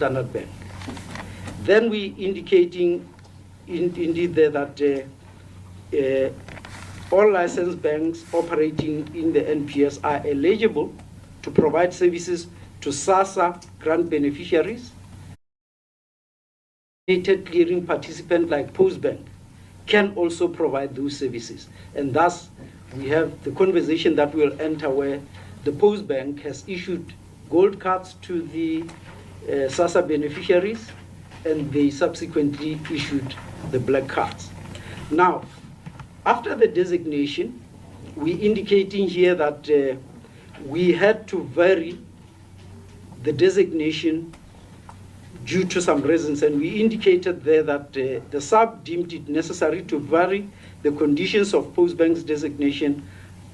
Standard Bank. Then we indicating indeed there that all licensed banks operating in the NPS are eligible to provide services to SASSA grant beneficiaries. Clearing participant like Postbank can also provide those services. And thus, we have the conversation that we'll enter where the Postbank has issued gold cards to the SASSA beneficiaries, and they subsequently issued the black cards. Now, after the designation, we indicating here that we had to vary the designation due to some reasons, and we indicated there that the SARB deemed it necessary to vary the conditions of Postbank's designation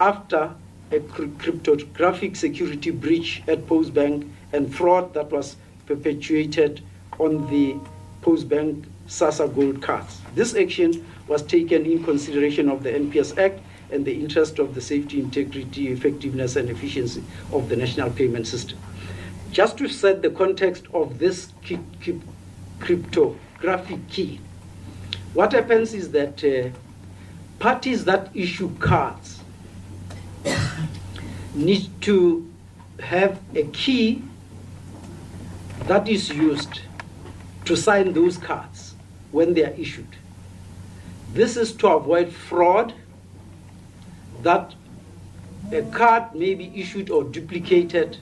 after a cryptographic security breach at Postbank and fraud that was perpetuated on the Postbank SASSA gold cards. This action was taken in consideration of the NPS Act and the interest of the safety, integrity, effectiveness, and efficiency of the national payment system. Just to set the context of this cryptographic key, what happens is that parties that issue cards need to have a key that is used to sign those cards when they are issued. This is to avoid fraud, that a card may be issued or duplicated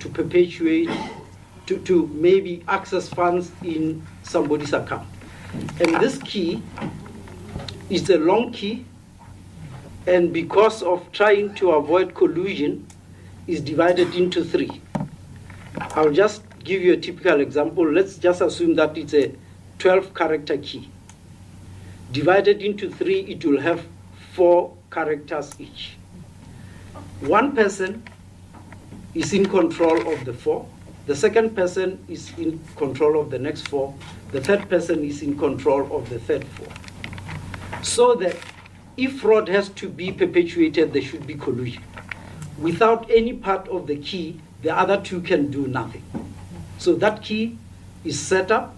to perpetuate, to maybe access funds in somebody's account. And this key is a long key, and because of trying to avoid collusion, is divided into three. I'll just give you a typical example. Let's just assume that it's a 12-character key. Divided into three, it will have 4 characters each. One person is in control of the 4. The second person is in control of the next 4. The third person is in control of the third 4. So that if fraud has to be perpetuated, there should be collusion. Without any part of the key, the other 2 can do nothing. So that key is set up,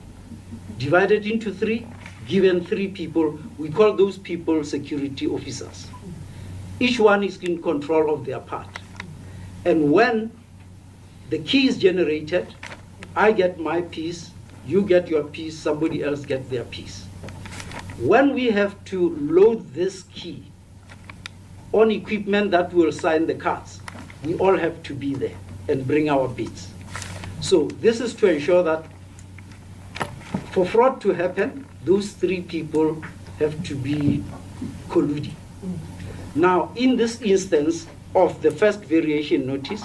divided into 3, given 3 people. We call those people security officers. Each one is in control of their part. And when the key is generated, I get my piece, you get your piece, somebody else gets their piece. When we have to load this key on equipment that will sign the cards, we all have to be there and bring our bits. So this is to ensure that for fraud to happen, those 3 people have to be colluding. Now, in this instance of the first variation notice,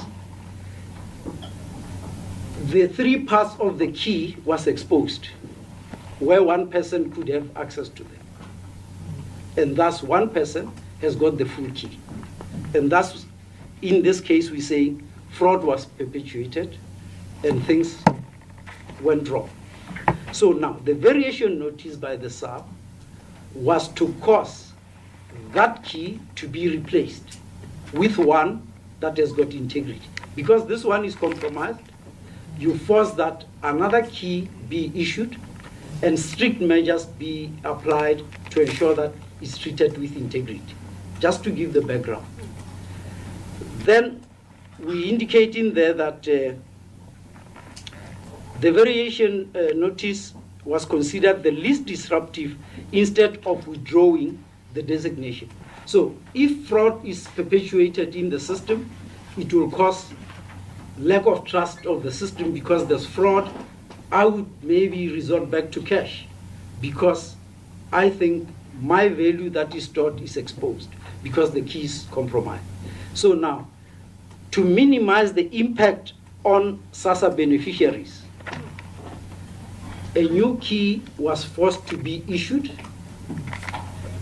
the 3 parts of the key was exposed, where one person could have access to them. And thus, one person has got the full key. And thus, in this case, we say fraud was perpetuated and things went wrong. So now, the variation notice by the SARB was to cause that key to be replaced with one that has got integrity. Because this one is compromised, you force that another key be issued and strict measures be applied to ensure that it's treated with integrity. Just to give the background. Then we indicate in there that the variation notice was considered the least disruptive instead of withdrawing the designation. So if fraud is perpetuated in the system, it will cause lack of trust of the system. Because there's fraud, I would maybe resort back to cash because I think my value that is stored is exposed because the key is compromised. So now, to minimize the impact on SASSA beneficiaries, a new key was forced to be issued,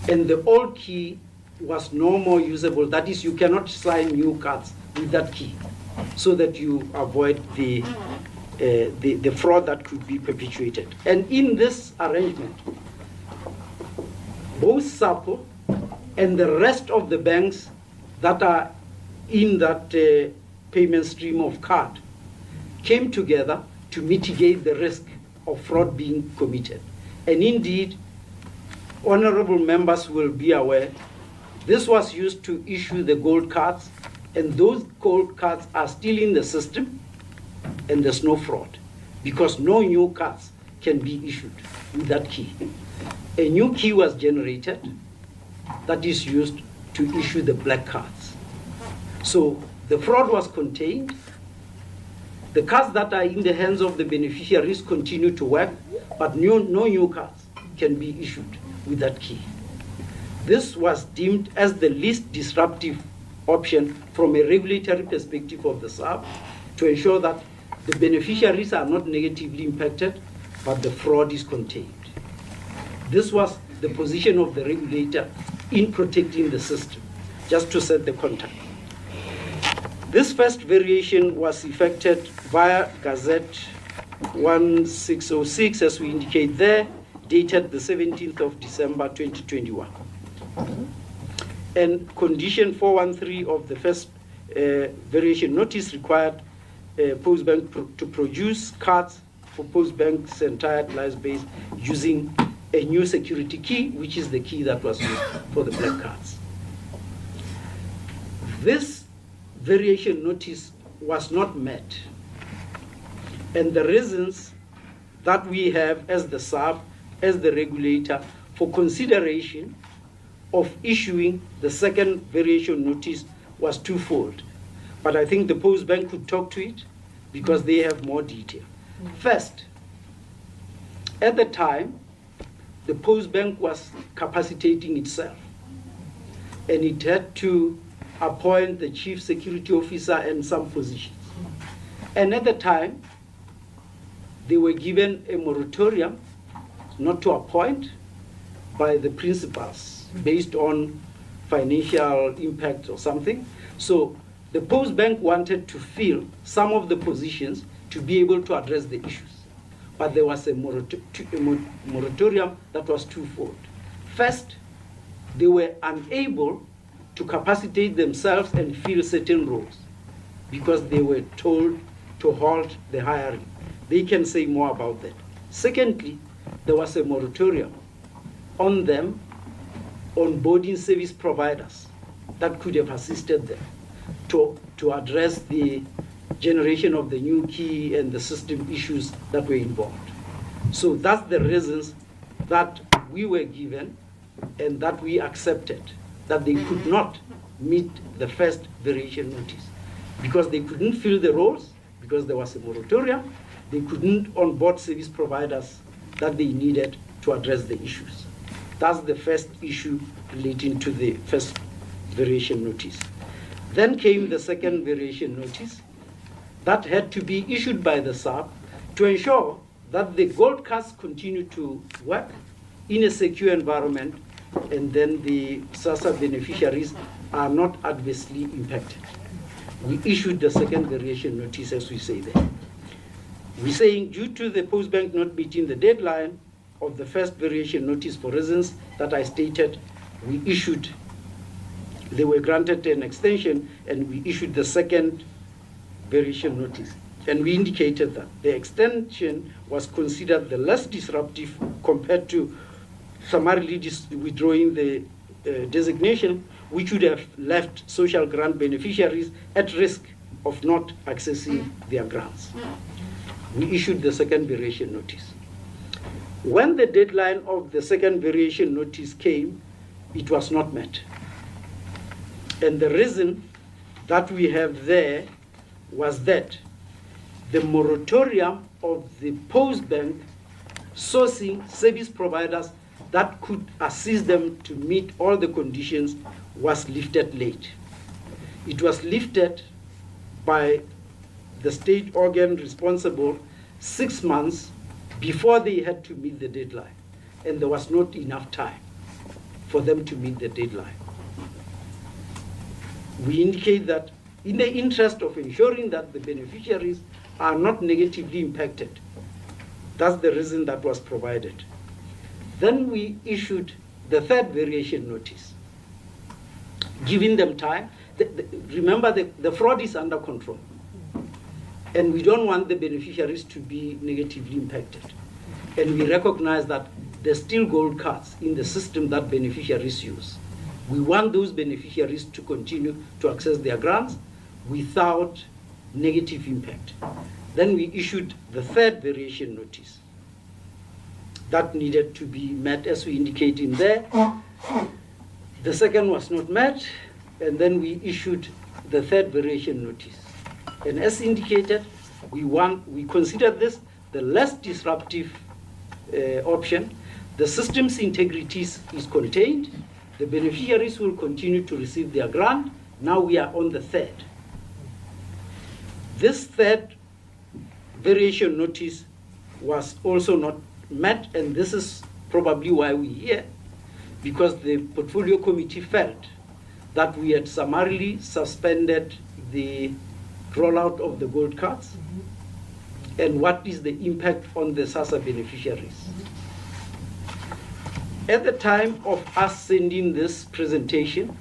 and the old key was no more usable. That is, you cannot sign new cards with that key, so that you avoid the fraud that could be perpetuated. And in this arrangement, both SAPO and the rest of the banks that are in that payment stream of card came together to mitigate the risk of fraud being committed. And indeed, honorable members will be aware, this was used to issue the gold cards, and those gold cards are still in the system, and there's no fraud, because no new cards can be issued with that key. A new key was generated that is used to issue the black cards. So the fraud was contained. The cards that are in the hands of the beneficiaries continue to work, but no new cards can be issued with that key. This was deemed as the least disruptive option from a regulatory perspective of the SARB to ensure that the beneficiaries are not negatively impacted, but the fraud is contained. This was the position of the regulator in protecting the system, just to set the context. This first variation was effected via Gazette 1606, as we indicate there, dated the 17th of December 2021. And condition 413 of the first variation notice required Postbank to produce cards for Postbank's entire client base using a new security key, which is the key that was used for the black cards. This variation notice was not met, and the reasons that we have as the SARB, as the regulator, for consideration of issuing the second variation notice was twofold. But I think the Postbank could talk to it because they have more detail. First, at the time, the Postbank was capacitating itself, and it had to appoint the chief security officer and some positions. And at the time, they were given a moratorium not to appoint by the principals based on financial impact or something. So the Postbank wanted to fill some of the positions to be able to address the issues. But there was a moratorium that was twofold. First, they were unable to capacitate themselves and fill certain roles because they were told to halt the hiring. They can say more about that. Secondly, there was a moratorium on them onboarding service providers that could have assisted them to address the generation of the new key and the system issues that were involved. So that's the reasons that we were given and that we accepted, that they could not meet the first variation notice because they couldn't fill the roles, because there was a moratorium, they couldn't onboard service providers that they needed to address the issues. That's the first issue relating to the first variation notice. Then came the second variation notice that had to be issued by the SARB to ensure that the gold cards continue to work in a secure environment, and then the SASSA beneficiaries are not adversely impacted. We issued the second variation notice, as we say there. We're saying due to the Postbank not meeting the deadline of the first variation notice for reasons that I stated, they were granted an extension, and we issued the second variation notice. And we indicated that the extension was considered the less disruptive compared to summarily withdrawing the designation, which would have left social grant beneficiaries at risk of not accessing their grants. We issued the second variation notice. When the deadline of the second variation notice came, it was not met. And the reason that we have there was that the moratorium of the Postbank sourcing service providers that could assist them to meet all the conditions was lifted late. It was lifted by the state organ responsible 6 months before they had to meet the deadline, and there was not enough time for them to meet the deadline. We indicate that in the interest of ensuring that the beneficiaries are not negatively impacted, that's the reason that was provided. Then we issued the third variation notice, giving them time. Remember, the fraud is under control. And we don't want the beneficiaries to be negatively impacted. And we recognize that there's still gold cards in the system that beneficiaries use. We want those beneficiaries to continue to access their grants without negative impact. Then we issued the third variation notice. That needed to be met, as we indicate in there. The second was not met, and then we issued the third variation notice. And as indicated, we consider this the less disruptive option. The system's integrity is contained. The beneficiaries will continue to receive their grant. Now we are on the third. This third variation notice was also not met, and this is probably why we're here, because the portfolio committee felt that we had summarily suspended the rollout of the gold cards, and what is the impact on the SASSA beneficiaries. At the time of us sending this presentation,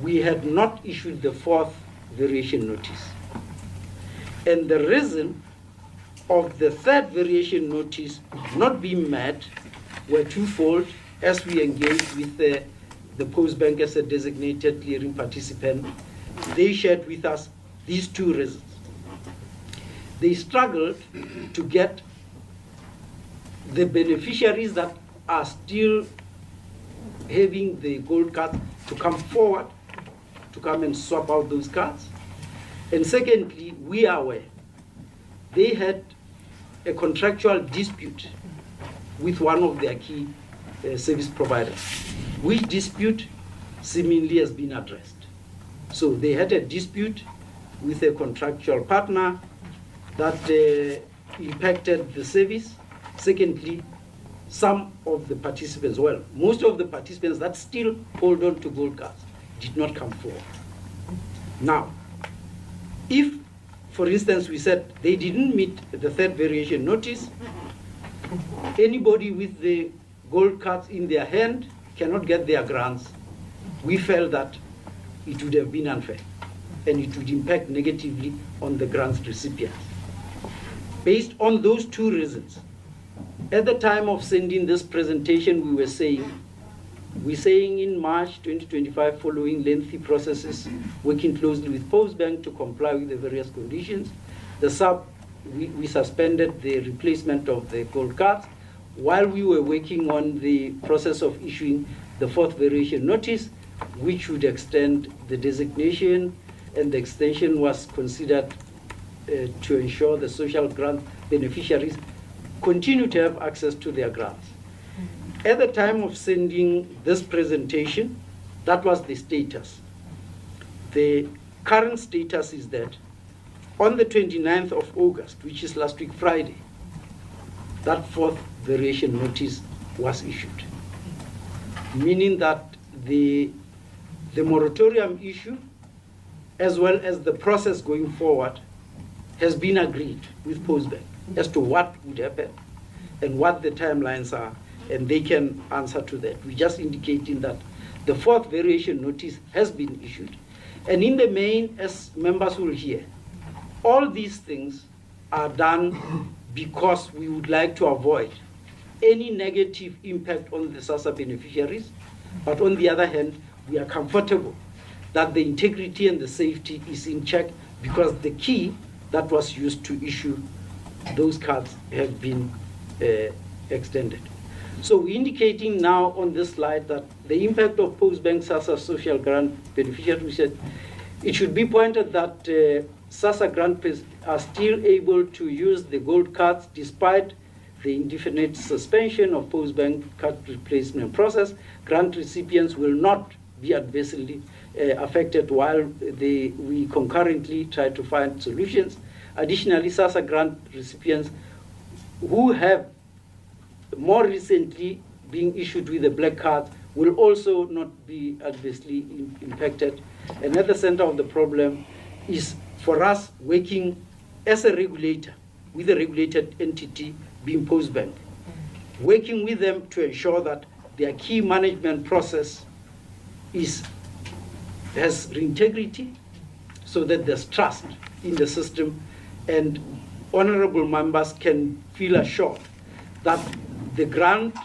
we had not issued the fourth variation notice. And the reason of the third variation notice not being met were twofold. As we engaged with the Postbank as a designated clearing participant, they shared with us these two reasons. They struggled to get the beneficiaries that are still having the gold cards to come forward, to come and swap out those cards. And secondly, we are aware they had a contractual dispute with one of their key service providers, which dispute seemingly has been addressed. So they had a dispute with a contractual partner that impacted the service. Secondly, some of the participants, well, most of the participants that still hold on to gold cards did not come forward. Now, if, for instance, we said they didn't meet the third variation notice, anybody with the gold cards in their hand cannot get their grants, we felt that it would have been unfair and it would impact negatively on the grants recipients. Based on those two reasons, at the time of sending this presentation, we're saying in March 2025, following lengthy processes, working closely with Postbank to comply with the various conditions, we suspended the replacement of the gold cards while we were working on the process of issuing the fourth variation notice, which would extend the designation, and the extension was considered to ensure the social grant beneficiaries continue to have access to their grants. At the time of sending this presentation, that was the status. The current status is that on the 29th of August, which is last week Friday, that fourth variation notice was issued, meaning that the moratorium issue, as well as the process going forward, has been agreed with Postbank as to what would happen and what the timelines are, and they can answer to that. We're just indicating that the fourth variation notice has been issued. And in the main, as members will hear, all these things are done because we would like to avoid any negative impact on the SASSA beneficiaries, but on the other hand, we are comfortable that the integrity and the safety is in check because the key that was used to issue those cards have been extended. So we're indicating now on this slide that the impact of Postbank SASSA social grant beneficiary research, it should be pointed that SASSA grants are still able to use the gold cards despite the indefinite suspension of Postbank card replacement process. Grant recipients will not be adversely affected while we concurrently try to find solutions. Additionally, SASSA grant recipients who have more recently being issued with the black card will also not be adversely impacted. And at the center of the problem is for us working as a regulator with a regulated entity being Postbank, working with them to ensure that their key management process has integrity so that there's trust in the system and honorable members can feel assured that the grants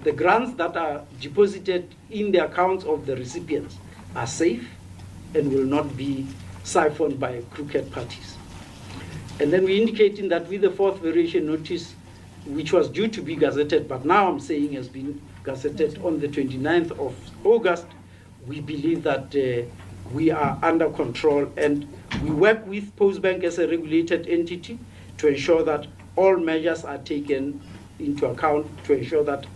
that are deposited in the accounts of the recipients are safe and will not be siphoned by crooked parties. And then we're indicating that with the fourth variation notice, which was due to be gazetted, but now I'm saying has been gazetted on the 29th of August, we believe that we are under control, and we work with Postbank as a regulated entity to ensure that all measures are taken into account to ensure that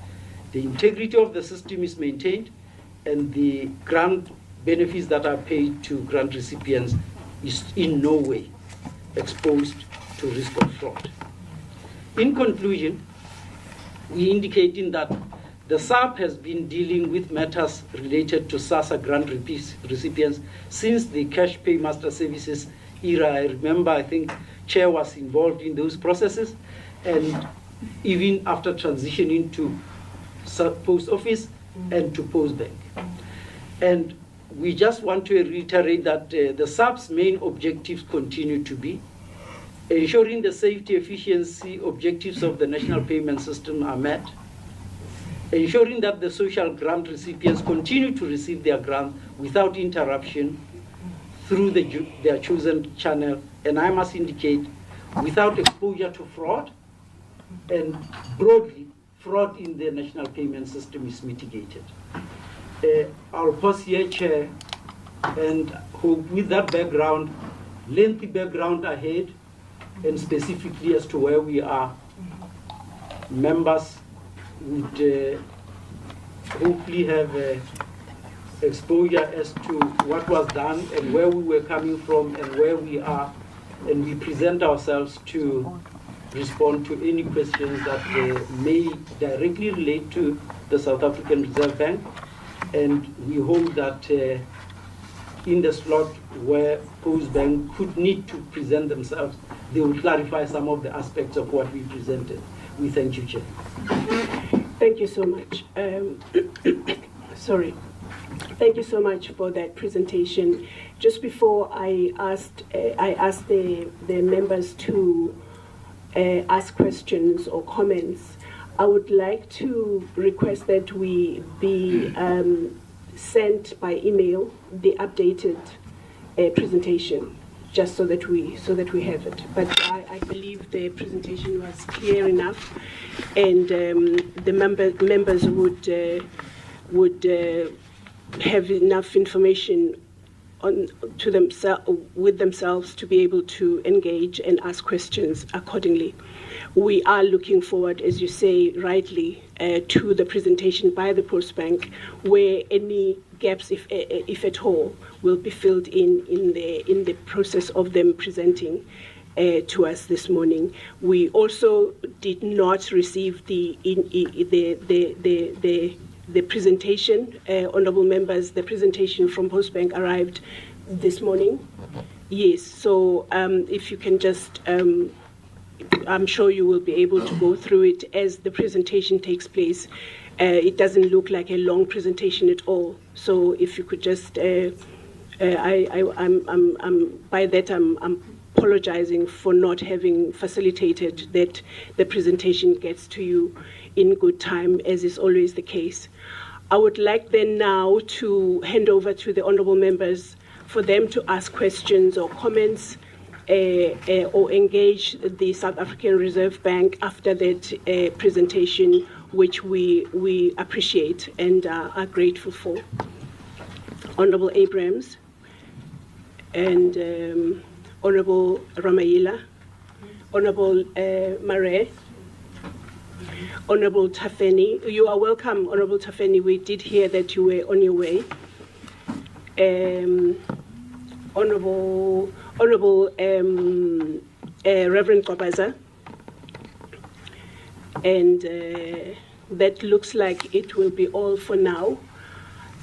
the integrity of the system is maintained and the grant benefits that are paid to grant recipients is in no way exposed to risk of fraud. In conclusion, we indicating that the SARP has been dealing with matters related to SASSA grant recipients since the Cash Paymaster Services era. I remember, I think, Chair was involved in those processes, and even after transitioning to Post Office and to Postbank. And we just want to reiterate that the SARP's main objectives continue to be ensuring the safety, efficiency objectives of the national payment system are met, ensuring that the social grant recipients continue to receive their grants without interruption through their chosen channel, and I must indicate, without exposure to fraud, and broadly, fraud in the national payment system is mitigated. I'll pause here, Chair, and hope with that background, lengthy background ahead, and specifically as to where we are, members would hopefully have exposure as to what was done and where we were coming from and where we are, and we present ourselves to respond to any questions that may directly relate to the South African Reserve Bank. And we hope that in the slot where Postbank could need to present themselves, they will clarify some of the aspects of what we presented. We thank you, Chair. Thank you so much. Sorry. Thank you so much for that presentation. Just before I asked the members to ask questions or comments, I would like to request that we be sent by email the updated presentation, just so that we have it. But I believe the presentation was clear enough, and the members would have enough information with themselves to be able to engage and ask questions accordingly. We are looking forward, as you say rightly, to the presentation by the Postbank, where any gaps, if at all, will be filled in the process of them presenting to us this morning. We also did not receive the presentation, honourable members. The presentation from Postbank arrived this morning. Yes, so if you can just, I'm sure you will be able to go through it as the presentation takes place. It doesn't look like a long presentation at all. So if you could just, by that I'm apologizing for not having facilitated that the presentation gets to you in good time, as is always the case. I would like then now to hand over to the honourable members for them to ask questions or comments or engage the South African Reserve Bank after that presentation, which we appreciate and are grateful for. Honourable Abrams and Honourable Ramayila, Honourable Mare, Honourable Tafeni. You are welcome, Honourable Tafeni. We did hear that you were on your way. Honourable Reverend Kobaza. And that looks like it will be all for now.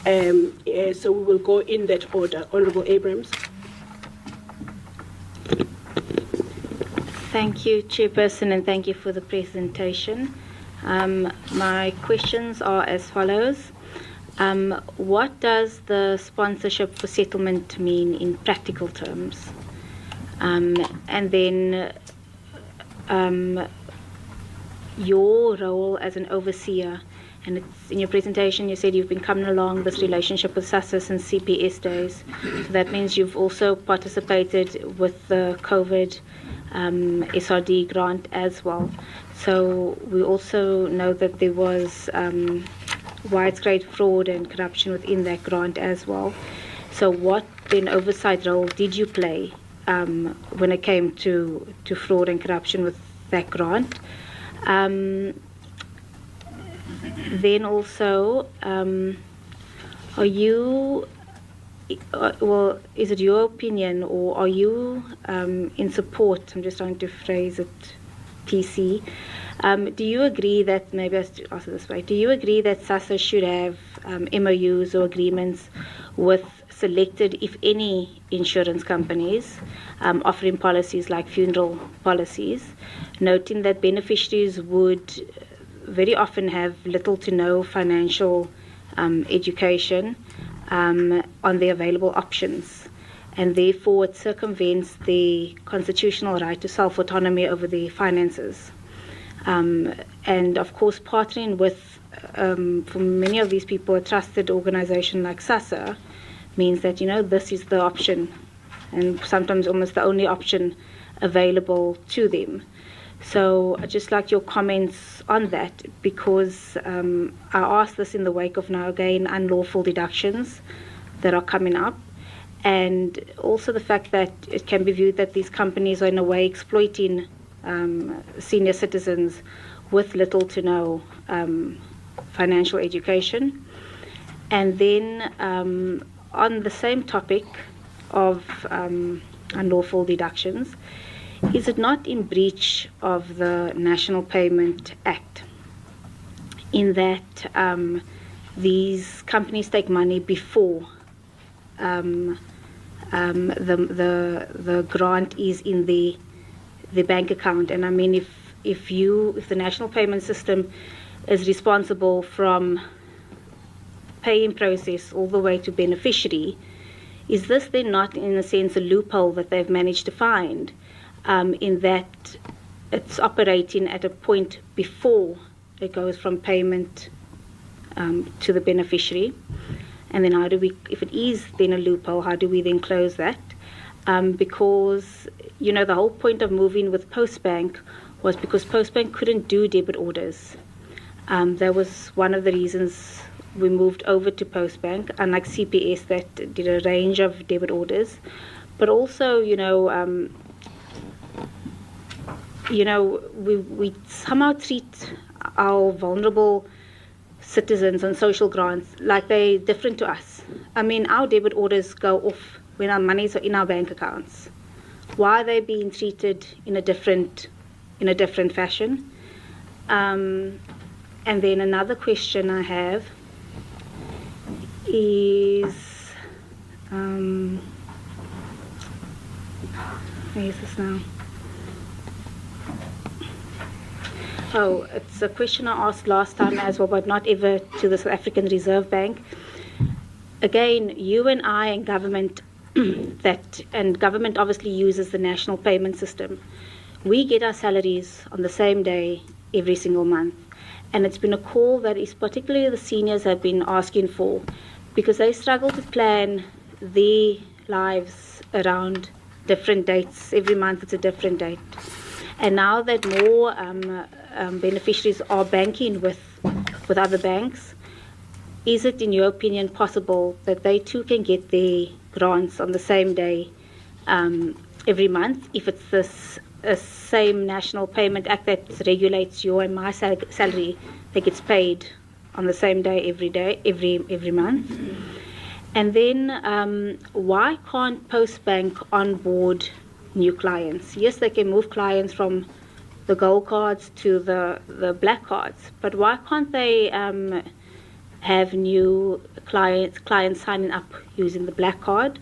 So we will go in that order. Honourable Abrams. Thank you, Chairperson, and thank you for the presentation. My questions are as follows. What does the sponsorship for settlement mean in practical terms? And then your role as an overseer. And it's, in your presentation, you said you've been coming along this relationship with SASSA since CPS days. So that means you've also participated with the COVID SRD grant as well. So we also know that there was widespread fraud and corruption within that grant as well. So what then oversight role did you play when it came to fraud and corruption with that grant? Then also, are you, well, is it your opinion, or are you in support, I'm just trying to phrase it, TC, do you agree that, maybe I should ask it this way, do you agree that SASSA should have MOUs or agreements with selected, if any, insurance companies offering policies like funeral policies, noting that beneficiaries would very often have little to no financial education on the available options, and therefore it circumvents the constitutional right to self-autonomy over their finances. And of course, partnering with, for many of these people, a trusted organization like SASSA means that, you know, this is the option, and sometimes almost the only option available to them. So I'd just like your comments on that, because I asked this in the wake of now again unlawful deductions that are coming up, and also the fact that it can be viewed that these companies are in a way exploiting senior citizens with little to no financial education. And then on the same topic of unlawful deductions, is it not in breach of the National Payment Act in that these companies take money before the grant is in the bank account? And I mean, if the National Payment System is responsible from paying process all the way to beneficiary, is this then not in a sense a loophole that they've managed to find? In that it's operating at a point before it goes from payment to the beneficiary. And then how do we, if it is then a loophole, how do we then close that? Because, you know, the whole point of moving with Postbank was because Postbank couldn't do debit orders. That was one of the reasons we moved over to Postbank, unlike CPS that did a range of debit orders. But also, we somehow treat our vulnerable citizens on social grants like they're different to us. I mean, our debit orders go off when our monies are in our bank accounts. Why are they being treated in a different fashion? And then another question I have is, where is this now? Oh, it's a question I asked last time as well, but not ever to the South African Reserve Bank. Again, you and I and government, and government obviously uses the National Payment System. We get our salaries on the same day every single month. And it's been a call that is particularly the seniors have been asking for, because they struggle to plan their lives around different dates. Every month it's a different date. And now that more beneficiaries are banking with other banks, is it, in your opinion, possible that they too can get their grants on the same day every month, if it's this same National Payment Act that regulates your and my salary that gets paid on the same day, every month? And then why can't Postbank onboard new clients? Yes, they can move clients from the gold cards to the black cards, but why can't they have new clients signing up using the black card?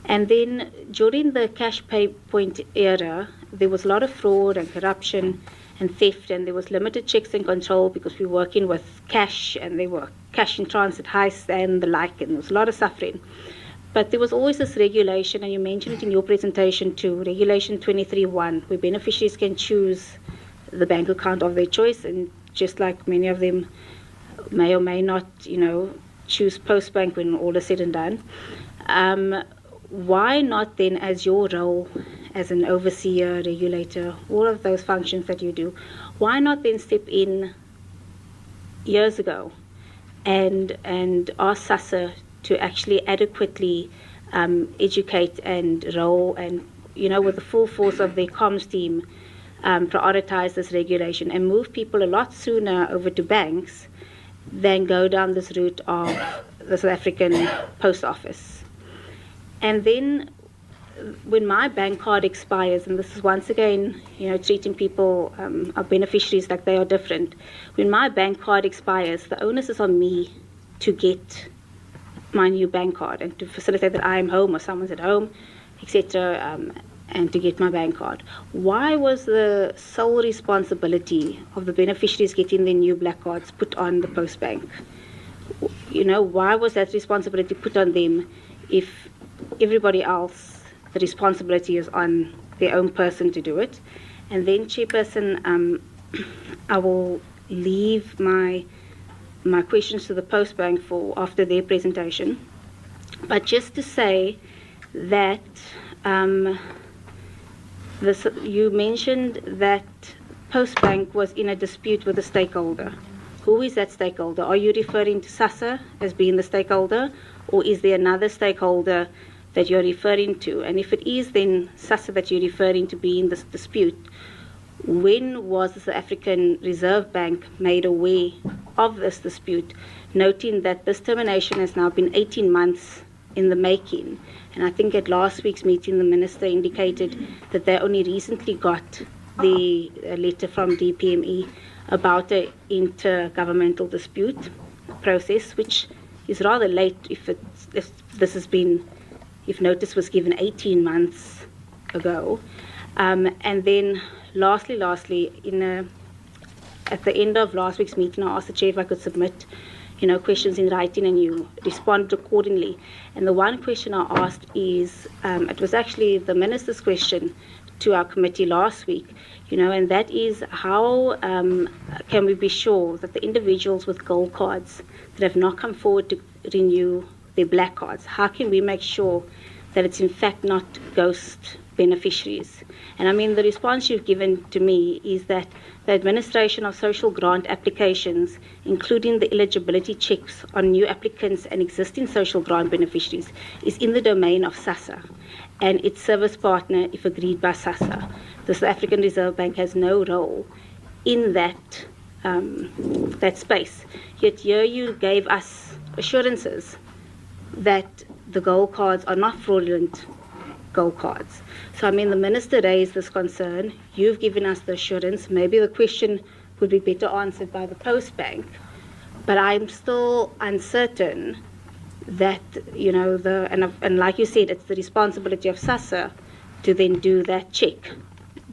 And then during the cash pay point era, there was a lot of fraud and corruption and theft, and there was limited checks and control because we were working with cash, and they were cash in transit heists and the like, and there was a lot of suffering. But there was always this regulation, and you mentioned it in your presentation too, Regulation 23(1), where beneficiaries can choose the bank account of their choice, and just like many of them may or may not, choose Postbank when all is said and done. Why not then, as your role as an overseer, regulator, all of those functions that you do, why not then step in years ago and ask SASSA to actually adequately educate and roll and, with the full force of their comms team, prioritize this regulation and move people a lot sooner over to banks than go down this route of the South African Post Office. And then when my bank card expires, and this is once again, treating people, our beneficiaries, like they are different. When my bank card expires, the onus is on me to get my new bank card and to facilitate that I am home or someone's at home, etc., and to get my bank card. Why was the sole responsibility of the beneficiaries getting their new black cards put on the Postbank? Why was that responsibility put on them if everybody else, the responsibility is on their own person to do it? And then, Chairperson, I will leave my questions to the Postbank for after their presentation. But just to say that you mentioned that Postbank was in a dispute with a stakeholder. Who is that stakeholder? Are you referring to SASSA as being the stakeholder, or is there another stakeholder that you're referring to? And if it is then SASSA that you're referring to being this dispute, when was the South African Reserve Bank made aware of this dispute, noting that this termination has now been 18 months in the making? And I think at last week's meeting, the Minister indicated that they only recently got the letter from DPME about an intergovernmental dispute process, which is rather late if notice was given 18 months ago. And then lastly, at the end of last week's meeting, I asked the Chair if I could submit questions in writing, and you responded accordingly. And the one question I asked is, it was actually the Minister's question to our committee last week, and that is how can we be sure that the individuals with gold cards that have not come forward to renew their black cards, how can we make sure that it's in fact not ghost beneficiaries? And I mean, the response you've given to me is that the administration of social grant applications, including the eligibility checks on new applicants and existing social grant beneficiaries, is in the domain of SASSA and its service partner if agreed by SASSA. The South African Reserve Bank has no role in that space. Yet here you gave us assurances that the gold cards are not fraudulent gold cards. So, I mean, the Minister raised this concern. You've given us the assurance. Maybe the question would be better answered by the Postbank. But I'm still uncertain that, and like you said, it's the responsibility of SASSA to then do that check.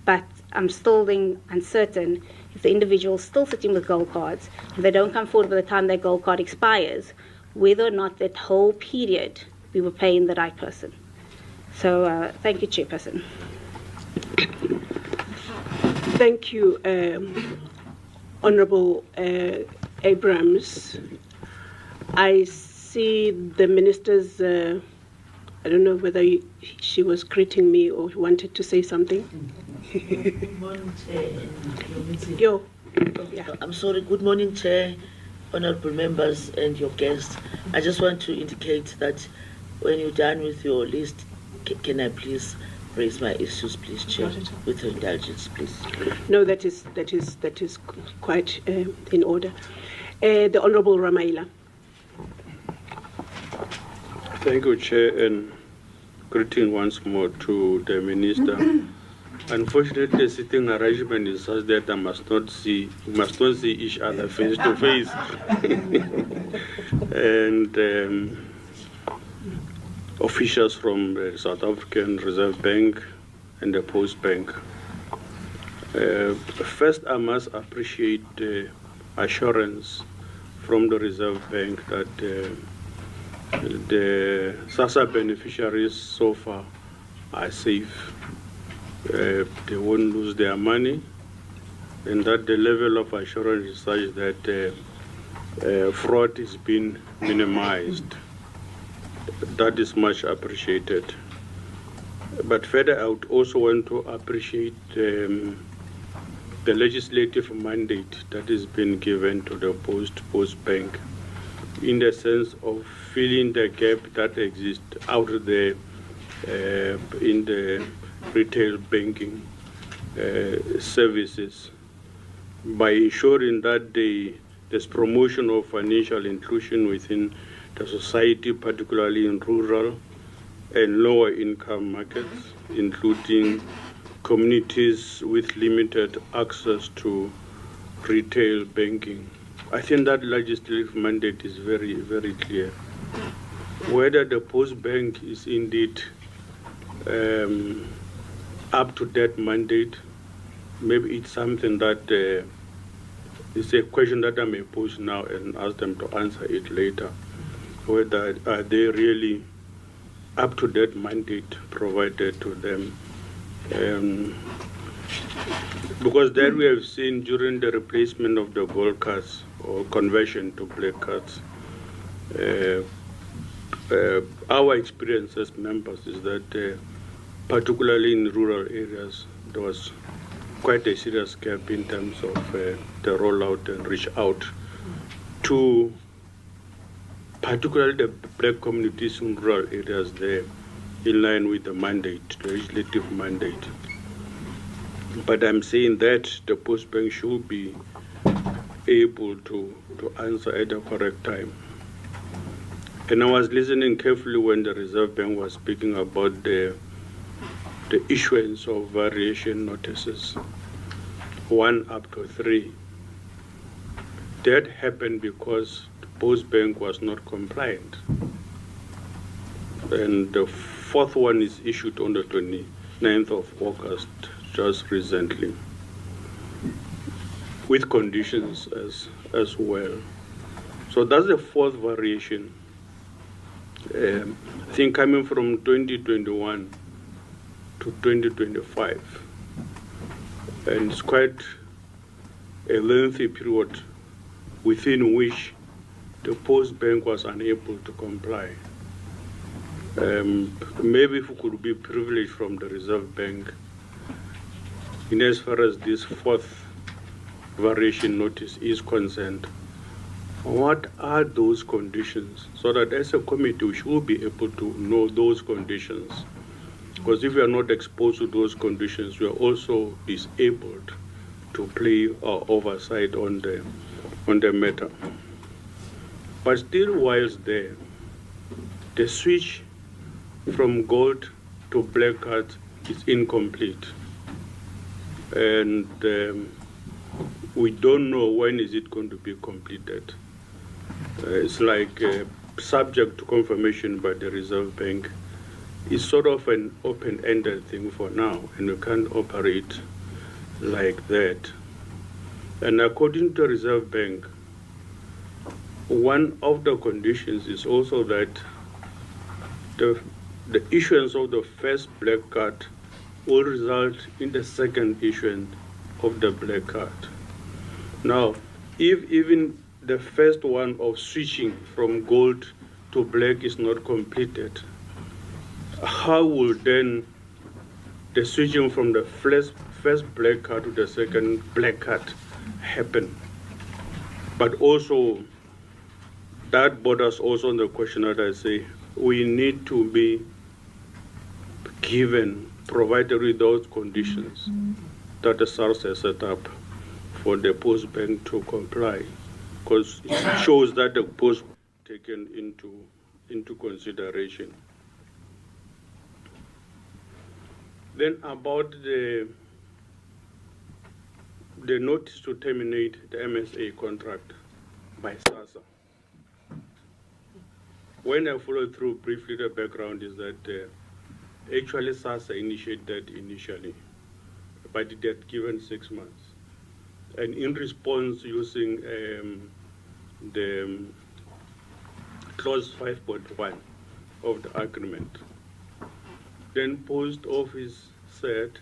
But I'm still then uncertain if the individual's still sitting with gold cards, if they don't come forward by the time their gold card expires, whether or not that whole period we were paying the right person. So thank you, Chairperson. Thank you, Honourable Abrams. I see the Minister's, I don't know whether she was greeting me or wanted to say something. Good morning, Chair. Yo. Yeah. I'm sorry. Good morning, Chair, honourable members and your guests. I just want to indicate that when you're done with your list, can I please raise my issues, please, Chair, with your indulgence, please. No, that is quite in order. The Honourable Ramaila. Thank you, Chair, and greeting once more to the Minister. Unfortunately, the sitting arrangement is such that we must not see each other face to face. And officials from the South African Reserve Bank and the Postbank. First, I must appreciate the assurance from the Reserve Bank that the SASSA beneficiaries so far are safe. They won't lose their money, and that the level of assurance is such that fraud is being minimized. That is much appreciated. But further, I would also want to appreciate the legislative mandate that has been given to the Postbank in the sense of filling the gap that exists out there in the retail banking services by ensuring that there's promotion of financial inclusion within the society, particularly in rural and lower income markets, including communities with limited access to retail banking. I think that legislative mandate is very, very clear. Whether the Postbank is indeed up to that mandate, maybe it's something that is a question that I may pose now and ask them to answer it later. Whether are they really up to that mandate provided to them? Because that we have seen during the replacement of the gold cards or conversion to black cards, our experience as members is that particularly in rural areas, there was quite a serious gap in terms of the rollout and reach out to particularly the black communities in rural areas there, in line with the mandate, the legislative mandate. But I'm saying that the Postbank should be able to answer at the correct time. And I was listening carefully when the Reserve Bank was speaking about the issuance of variation notices, 1 up to 3. That happened because the Postbank was not compliant. And the 4th one is issued on the 29th of August, just recently, with conditions as well. So that's the 4th variation. I think coming from 2021 to 2025, and it's quite a lengthy period within which the Postbank was unable to comply. Maybe if we could be privileged from the Reserve Bank in as far as this 4th variation notice is concerned, what are those conditions, so that as a committee we should be able to know those conditions? Because if we are not exposed to those conditions, we are also disabled to play our oversight on the matter. But still, whilst there, the switch from gold to black card is incomplete, and we don't know when is it going to be completed. It's like subject to confirmation by the Reserve Bank. It's sort of an open-ended thing for now, and we can't operate like that. And according to the Reserve Bank, one of the conditions is also that the issuance of the first black card will result in the second issuance of the black card. Now, if even the first one of switching from gold to black is not completed, how will then the switching from the first black card to the second black card happen? But also, that borders also on the question that I say, we need to be provided with those conditions that the SARS has set up for the Postbank to comply, because it shows that the post taken into consideration. Then about the notice to terminate the MSA contract by SASSA. When I follow through briefly, the background is that actually SASSA initiated initially, but it had given 6 months. And in response, using the clause 5.1 of the agreement. Then Post Office said,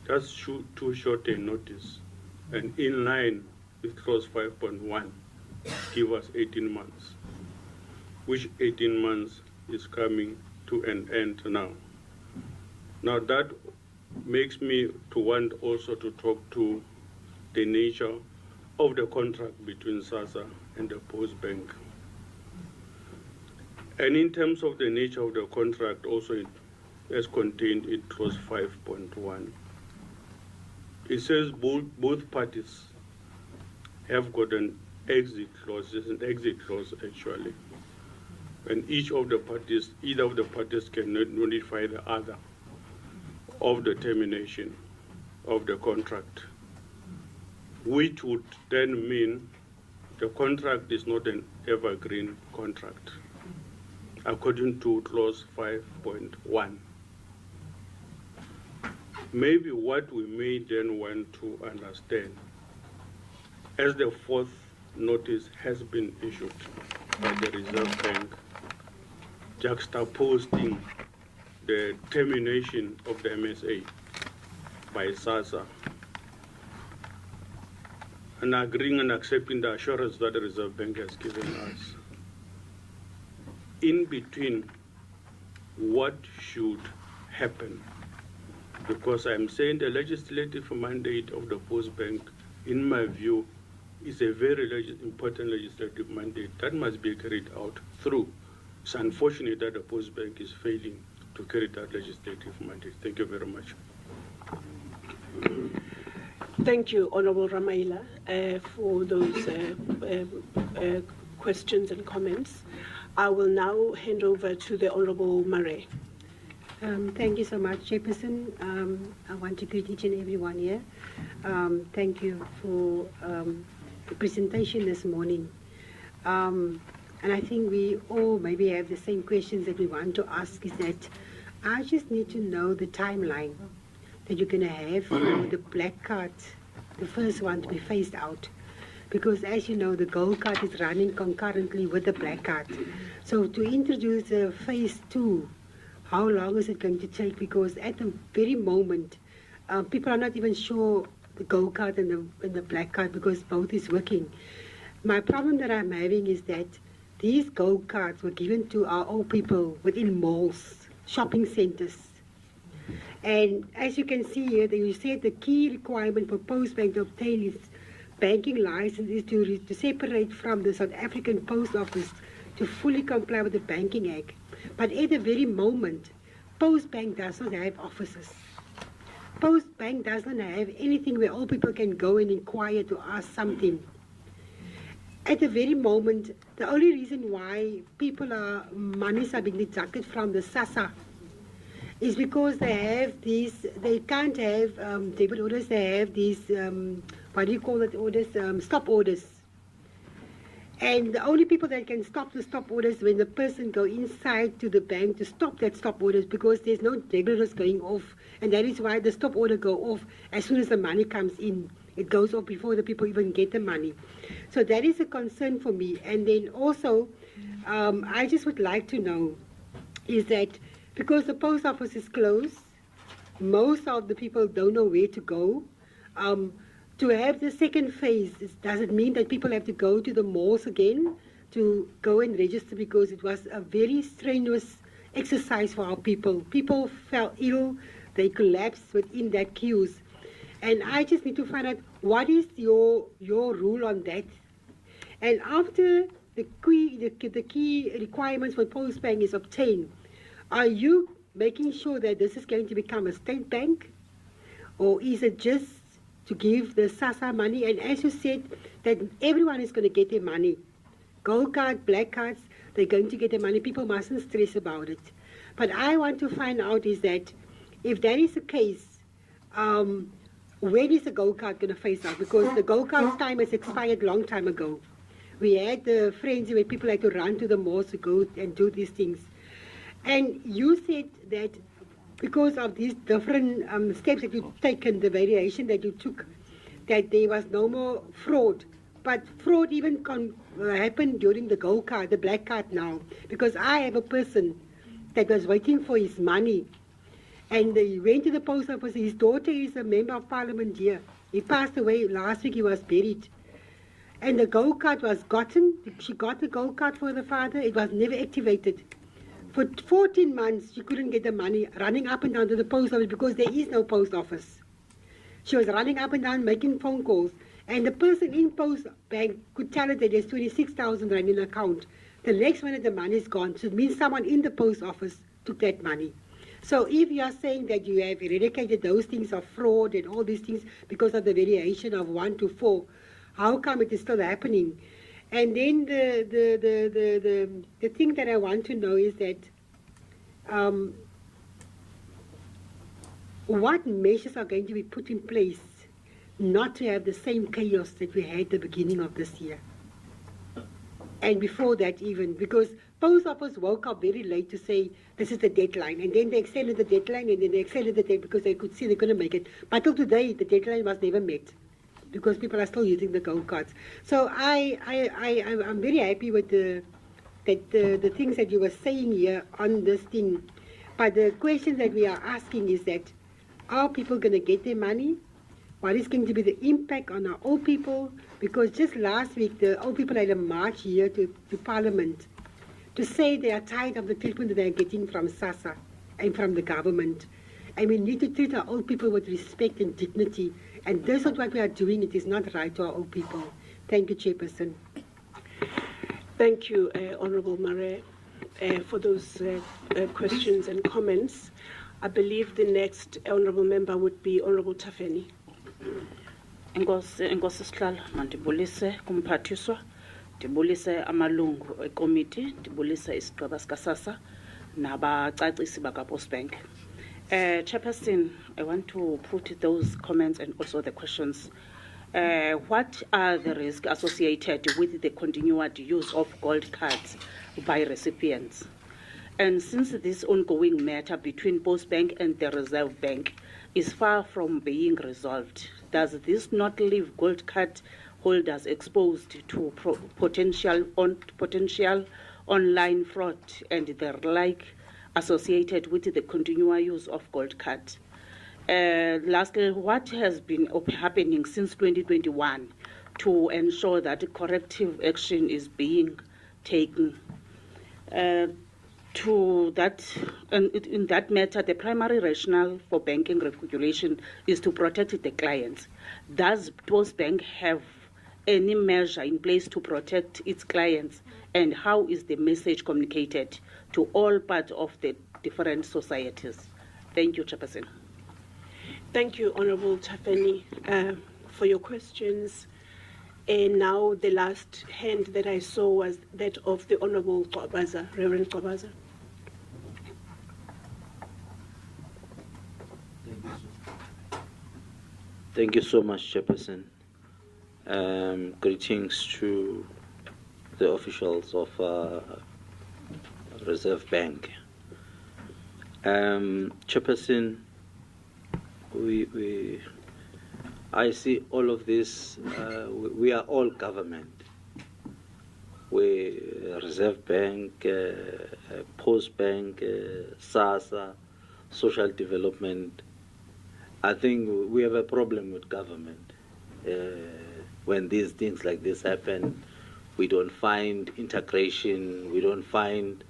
just too short a notice, and in line with clause 5.1, give us 18 months, which 18 months is coming to an end now. Now that makes me to want also to talk to the nature of the contract between SASSA and the Postbank. And in terms of the nature of the contract, also as contained in clause 5.1, it says both parties have got an exit clause. There's an exit clause actually, and either of the parties can notify the other of the termination of the contract, which would then mean the contract is not an evergreen contract, according to clause 5.1. Maybe what we may then want to understand, as the fourth notice has been issued by the Reserve Bank, juxtaposing the termination of the MSA by SASSA and agreeing and accepting the assurance that the Reserve Bank has given us. In between, what should happen? Because I'm saying the legislative mandate of the Postbank, in my view, is a very important legislative mandate that must be carried out through. It's unfortunate that the Postbank is failing to carry that legislative mandate. Thank you very much. Thank you, Honourable Ramaila, for those questions and comments. I will now hand over to the Honourable Murray. Thank you so much, Chairperson. I want to greet each and everyone here. Thank you for the presentation this morning. And I think we all maybe have the same questions that we want to ask, is that I just need to know the timeline that you're going to have for the black card, the first one to be phased out. Because as you know, the gold card is running concurrently with the black card. So to introduce phase 2, how long is it going to take? Because at the very moment, people are not even sure the gold card and the black card, because both is working. My problem that I'm having is that these gold cards were given to our old people within malls, shopping centers. And as you can see here, you said the key requirement for Postbank to obtain its banking license is to separate from the South African Post Office to fully comply with the Banking Act. But at the very moment, Postbank does not have offices. Postbank does not have anything where all people can go and inquire to ask something. At the very moment, the only reason why monies are being deducted from the SASSA is because they can't have debit orders, they have these, orders, stop orders. And the only people that can stop the stop orders when the person go inside to the bank to stop that stop orders, because there's no debit orders going off, and that is why the stop order go off as soon as the money comes in. It goes off before the people even get the money. So that is a concern for me. And then also, I just would like to know is that because the post office is closed, most of the people don't know where to go. To have the second phase, does it mean that people have to go to the malls again to go and register? Because it was a very strenuous exercise for our people. People fell ill, they collapsed within that queues. And I just need to find out what is your rule on that. And after the key requirements for Postbank is obtained, are you making sure that this is going to become a state bank? Or is it just to give the SASSA money? And as you said, that everyone is going to get their money. Gold card, black cards, they're going to get their money. People mustn't stress about it. But I want to find out is that if that is the case, when is the gold card going to phase out? Because the gold card's time has expired a long time ago. We had the frenzy where people had to run to the malls to go and do these things. And you said that because of these different steps that you've taken, the variation that you took, that there was no more fraud but fraud even happened during the gold card, the black card now, because I have a person that was waiting for his money, and he went to the post office. His daughter is a member of parliament here. He passed away last week. He was buried, and the gold card was gotten. She got the gold card for the father. It was never activated. For 14 months, she couldn't get the money, running up and down to the post office because there is no post office. She was running up and down, making phone calls. And the person in Postbank could tell her that there's 26,000 rand in the account. The next minute, the money is gone. So it means someone in the post office took that money. So if you are saying that you have eradicated those things of fraud and all these things because of the variation of 1 to 4, how come it is still happening? And then the thing that I want to know is that what measures are going to be put in place not to have the same chaos that we had at the beginning of this year? And before that even, because post office woke up very late to say this is the deadline, and then they extended the deadline, and then they extended the deadline because they could see they couldn't make it. But till today, the deadline was never met because people are still using the gold cards. So I'm very happy with the things that you were saying here on this thing. But the question that we are asking is that, are people going to get their money? What is going to be the impact on our old people? Because just last week, the old people had a march here to Parliament to say they are tired of the treatment that they are getting from SASSA and from the government. And we need to treat our old people with respect and dignity. And this is what we are doing. It is not right to our old people. Thank you, Chairperson. Thank you, Honourable Mare, for those questions and comments. I believe the next Honourable Member would be Honourable Tafeni. Enkosi sihlalo mandibulise kumphathiswa, ndibulise amalungu ekomiti, ndibulise isigaba sika-SASSA nabacacisi baka-Postbank. Chairperson, I want to put those comments and also the questions. What are the risks associated with the continued use of gold cards by recipients? And since this ongoing matter between Postbank and the Reserve Bank is far from being resolved, does this not leave gold card holders exposed to potential online fraud and the like associated with the continual use of gold cards? Lastly, what has been happening since 2021 to ensure that corrective action is being taken? In that matter, the primary rationale for banking regulation is to protect the clients. Does Postbank have any measure in place to protect its clients, and how is the message communicated to all parts of the different societies? Thank you, Chairperson. Thank you, Honourable Tafeni, for your questions. And now the last hand that I saw was that of the Honourable Gqabaza, Reverend Gqabaza. Thank you so much, Chairperson. Greetings to the officials of Reserve Bank. Chairperson, I see all of this. We are all government. We Reserve Bank, Postbank, SASSA, Social Development. I think we have a problem with government. When these things like this happen, we don't find integration, we don't find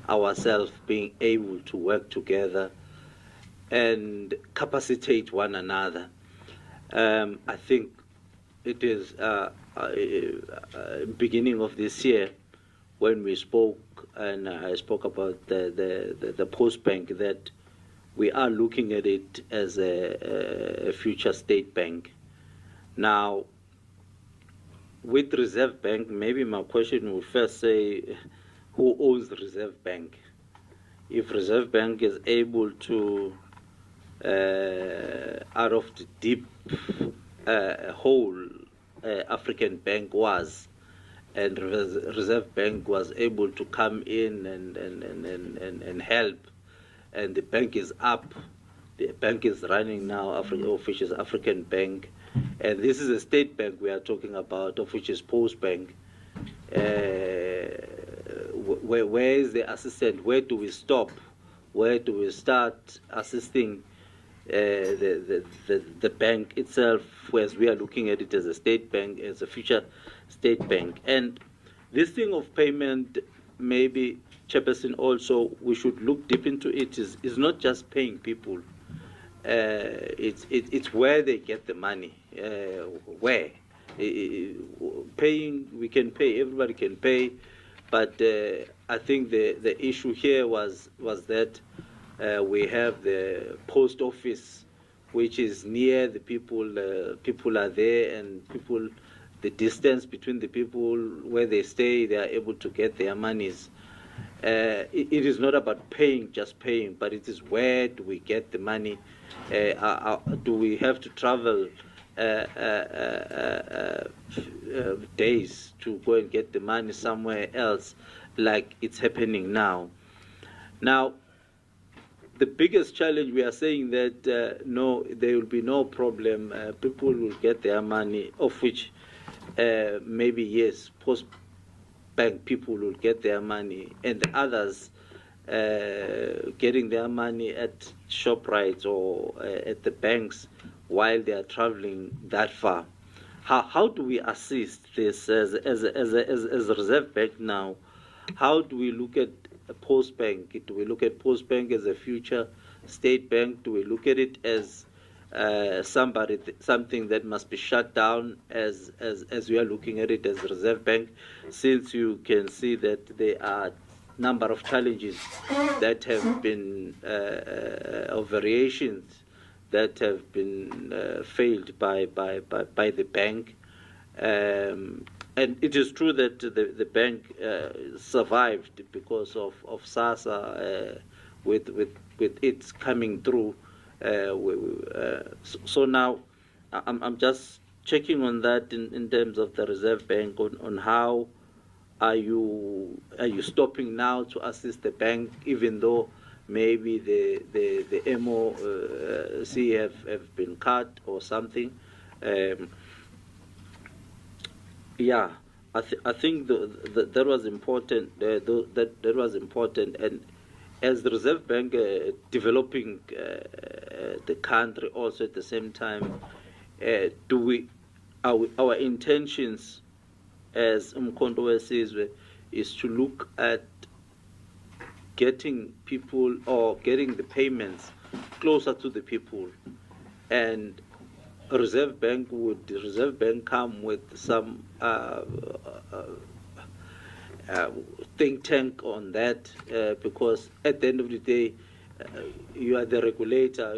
ourselves being able to work together and capacitate one another. I think it is beginning of this year when we spoke, and I spoke about the Postbank, that we are looking at it as a future state bank. Now, with Reserve Bank, maybe my question would first say, who owns the Reserve Bank? If Reserve Bank is able to, out of the deep hole African Bank was, and Reserve Bank was able to come in and help, and the bank is up, the bank is running now, Officials African Bank, And this is a state bank we are talking about, of which is Postbank. Where is the assistant? Where do we stop? Where do we start assisting the bank itself, as we are looking at it as a state bank, as a future state bank? And this thing of payment, maybe, Chairperson, also we should look deep into it, is not just paying people. It's where they get the money. Where paying, we can pay, everybody can pay, but I think the issue here was that we have the post office, which is near the people. People are there, and people, the distance between the people where they stay, they are able to get their monies. It is not about paying, just paying, but it is where do we get the money? Do we have to travel days to go and get the money somewhere else, like it's happening now? Now, the biggest challenge, we are saying that no, there will be no problem. People will get their money, of which maybe, yes, Postbank people will get their money, and the others getting their money at ShopRite or at the banks while they are traveling that far. How do we assist this as a Reserve Bank now? How do we look at Postbank? Do we look at Postbank as a future state bank? Do we look at it as something that must be shut down as we are looking at it as a Reserve Bank? Since you can see that there are number of challenges that have been or variations that have been failed by the bank, and it is true that the bank survived because of SASSA with its coming through. So now I'm just checking on that in terms of the Reserve Bank, on how are you stopping now to assist the bank, even though maybe the MOC have been cut or something? Yeah, I think that was important. That was important, and as the Reserve Bank developing the country also at the same time, our intentions as Umkhonto says is to look at getting people or getting the payments closer to the people, and Reserve Bank come with some think tank on that, because at the end of the day, you are the regulator.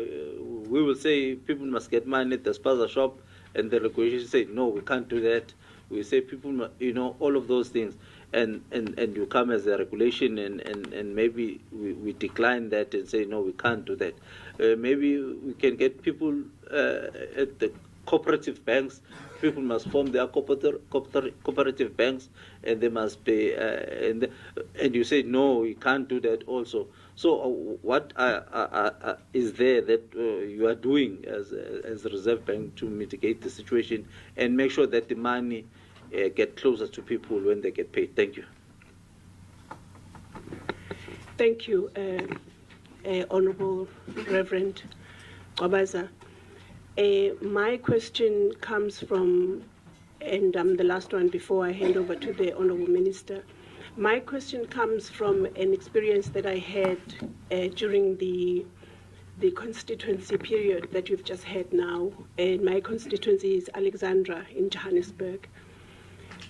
We will say people must get money at the spaza shop, and the regulation say no, we can't do that. We say people, all of those things, and you come as a regulation, and maybe we decline that and say no, we can't do that. Maybe we can get people at the cooperative banks. People must form their cooperative banks, and they must be and you say no, you can't do that also. So what is there that you are doing as a Reserve Bank to mitigate the situation and make sure that the money get closer to people when they get paid? Thank you. Thank you, Honourable Reverend Qabaza. My question comes from, and I'm the last one before I hand over to the Honourable Minister. My question comes from an experience that I had during the constituency period that we've just had now. And my constituency is Alexandra in Johannesburg.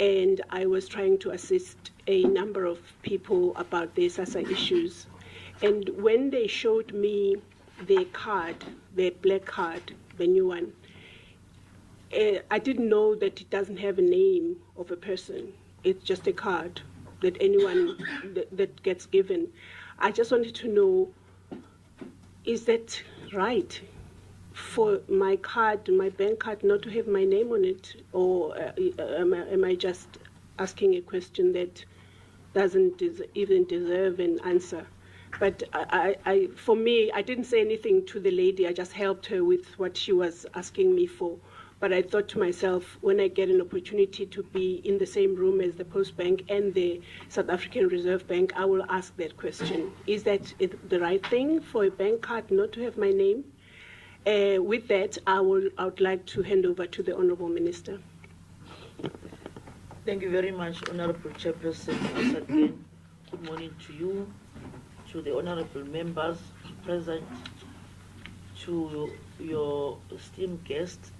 And I was trying to assist a number of people about their SASSA issues. And when they showed me their card, their black card, the new one, I didn't know that it doesn't have a name of a person. It's just a card that anyone that gets given. I just wanted to know, is that right for my card, my bank card, not to have my name on it? Or am I just asking a question that doesn't even deserve an answer? But for me, I didn't say anything to the lady. I just helped her with what she was asking me for. But I thought to myself, when I get an opportunity to be in the same room as the Postbank and the South African Reserve Bank, I will ask that question. Is that the right thing for a bank card not to have my name? With that, I would like to hand over to the Honourable Minister. Thank you very much, Honourable Chairperson. Once again, good morning to you, to the honourable members present, to your esteemed guests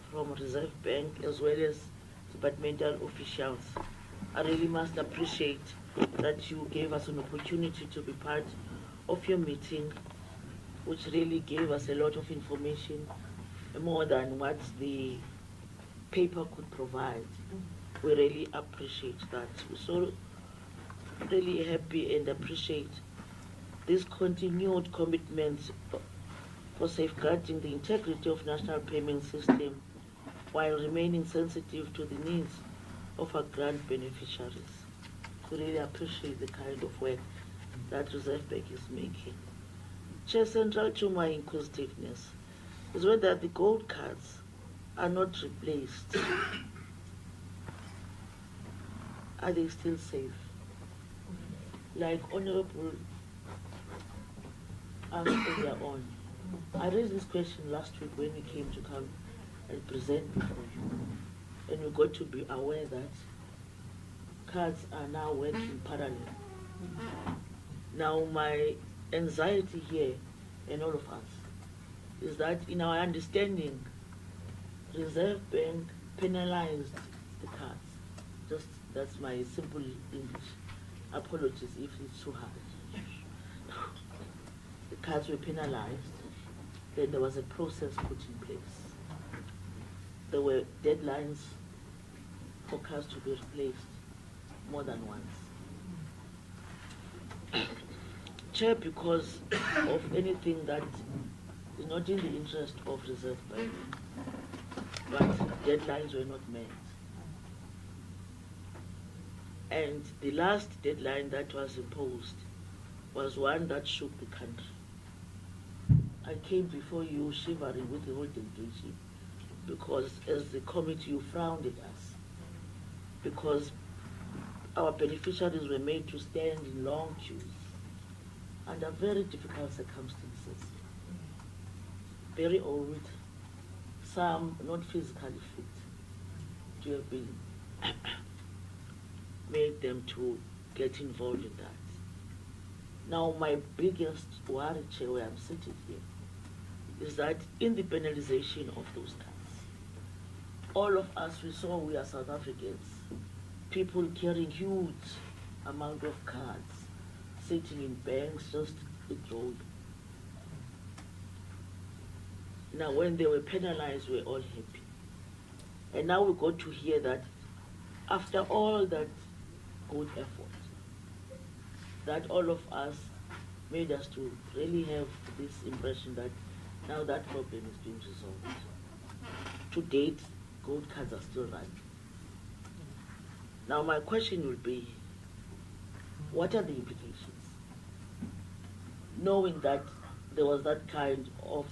from Reserve Bank, as well as departmental officials. I really must appreciate that you gave us an opportunity to be part of your meeting, which really gave us a lot of information, more than what the paper could provide. We really appreciate that. We're so really happy and appreciate this continued commitment for safeguarding the integrity of national payment system while remaining sensitive to the needs of our grant beneficiaries. We really appreciate the kind of work that Reserve Bank is making. Chair, central to my inquisitiveness is whether the gold cards are not replaced. Are they still safe? Like Honourable asked earlier on, I raised this question last week when we came to come and present before you. And we got to be aware that cards are now working parallel. Now my anxiety here, and all of us, is that in our understanding, Reserve Bank penalized the cards. Just, that's my simple English. Apologies if it's too hard. The cards were penalized, then there was a process put in place. There were deadlines for cards to be replaced more than once. Chair, because of anything that is not in the interest of Reserve Bank, but deadlines were not met. And the last deadline that was imposed was one that shook the country. I came before you shivering with the whole delegation because as the committee you frowned at us because our beneficiaries were made to stand in long queues under very difficult circumstances. Very old, some not physically fit to have been made them to get involved in that. Now my biggest worry, Chair, where I'm sitting here, is that in the penalization of those cards, all of us, we are South Africans, people carrying huge amount of cards, sitting in banks, just withdrawing. Now when they were penalized, we were all happy. And now we got to hear that after all that good effort, that all of us made us to really have this impression that now that problem is being resolved. To date, gold cards are still running. Now my question will be, what are the implications? Knowing that there was that kind of,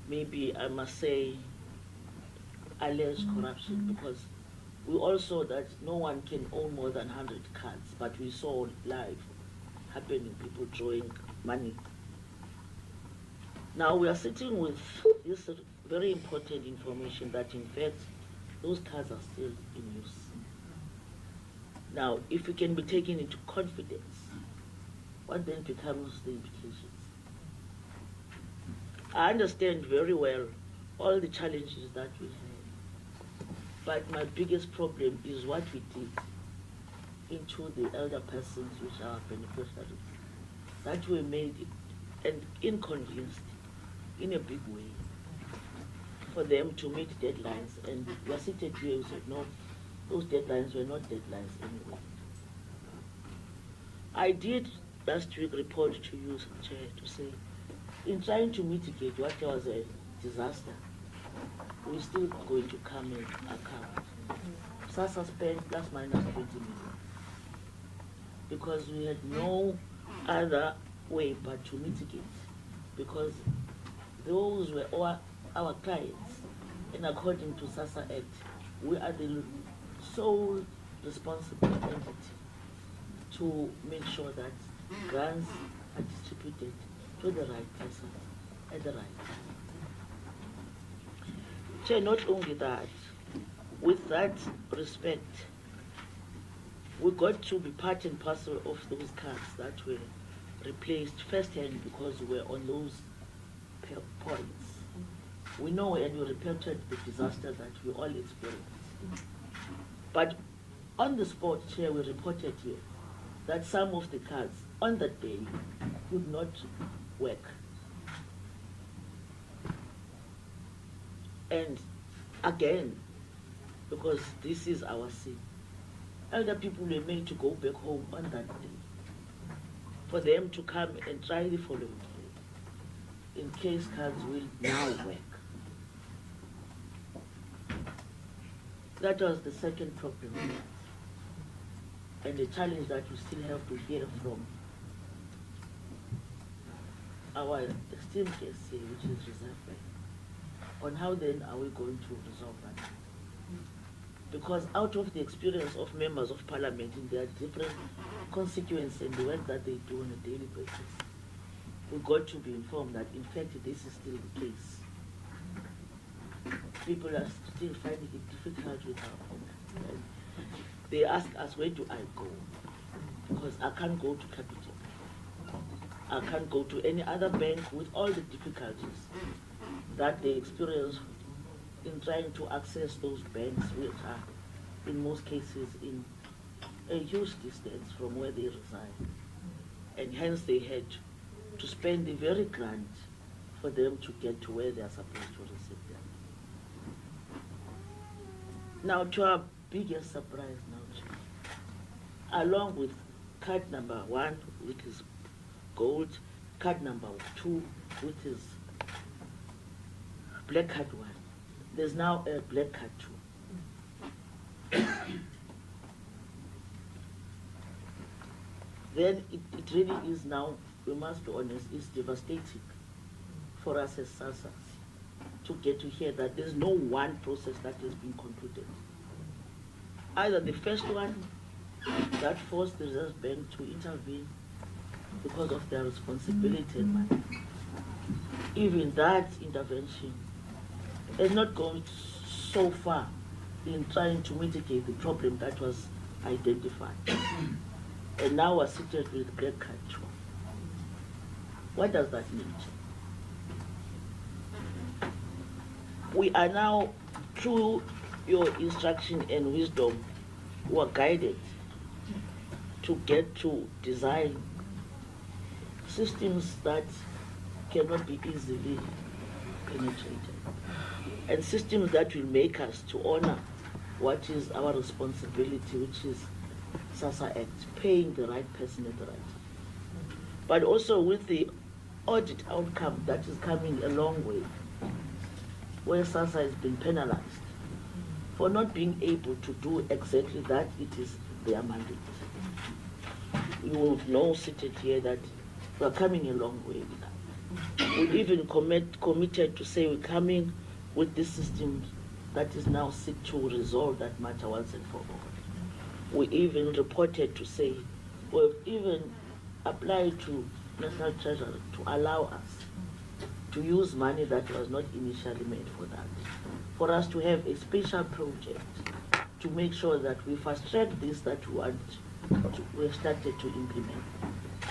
maybe I must say, alleged corruption, because we all saw that no one can own more than 100 cards, but we saw live happening, people drawing money. Now we are sitting with this very important information that in fact those cards are still in use. Now if we can be taken into confidence, what then becomes the implications? I understand very well all the challenges that we have, but my biggest problem is what we did into the elder persons, which are beneficiaries, that we made it and inconvenienced in a big way for them to meet deadlines. And we are seated here, we said, no, those deadlines were not deadlines anyway. I did last week report to you, Chair, to say, in trying to mitigate what was a disaster, we're still going to come in account. SASSA spent plus minus 20 million because we had no other way but to mitigate, because those were our clients and according to SASSA Act, we are the sole responsible entity to make sure that grants are distributed to the right person at the right time. Chair, not only that, with that respect, we got to be part and parcel of those cards that were replaced firsthand because we were on those points. We know and we reported the disaster that we all experienced. But on the spot, Chair, we reported here that some of the cards on that day could not work. And again, because this is our sin, elder people were made to go back home on that day for them to come and try the following day in case cards will now work. That was the second problem, and the challenge that we still have to hear from our esteemed guests here, which is Reserve Bank, on how then are we going to resolve that? Because out of the experience of members of parliament in their different constituencies and the work that they do on a daily basis, we got to be informed that in fact this is still the case. People are still finding it difficult with our home. They ask us, where do I go? Because I can't go to Capital. I can't go to any other bank with all the difficulties that they experience in trying to access those banks, which are in most cases in a huge distance from where they reside. And hence they had to spend the very grant for them to get to where they are supposed to receive them. Now, to our biggest surprise now, along with card number 1, which is gold, card number 2, which is black card 1, there's now a black card 2. Then it really is now, we must be honest, it's devastating for us as SASSA to get to hear that there's no one process that has been concluded. Either the first one that forced the Reserve Bank to intervene because of their responsibility and money. Even that intervention has not gone so far in trying to mitigate the problem that was identified. And now we're seated with black card 2. What does that mean? We are now, through your instruction and wisdom, we are guided to get to design systems that cannot be easily penetrated, and systems that will make us to honor what is our responsibility, which is SASSA Act, paying the right person at the right time. But also with the audit outcome that is coming a long way, where SASSA has been penalized for not being able to do exactly that it is their mandate. You will know seated here that we are coming a long way with that. We even committed to say we're coming with this system that is now set to resolve that matter once and for all. We even reported to say we've even applied to National Treasury to allow us to use money that was not initially made for that, for us to have a special project to make sure that we fast track this that we've started to implement.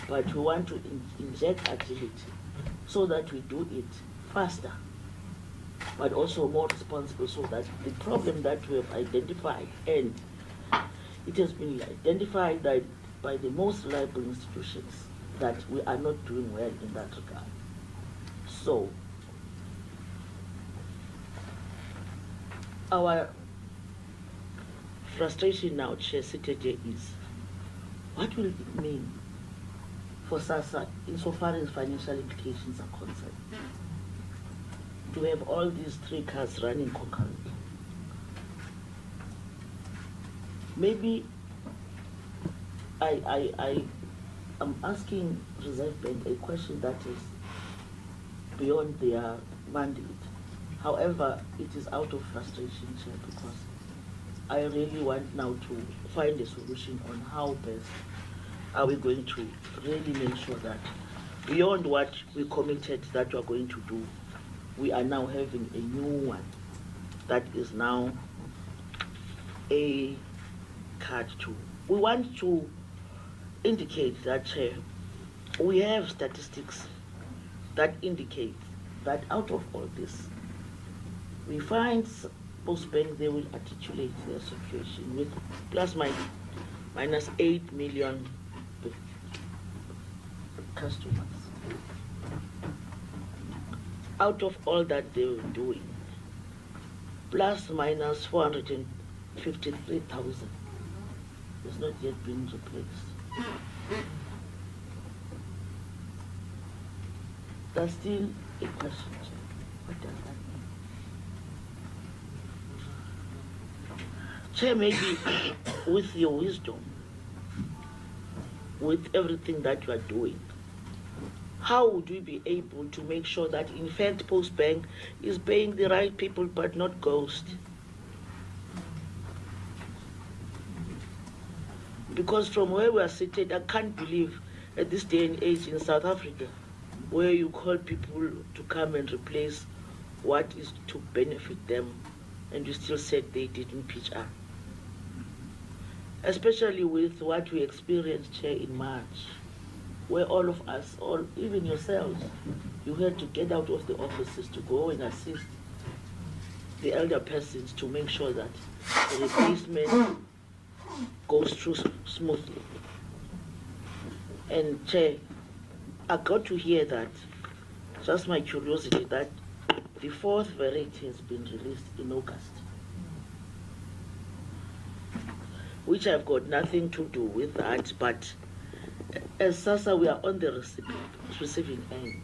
But we want to inject agility so that we do it faster, but also more responsible, so that the problem that we have identified, and it has been identified that by the most reliable institutions, that we are not doing well in that regard. So, our frustration now, Chair, seated here, is what will it mean for SASSA insofar as financial implications are concerned to have all these 3 cards running concurrently? Maybe I am asking Reserve Bank a question that is beyond their mandate. However, it is out of frustration, Chair, because I really want now to find a solution on how best are we going to really make sure that beyond what we committed that we are going to do, we are now having a new one that is now a card 2. We want to indicate that, Chair, we have statistics that indicate that out of all this, we find Postbank, they will articulate their situation with plus minus 8 million customers. Out of all that they were doing, plus minus 453,000 has not yet been replaced. There's still a question, what does that mean? Chair, maybe with your wisdom, with everything that you are doing, how would we be able to make sure that in fact Postbank is paying the right people but not ghosts? Because from where we are seated, I can't believe at this day and age in South Africa, where you call people to come and replace what is to benefit them, and you still said they didn't pitch up. Especially with what we experienced, Chair, in March, where all of us, even yourselves, you had to get out of the offices to go and assist the elder persons to make sure that the replacement goes through smoothly. And Chair, I got to hear that, just my curiosity, that the 4th variety has been released in August, which I've got nothing to do with that, but as SASSA, we are on the receiving end.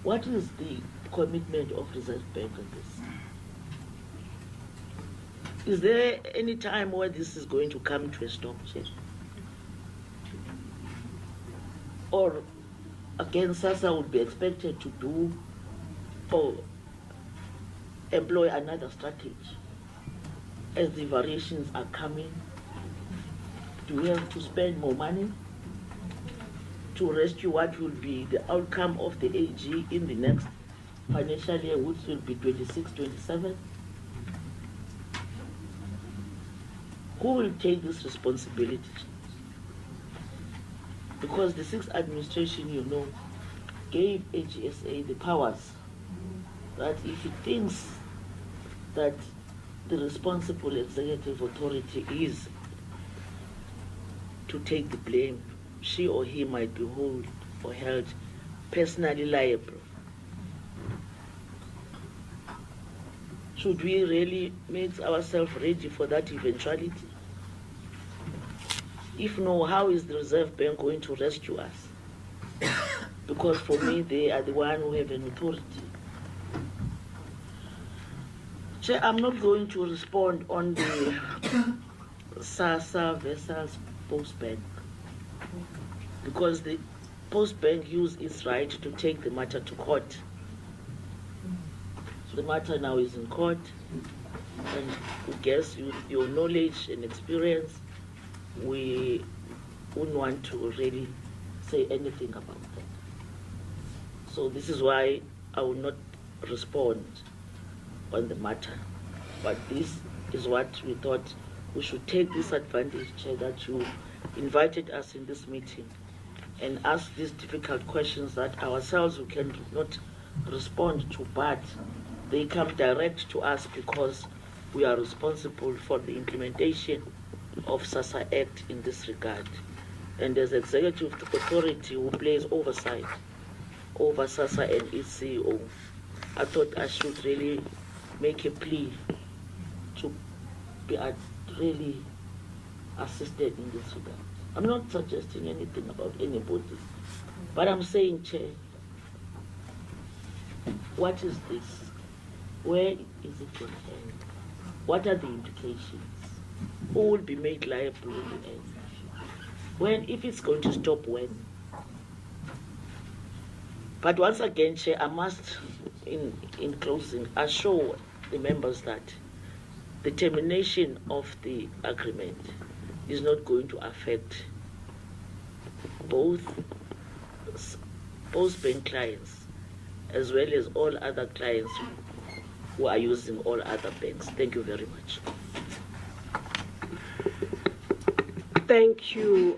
What is the commitment of Reserve Bank on this? Is there any time where this is going to come to a stop, Chair? Or again, SASSA would be expected to do or employ another strategy as the variations are coming? Do we have to spend more money to rescue what will be the outcome of the AG in the next financial year, which will be 26-27? Who will take this responsibility? Because the 6th administration, you know, gave AGSA the powers that if it thinks that the responsible executive authority is to take the blame, she or he might be held personally liable. Should we really make ourselves ready for that eventuality? If no, how is the Reserve Bank going to rescue us? Because for me, they are the one who have an authority. Chair, I'm not going to respond on the SASSA versus Postbank, because the Postbank used its right to take the matter to court. So the matter now is in court, and I guess with your knowledge and experience, we wouldn't want to really say anything about that. So this is why I will not respond on the matter. But this is what we thought we should take this advantage, Chair, that you invited us in this meeting and ask these difficult questions that ourselves we cannot respond to, but they come direct to us because we are responsible for the implementation of SASSA Act in this regard. And as executive authority who plays oversight over SASSA and its CEO, I thought I should really make a plea to be really assisted in this regard. I'm not suggesting anything about anybody, but I'm saying, Chair, what is this? Where is it going to end? What are the implications? Who will be made liable in the end? When, if it's going to stop, when? But once again, Chair, I must, in closing, assure the members that the termination of the agreement is not going to affect both Postbank clients as well as all other clients who are using all other banks. Thank you very much. Thank you,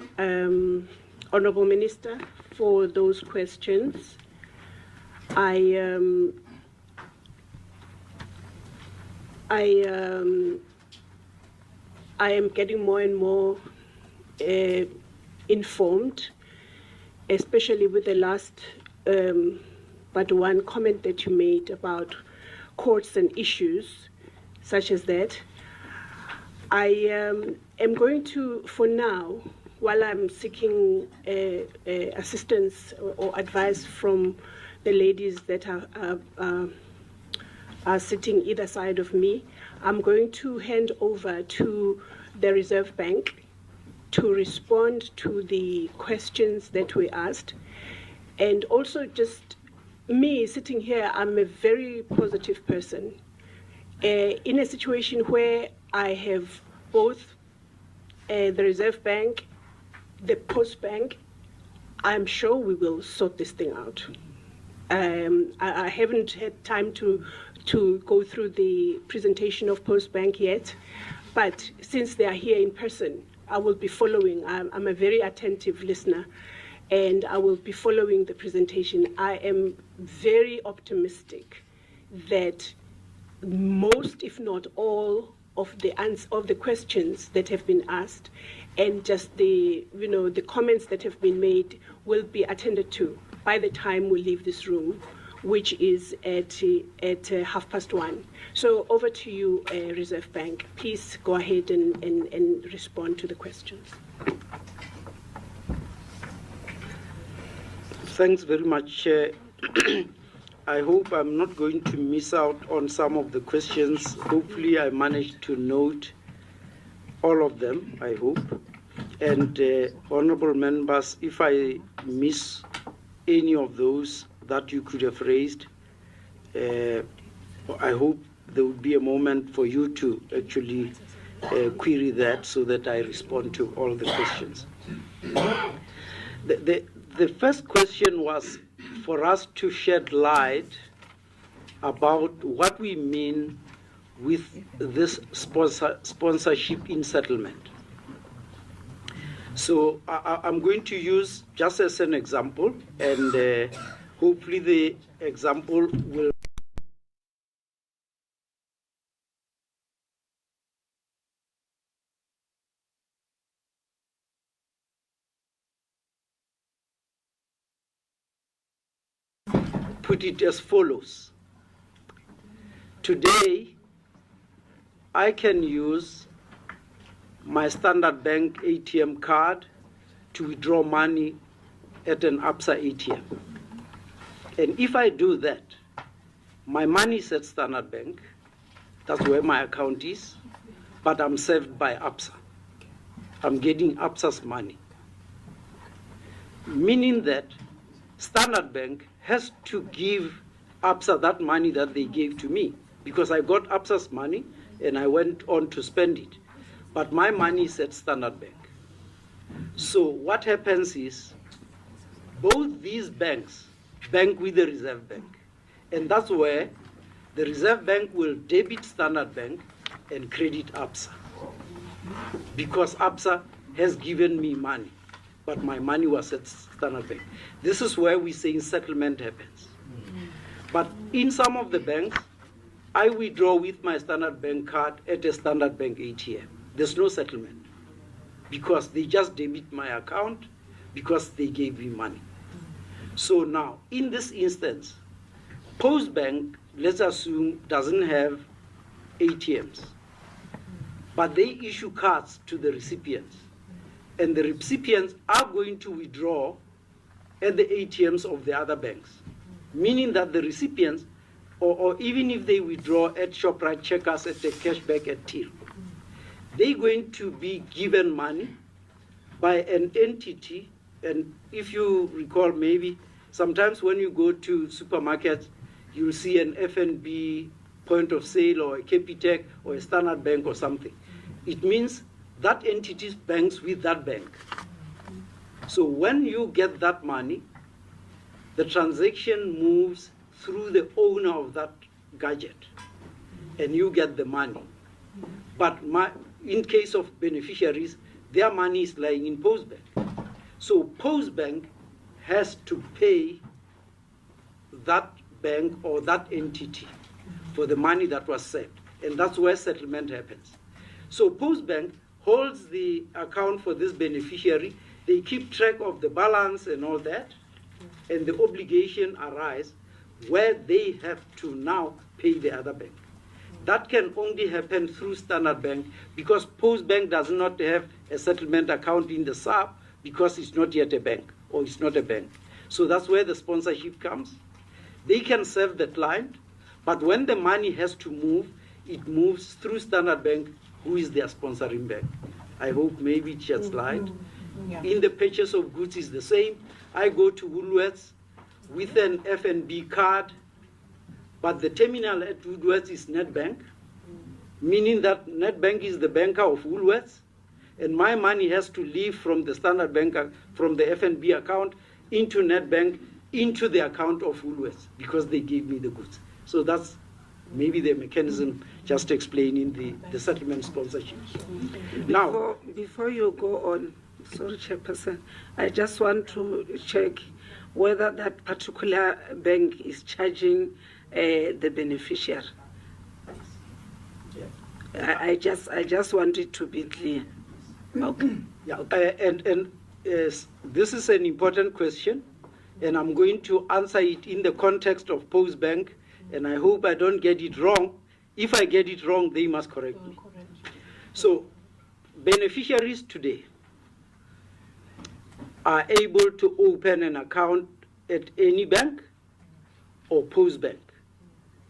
Honourable Minister, for those questions. I am getting more and more informed, especially with the last but one comment that you made about courts and issues such as that. I am going to, for now, while I'm seeking assistance or advice from the ladies that are sitting either side of me, I'm going to hand over to the Reserve Bank to respond to the questions that we asked. And also just me sitting here, I'm a very positive person. In a situation where I have both the Reserve Bank, the Postbank, I'm sure we will sort this thing out. I haven't had time to go through the presentation of Postbank yet, but since they are here in person, I will be following. I'm a very attentive listener, and I will be following the presentation. I am very optimistic that most, if not all, of the questions that have been asked, and just the comments that have been made will be attended to by the time we leave this room, which is at 1:30. So over to you, Reserve Bank. Please go ahead and respond to the questions. Thanks very much, Chair. I hope I'm not going to miss out on some of the questions. Hopefully I managed to note all of them, I hope. And honorable members, if I miss any of those that you could have raised, I hope there would be a moment for you to actually query that so that I respond to all the questions. The first question was for us to shed light about what we mean with this sponsorship in settlement. So I'm going to use just as an example, and hopefully the example will put it as follows. Today, I can use my Standard Bank ATM card to withdraw money at an ABSA ATM. And if I do that, my money is at Standard Bank, that's where my account is, but I'm served by ABSA. I'm getting ABSA's money. Meaning that Standard Bank has to give ABSA that money that they gave to me, because I got ABSA's money and I went on to spend it. But my money is at Standard Bank. So what happens is, both these banks bank with the Reserve Bank. And that's where the Reserve Bank will debit Standard Bank and credit ABSA. Because ABSA has given me money, but my money was at Standard Bank. This is where we say settlement happens. But in some of the banks, I withdraw with my Standard Bank card at a Standard Bank ATM. There's no settlement, because they just debit my account because they gave me money. So now, in this instance, Postbank, let's assume, doesn't have ATMs, but they issue cards to the recipients, and the recipients are going to withdraw at the ATMs of the other banks, meaning that the recipients, or even if they withdraw at ShopRite Checkers, at the cashback at Till, they're going to be given money by an entity, and if you recall, maybe sometimes when you go to supermarkets, you'll see an FNB point of sale or a Capitec or a Standard Bank or something. It means that entity banks with that bank. So when you get that money, the transaction moves through the owner of that gadget, and you get the money. But in case of beneficiaries, their money is lying in Postbank. So Postbank has to pay that bank or that entity for the money that was saved, and that's where settlement happens. So Postbank holds the account for this beneficiary. They keep track of the balance and all that, and the obligation arises where they have to now pay the other bank. That can only happen through Standard Bank because Postbank does not have a settlement account in the SAP because it's not yet a bank or it's not a bank. So that's where the sponsorship comes. They can serve the client, but when the money has to move, it moves through Standard Bank, who is their sponsoring bank. I hope maybe it sheds light. Yeah. In the purchase of goods is the same. I go to Woolworths with an FNB card, but the terminal at Woolworths is Nedbank, meaning that Nedbank is the banker of Woolworths, and my money has to leave from the Standard Bank, from the FNB account, into Nedbank, into the account of Woolworths, because they gave me the goods. So that's maybe the mechanism just explaining the settlement sponsorship. Now, Before you go on, sorry, Chairperson, I just want to check whether that particular bank is charging the beneficiary. I just want it to be clear. Okay. Yeah, this is an important question, and I'm going to answer it in the context of Postbank, and I hope I don't get it wrong. If I get it wrong, they must correct me. So, beneficiaries today are able to open an account at any bank or Postbank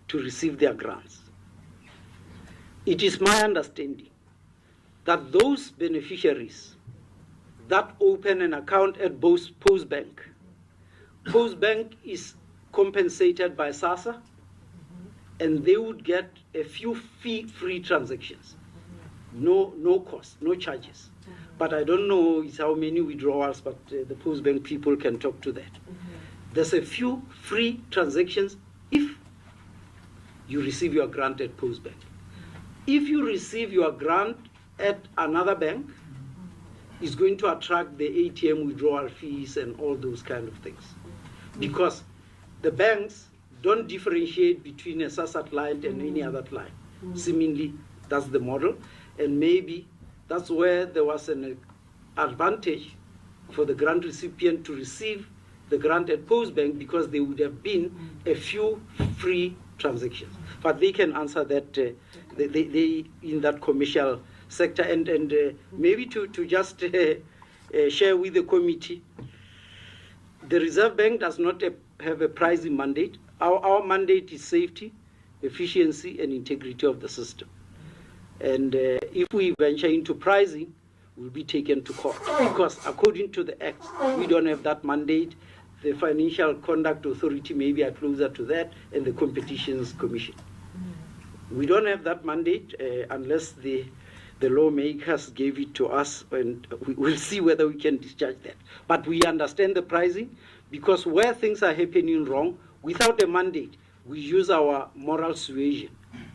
to receive their grants. It is my understanding that those beneficiaries that open an account at both Postbank is compensated by SASSA, and they would get a few fee-free transactions. No cost, no charges. But I don't know how many withdrawals, but the Postbank people can talk to that. There's a few free transactions if you receive your grant at Postbank. If you receive your grant at another bank, it's going to attract the ATM withdrawal fees and all those kind of things. Because the banks don't differentiate between a SASSA client and any other client. Seemingly, that's the model. And maybe that's where there was an advantage for the grant recipient to receive the grant at Postbank, because there would have been a few free transactions. But they can answer that, they in that commercial sector. And maybe to just share with the committee, the Reserve Bank does not have a pricing mandate. Our mandate is safety, efficiency, and integrity of the system. And if we venture into pricing, we'll be taken to court. Because according to the Act, we don't have that mandate. The Financial Conduct Authority maybe are closer to that, and the Competitions Commission. We don't have that mandate unless the lawmakers gave it to us, and we'll see whether we can discharge that. But we understand the pricing, because where things are happening wrong, without a mandate, we use our moral suasion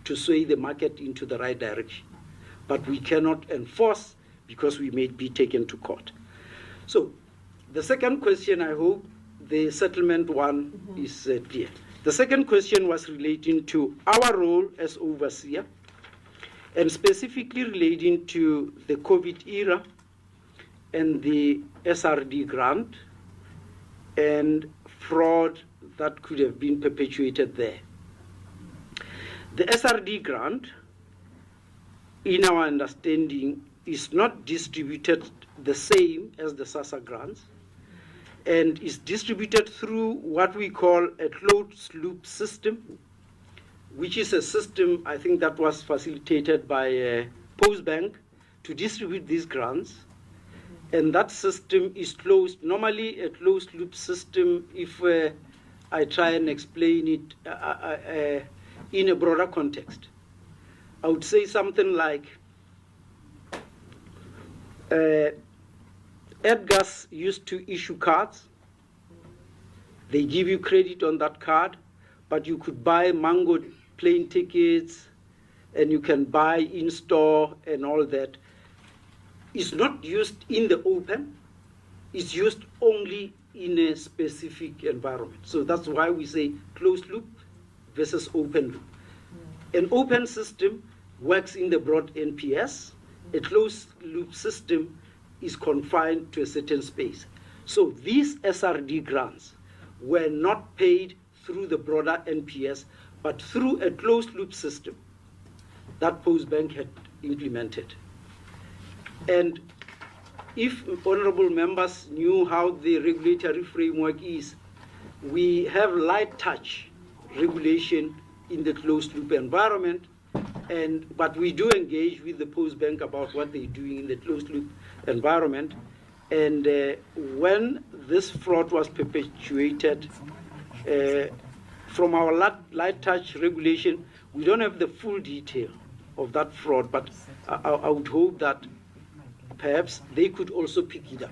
to sway the market into the right direction. But we cannot enforce, because we may be taken to court. So the second question, I hope the settlement one is clear. The second question was relating to our role as overseer, and specifically relating to the COVID era and the SRD grant and fraud that could have been perpetuated there. The SRD grant, in our understanding, is not distributed the same as the SASSA grants, and is distributed through what we call a closed loop system, which is a system, I think, that was facilitated by Postbank to distribute these grants. and that system is closed. Normally, a closed loop system, if I try and explain it in a broader context, I would say something like Edgar's used to issue cards. They give you credit on that card, but you could buy Mango plane tickets, and you can buy in-store and all that. It's not used in the open. It's used only in a specific environment. So that's why we say closed loop versus open loop. An open system works in the broad NPS. A closed loop system is confined to a certain space. So these SRD grants were not paid through the broader NPS, but through a closed loop system that Postbank had implemented. And if honorable members knew how the regulatory framework is, we have light touch regulation in the closed loop environment, but we do engage with the Postbank about what they're doing in the closed loop environment. And when this fraud was perpetuated, from our light touch regulation, we don't have the full detail of that fraud, but I would hope that perhaps they could also pick it up.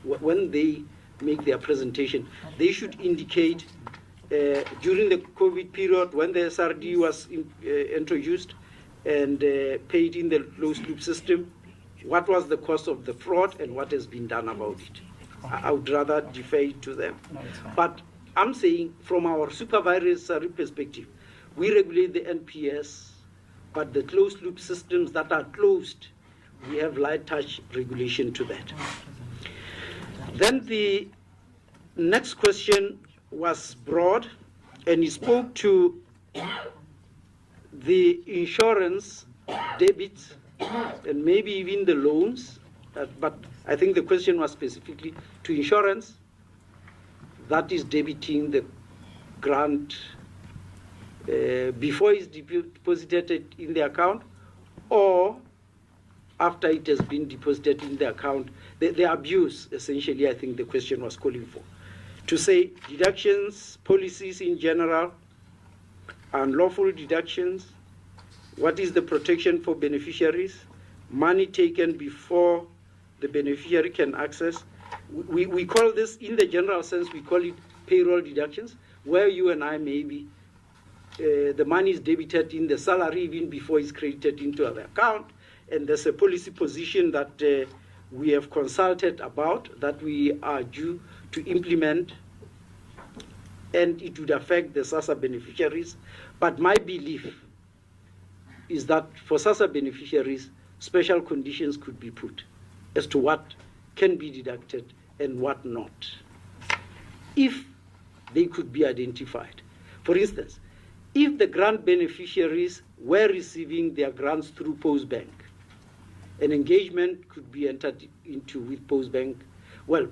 When they make their presentation, they should indicate during the COVID period when the SRD was introduced and paid in the closed loop system, what was the cost of the fraud and what has been done about it. I would rather defer it to them. But I'm saying from our supervisory perspective, we regulate the NPS, but the closed loop systems that are closed, we have light touch regulation to that. Then the next question was broad, and he spoke to the insurance debits and maybe even the loans, but I think the question was specifically to insurance, that is debiting the grant before it's deposited in the account or after it has been deposited in the account. The abuse, essentially, I think the question was calling for. To say deductions, policies in general, unlawful deductions, what is the protection for beneficiaries, money taken before the beneficiary can access. We call this, in the general sense, we call it payroll deductions, where you and I maybe, the money is debited in the salary even before it's credited into our account, and there's a policy position that we have consulted about that we are due to implement, and it would affect the SASSA beneficiaries. But my belief is that for SASSA beneficiaries, special conditions could be put as to what can be deducted and what not, if they could be identified. For instance, if the grant beneficiaries were receiving their grants through Postbank, an engagement could be entered into with Postbank. Well,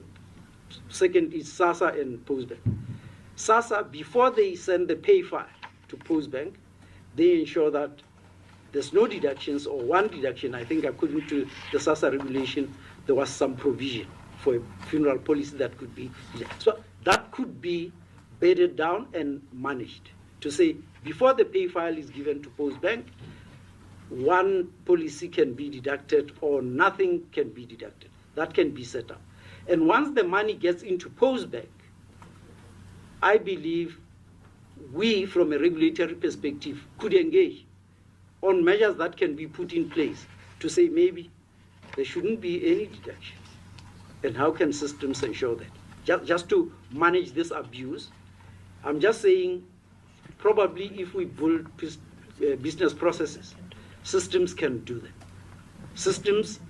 second is SASSA and Postbank. SASSA, before they send the pay file to Postbank, they ensure that there's no deductions or one deduction. I think according to the SASSA regulation, there was some provision for a funeral policy that could be. So that could be bedded down and managed to say before the pay file is given to Postbank, one policy can be deducted or nothing can be deducted. That can be set up. And once the money gets into Postbank, I believe we, from a regulatory perspective, could engage on measures that can be put in place to say maybe there shouldn't be any deduction. And how can systems ensure that? Just to manage this abuse, I'm just saying probably if we build business processes, systems can do that. Systems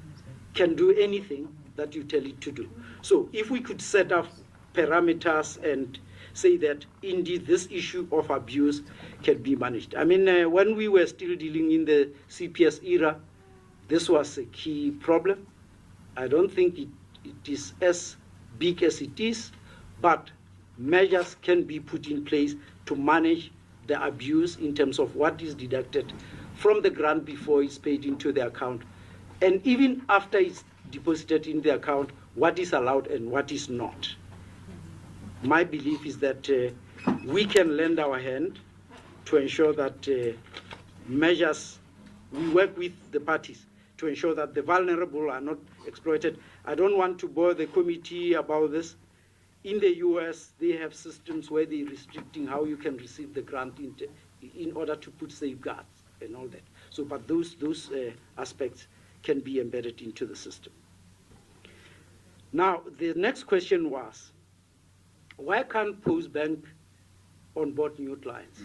can do anything that you tell it to do. So if we could set up parameters and say that indeed this issue of abuse can be managed. I mean, when we were still dealing in the CPS era, this was a key problem. I don't think it is as big as it is, but measures can be put in place to manage the abuse in terms of what is deducted from the grant before it's paid into the account. And even after it's deposited in the account, what is allowed and what is not. My belief is that we can lend our hand to ensure that measures, we work with the parties to ensure that the vulnerable are not exploited. I don't want to bore the committee about this. In the US, they have systems where they're restricting how you can receive the grant in order to put safeguards and all that. So, but those aspects can be embedded into the system. Now, the next question was, why can't Postbank onboard new clients?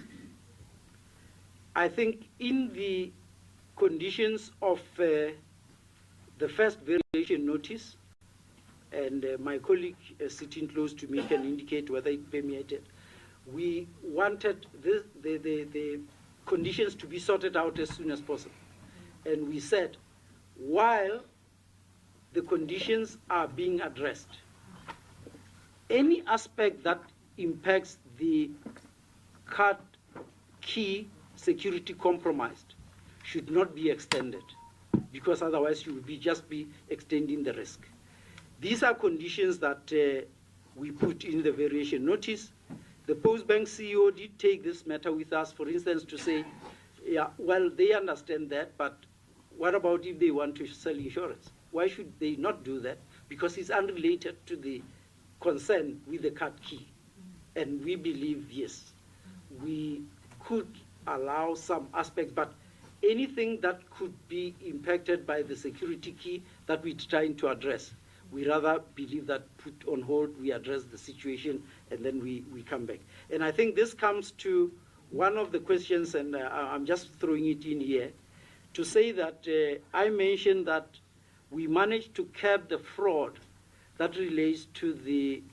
I think in the conditions of the first variation notice, and my colleague sitting close to me can indicate whether it permeated, we wanted the conditions to be sorted out as soon as possible. And we said, while the conditions are being addressed, any aspect that impacts the card key security compromised should not be extended, because otherwise you will just be extending the risk. These are conditions that we put in the variation notice. The Postbank CEO did take this matter with us, for instance, to say, yeah, well, they understand that, but what about if they want to sell insurance? Why should they not do that? Because it's unrelated to the concern with the card key. And we believe, yes, we could allow some aspects, but anything that could be impacted by the security key that we're trying to address, we rather believe that put on hold, we address the situation, and then we come back. And I think this comes to one of the questions, and I'm just throwing it in here, to say that I mentioned that we managed to curb the fraud that relates to the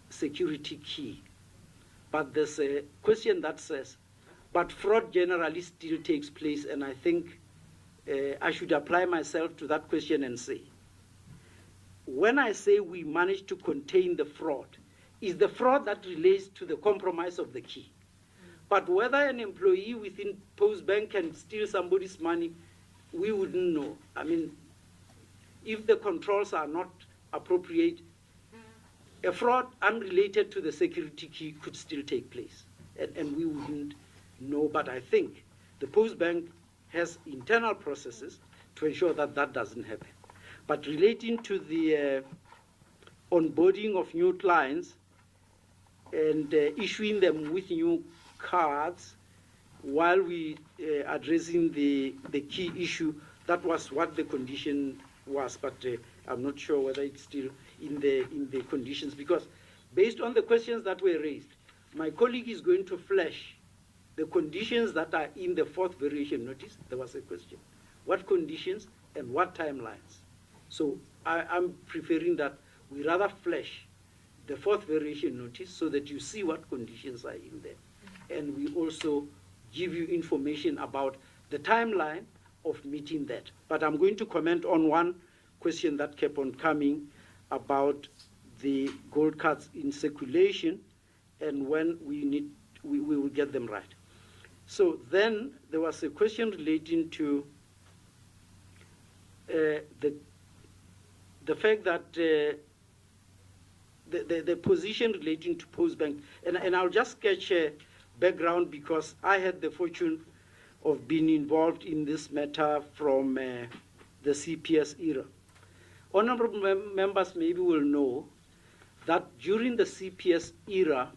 security key. But there's a question that says, but fraud generally still takes place, and I think I should apply myself to that question and say, when I say we managed to contain the fraud, is the fraud that relates to the compromise of the key. But whether an employee within Postbank can steal somebody's money, we wouldn't know. I mean, if the controls are not appropriate, a fraud unrelated to the security key could still take place, and we wouldn't know. But I think the Postbank has internal processes to ensure that that doesn't happen. But relating to the onboarding of new clients and issuing them with new cards while we addressing the key issue, that was what the condition was. But I'm not sure whether it's still in the conditions, because based on the questions that were raised, my colleague is going to flash the conditions that are in the fourth variation notice. There was a question. What conditions and what timelines? So I'm preferring that we rather flash the fourth variation notice so that you see what conditions are in there. And we also give you information about the timeline of meeting that. But I'm going to comment on one question that kept on coming about the gold cards in circulation and when we will get them right. So then there was a question relating to the fact that the position relating to Postbank, and I'll just sketch a background because I had the fortune of being involved in this matter from the CPS era. Honorable members maybe will know that during the CPS era,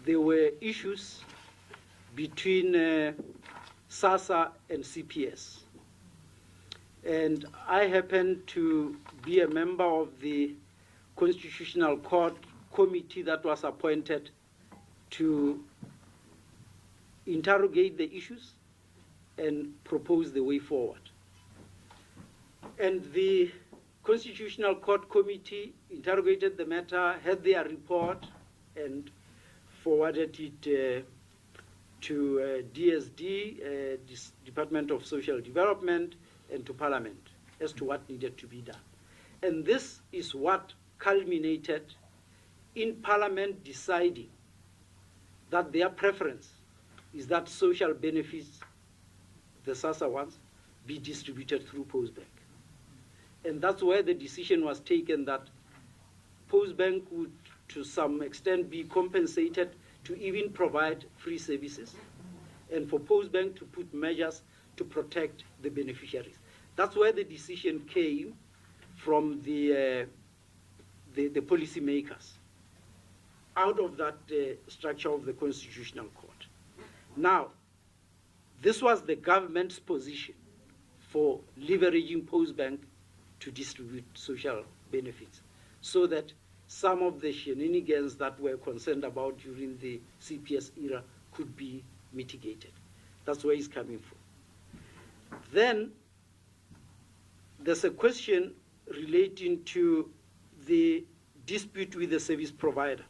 there were issues between SASSA and CPS. And I happened to be a member of the Constitutional Court committee that was appointed to interrogate the issues and propose the way forward. And the Constitutional Court committee interrogated the matter, had their report, and forwarded it to DSD, Department of Social Development, and to Parliament as to what needed to be done. And this is what culminated in Parliament deciding that their preference is that social benefits, the SASSA ones, be distributed through Postbank. And that's where the decision was taken that Postbank would, to some extent, be compensated to even provide free services, and for Postbank to put measures to protect the beneficiaries. That's where the decision came from the policymakers, out of that structure of the Constitutional Court. Now, this was the government's position for leveraging Postbank to distribute social benefits, so that some of the shenanigans that we're concerned about during the CPS era could be mitigated. That's where it's coming from. Then there's a question relating to the dispute with the service provider.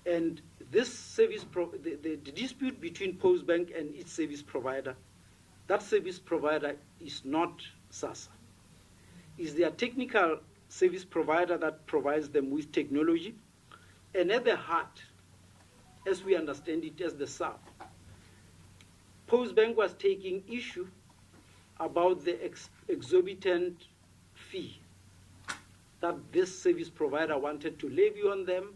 And this the dispute between Postbank and its service provider, that service provider is not SASSA. It's their technical service provider that provides them with technology. And at the heart, as we understand it as the SAP, Postbank was taking issue about the exorbitant fee that this service provider wanted to levy on them,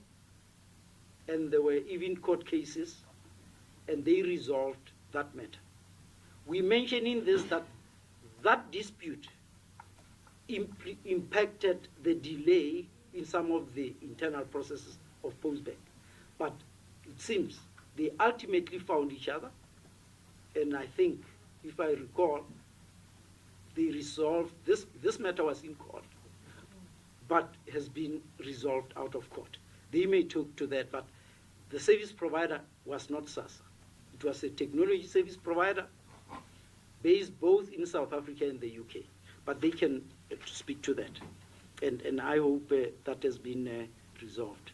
and there were even court cases, and they resolved that matter. We mention in this that dispute impacted the delay in some of the internal processes of Postbank. But it seems they ultimately found each other, and I think, if I recall, they resolved, this matter was in court, but has been resolved out of court. They may talk to that, but the service provider was not SASSA. It was a technology service provider based both in South Africa and the UK. But they can speak to that. And I hope that has been resolved.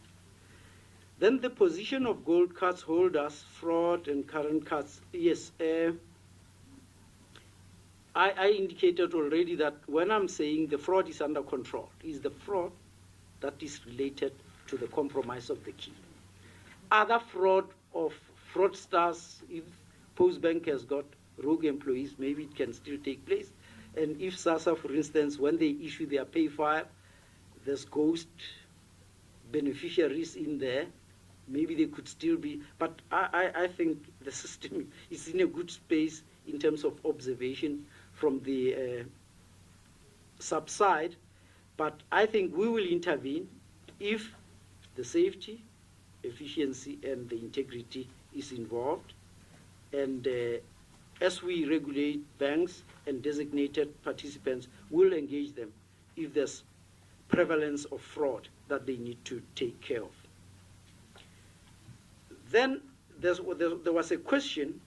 Then the position of gold cards holders, fraud and current cards. Yes, I indicated already that when I'm saying the fraud is under control, is the fraud that is related to the compromise of the key. Other fraud of fraudsters, if Postbank has got rogue employees, maybe it can still take place. And if SASSA, for instance, when they issue their pay file, there's ghost beneficiaries in there, maybe they could still be, but I think the system is in a good space in terms of observation from the sub-side, but I think we will intervene if the safety, efficiency, and the integrity is involved. And as we regulate banks and designated participants, we'll engage them if there's prevalence of fraud that they need to take care of. Then there was a question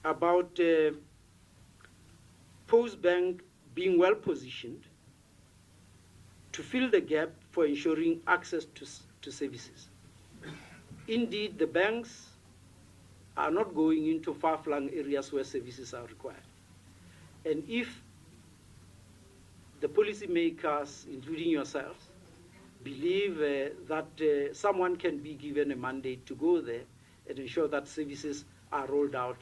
about Postbank being well positioned to fill the gap for ensuring access to services. Indeed, the banks are not going into far-flung areas where services are required. And if the policymakers, including yourselves, believe that someone can be given a mandate to go there and ensure that services are rolled out,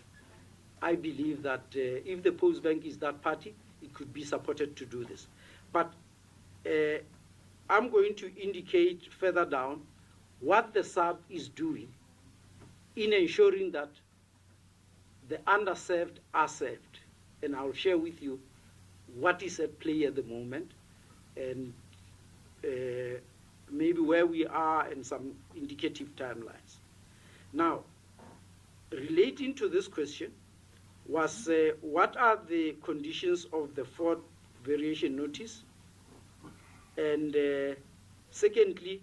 I believe that if the Postbank is that party, it could be supported to do this. But I'm going to indicate further down what the SAB is doing in ensuring that the underserved are served. And I'll share with you what is at play at the moment, and maybe where we are and some indicative timelines. Now, relating to this question was what are the conditions of the fourth variation notice? And secondly,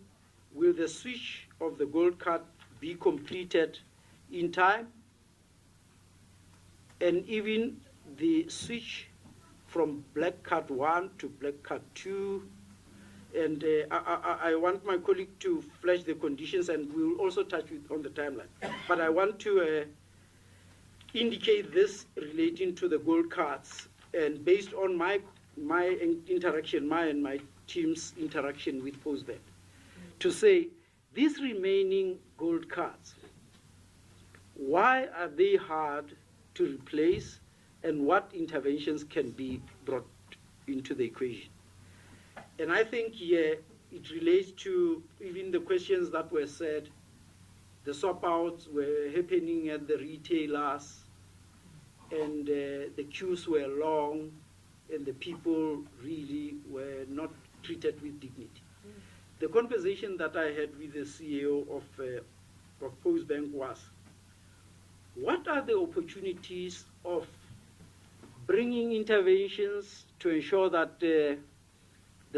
will the switch of the gold card be completed in time? And even the switch from black card 1 to black card 2. And I want my colleague to flash the conditions, and we will also touch on the timeline. But I want to indicate this relating to the gold cards, and based on my interaction, my and my team's interaction with Postbank, to say these remaining gold cards, why are they hard to replace, and what interventions can be brought into the equation. And I think here it relates to even the questions that were said. The swap-outs were happening at the retailers, and the queues were long, and the people really were not treated with dignity. The conversation that I had with the CEO of Postbank was, what are the opportunities of bringing interventions to ensure that the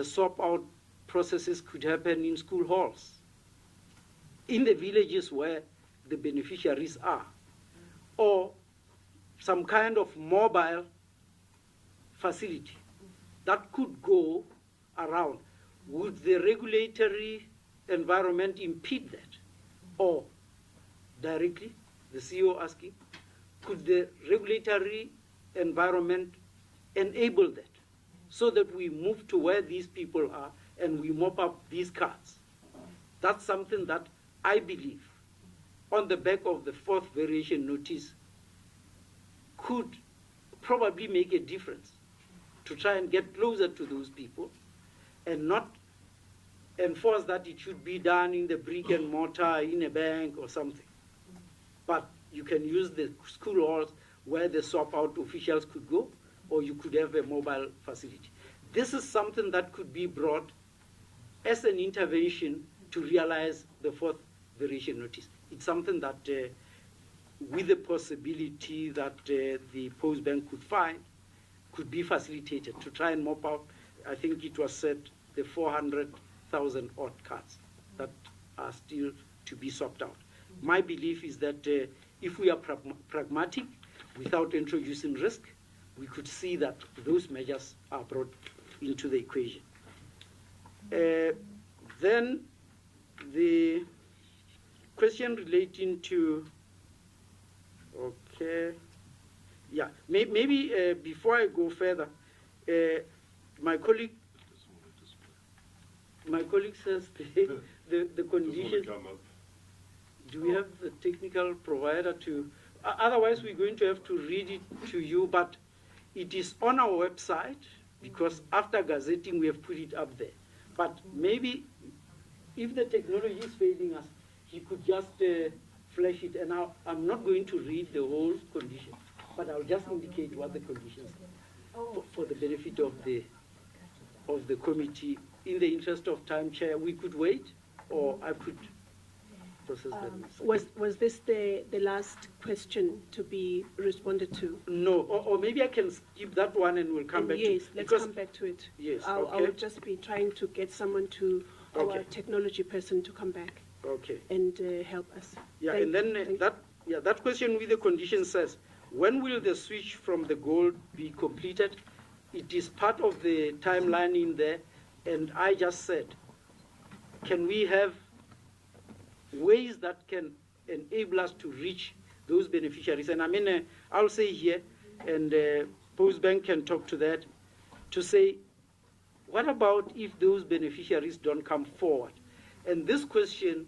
swap-out processes could happen in school halls, in the villages where the beneficiaries are, or some kind of mobile facility that could go around. Would the regulatory environment impede that? Or directly, the CEO asking, could the regulatory environment enable that, so that we move to where these people are and we mop up these cards? That's something that I believe, on the back of the fourth variation notice, could probably make a difference to try and get closer to those people and not enforce that it should be done in the brick and mortar, in a bank or something. But you can use the school halls where the swap-out officials could go, or you could have a mobile facility. This is something that could be brought as an intervention to realize the fourth variation notice. It's something that, with the possibility that the Postbank could find, could be facilitated to try and mop up, I think it was said, the 400,000 odd cards that are still to be swapped out. My belief is that if we are pragmatic, without introducing risk, we could see that those measures are brought into the equation. Then the question relating to, okay, yeah, maybe before I go further, my colleague says the conditions. Do we have the technical provider to? Otherwise, we're going to have to read it to you, but it is on our website, because after gazetting, we have put it up there. But maybe if the technology is failing us, he could just flash it. And I'm not going to read the whole condition, but I'll just indicate what the conditions are for the benefit of the committee. In the interest of time, Chair, we could wait, or I could process them. Was this the last question to be responded to? No, or maybe I can skip that one and we'll come back to it. Yes, let's come back to it. Yes, I'll just be trying to get someone to, our technology person, to come back and help us. Yeah, and then that question with the condition says, when will the switch from the gold be completed? It is part of the timeline in there, and I just said, can we have ways that can enable us to reach those beneficiaries? And I mean, I'll say here, and Postbank can talk to that, to say, what about if those beneficiaries don't come forward? And this question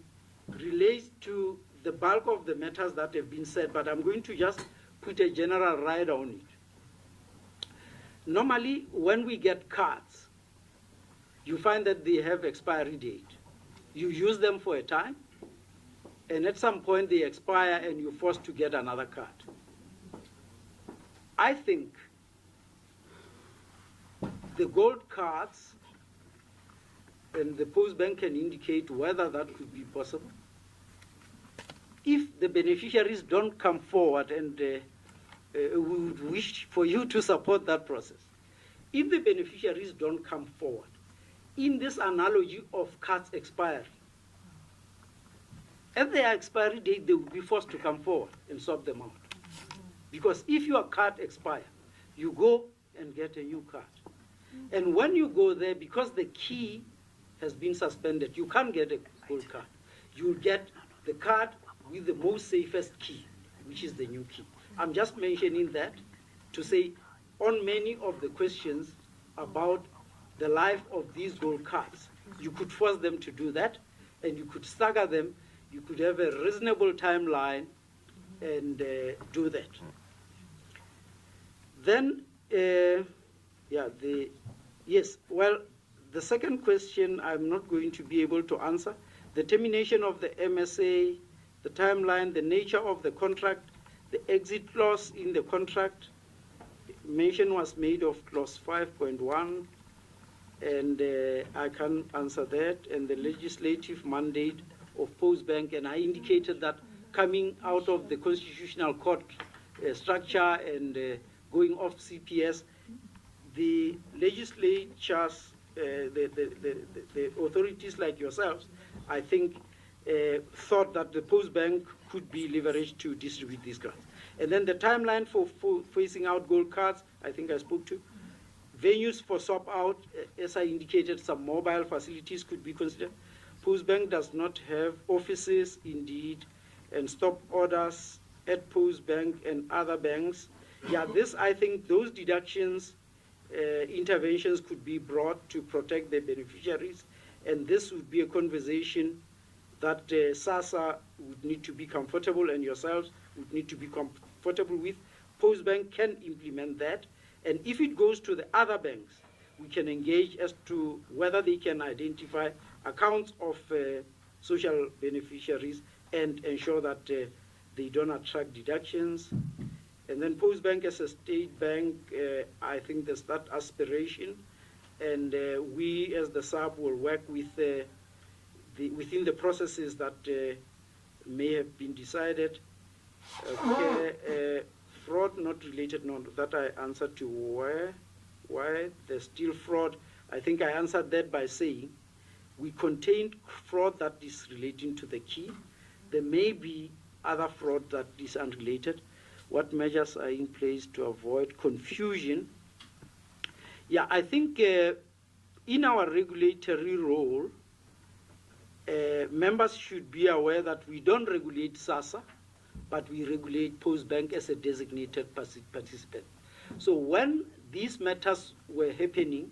relates to the bulk of the matters that have been said, but I'm going to just put a general rider on it. Normally, when we get cards, you find that they have expiry date. You use them for a time, and at some point they expire and you're forced to get another card. I think the gold cards, and the Postbank can indicate whether that could be possible. If the beneficiaries don't come forward, and we would wish for you to support that process. If the beneficiaries don't come forward, in this analogy of cards expiring, at their expiry date, they will be forced to come forward and swap them out. Because if your card expires, you go and get a new card. And when you go there, because the key has been suspended, you can't get a gold card. You'll get the card with the most safest key, which is the new key. I'm just mentioning that to say, on many of the questions about the life of these gold cards, you could force them to do that, and you could stagger them. You could have a reasonable timeline and do that. Then, the Yes, well, the second question I'm not going to be able to answer. The termination of the MSA, the timeline, the nature of the contract, the exit clause in the contract. Mention was made of clause 5.1, and I can't answer that, and the legislative mandate of Postbank, and I indicated that coming out of the constitutional court structure and going off CPS, the legislatures, the authorities like yourselves, I think, thought that the Postbank could be leveraged to distribute these cards. And then the timeline for phasing out gold cards, I think I spoke to. Venues for swap out, as I indicated, some mobile facilities could be considered. Postbank does not have offices, indeed, and stop orders at Postbank and other banks. Yeah, this, I think, those deductions, interventions could be brought to protect the beneficiaries, and this would be a conversation that SASSA would need to be comfortable, and yourselves would need to be comfortable with. Postbank can implement that, and if it goes to the other banks, we can engage as to whether they can identify accounts of social beneficiaries and ensure that they don't attract deductions. And then Postbank as a state bank, I think there's that aspiration, and we as the SAP will work with within the processes that may have been decided. Okay, fraud not related, no, that I answered to why there's still fraud. I think I answered that by saying we contained fraud that is relating to the key. There may be other fraud that is unrelated. What measures are in place to avoid confusion? Yeah, I think in our regulatory role, members should be aware that we don't regulate SASSA, but we regulate Postbank as a designated participant. So when these matters were happening,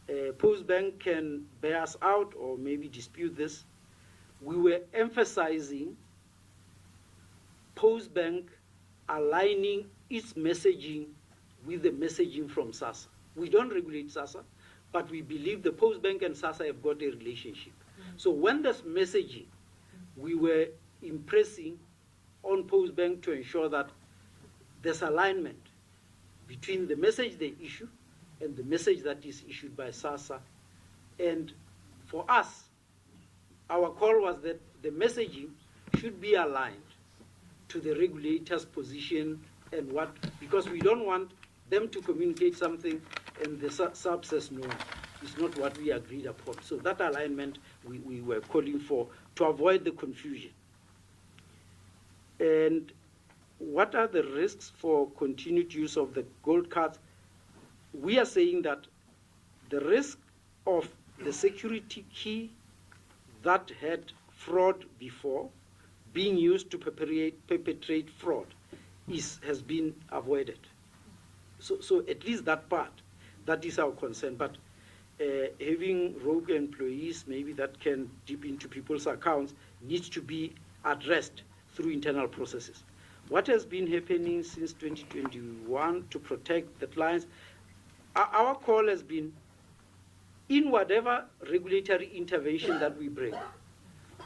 Postbank can bear us out or maybe dispute this. We were emphasizing Postbank aligning its messaging with the messaging from SASSA. We don't regulate SASSA, but we believe the Postbank and SASSA have got a relationship. So when there's messaging, we were impressing on Postbank to ensure that there's alignment between the message they issue and the message that is issued by SASSA. And for us, our call was that the messaging should be aligned to the regulator's position and what, because we don't want them to communicate something and the SAP says no, it's not what we agreed upon. So that alignment we were calling for to avoid the confusion. And what are the risks for continued use of the gold cards? We are saying that the risk of the security key that had fraud before being used to perpetrate fraud has been avoided. So at least that part, that is our concern. But having rogue employees, maybe that can dip into people's accounts, needs to be addressed through internal processes. What has been happening since 2021 to protect the clients? Our call has been, in whatever regulatory intervention that we bring,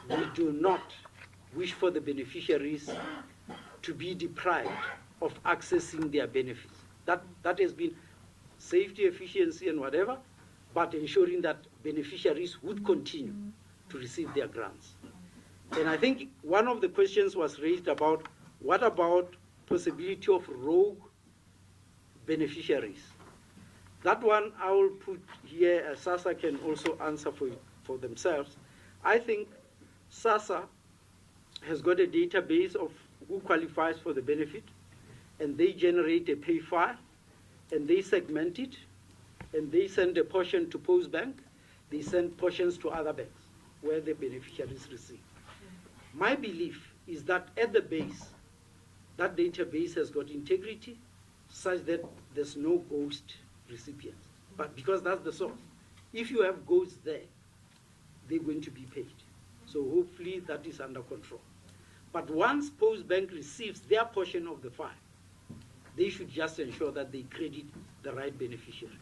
we do not wish for the beneficiaries to be deprived of accessing their benefits. That has been safety, efficiency, and whatever, but ensuring that beneficiaries would continue to receive their grants. And I think one of the questions was raised about, what about possibility of rogue beneficiaries? That one I will put here, as SASSA can also answer for themselves. I think SASSA has got a database of who qualifies for the benefit, and they generate a pay file, and they segment it, and they send a portion to Postbank, they send portions to other banks where the beneficiaries receive. My belief is that at the base, that database has got integrity such that there's no ghost recipients. But because that's the source, if you have ghosts there, they're going to be paid. So hopefully that is under control. But once Postbank receives their portion of the file, they should just ensure that they credit the right beneficiary.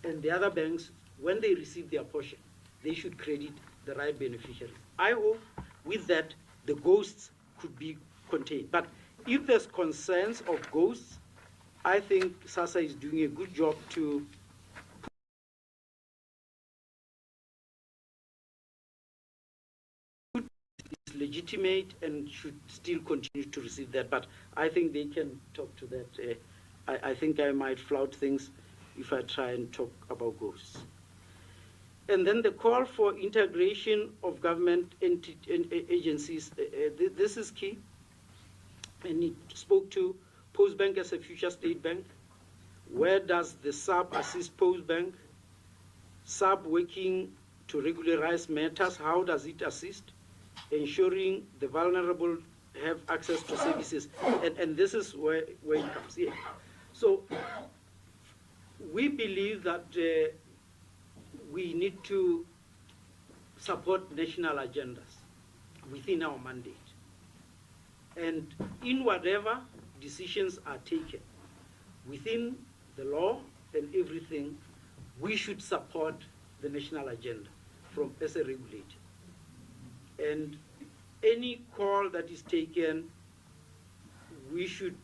and the other banks, when they receive their portion, they should credit the right beneficiaries. I hope with that the ghosts could be contained. But if there's concerns of ghosts, I think SASSA is doing a good job to it's legitimate and should still continue to receive that. But I think they can talk to that. I think I might flout things if I try and talk about ghosts. And then the call for integration of government agencies, this is key. And it spoke to Postbank as a future state bank. Where does the SAB assist Postbank? SAB working to regularize matters, how does it assist? Ensuring the vulnerable have access to services. And this is where it comes in. So we believe that we need to support national agendas within our mandate. And in whatever decisions are taken within the law and everything, we should support the national agenda as a regulator. And any call that is taken, we should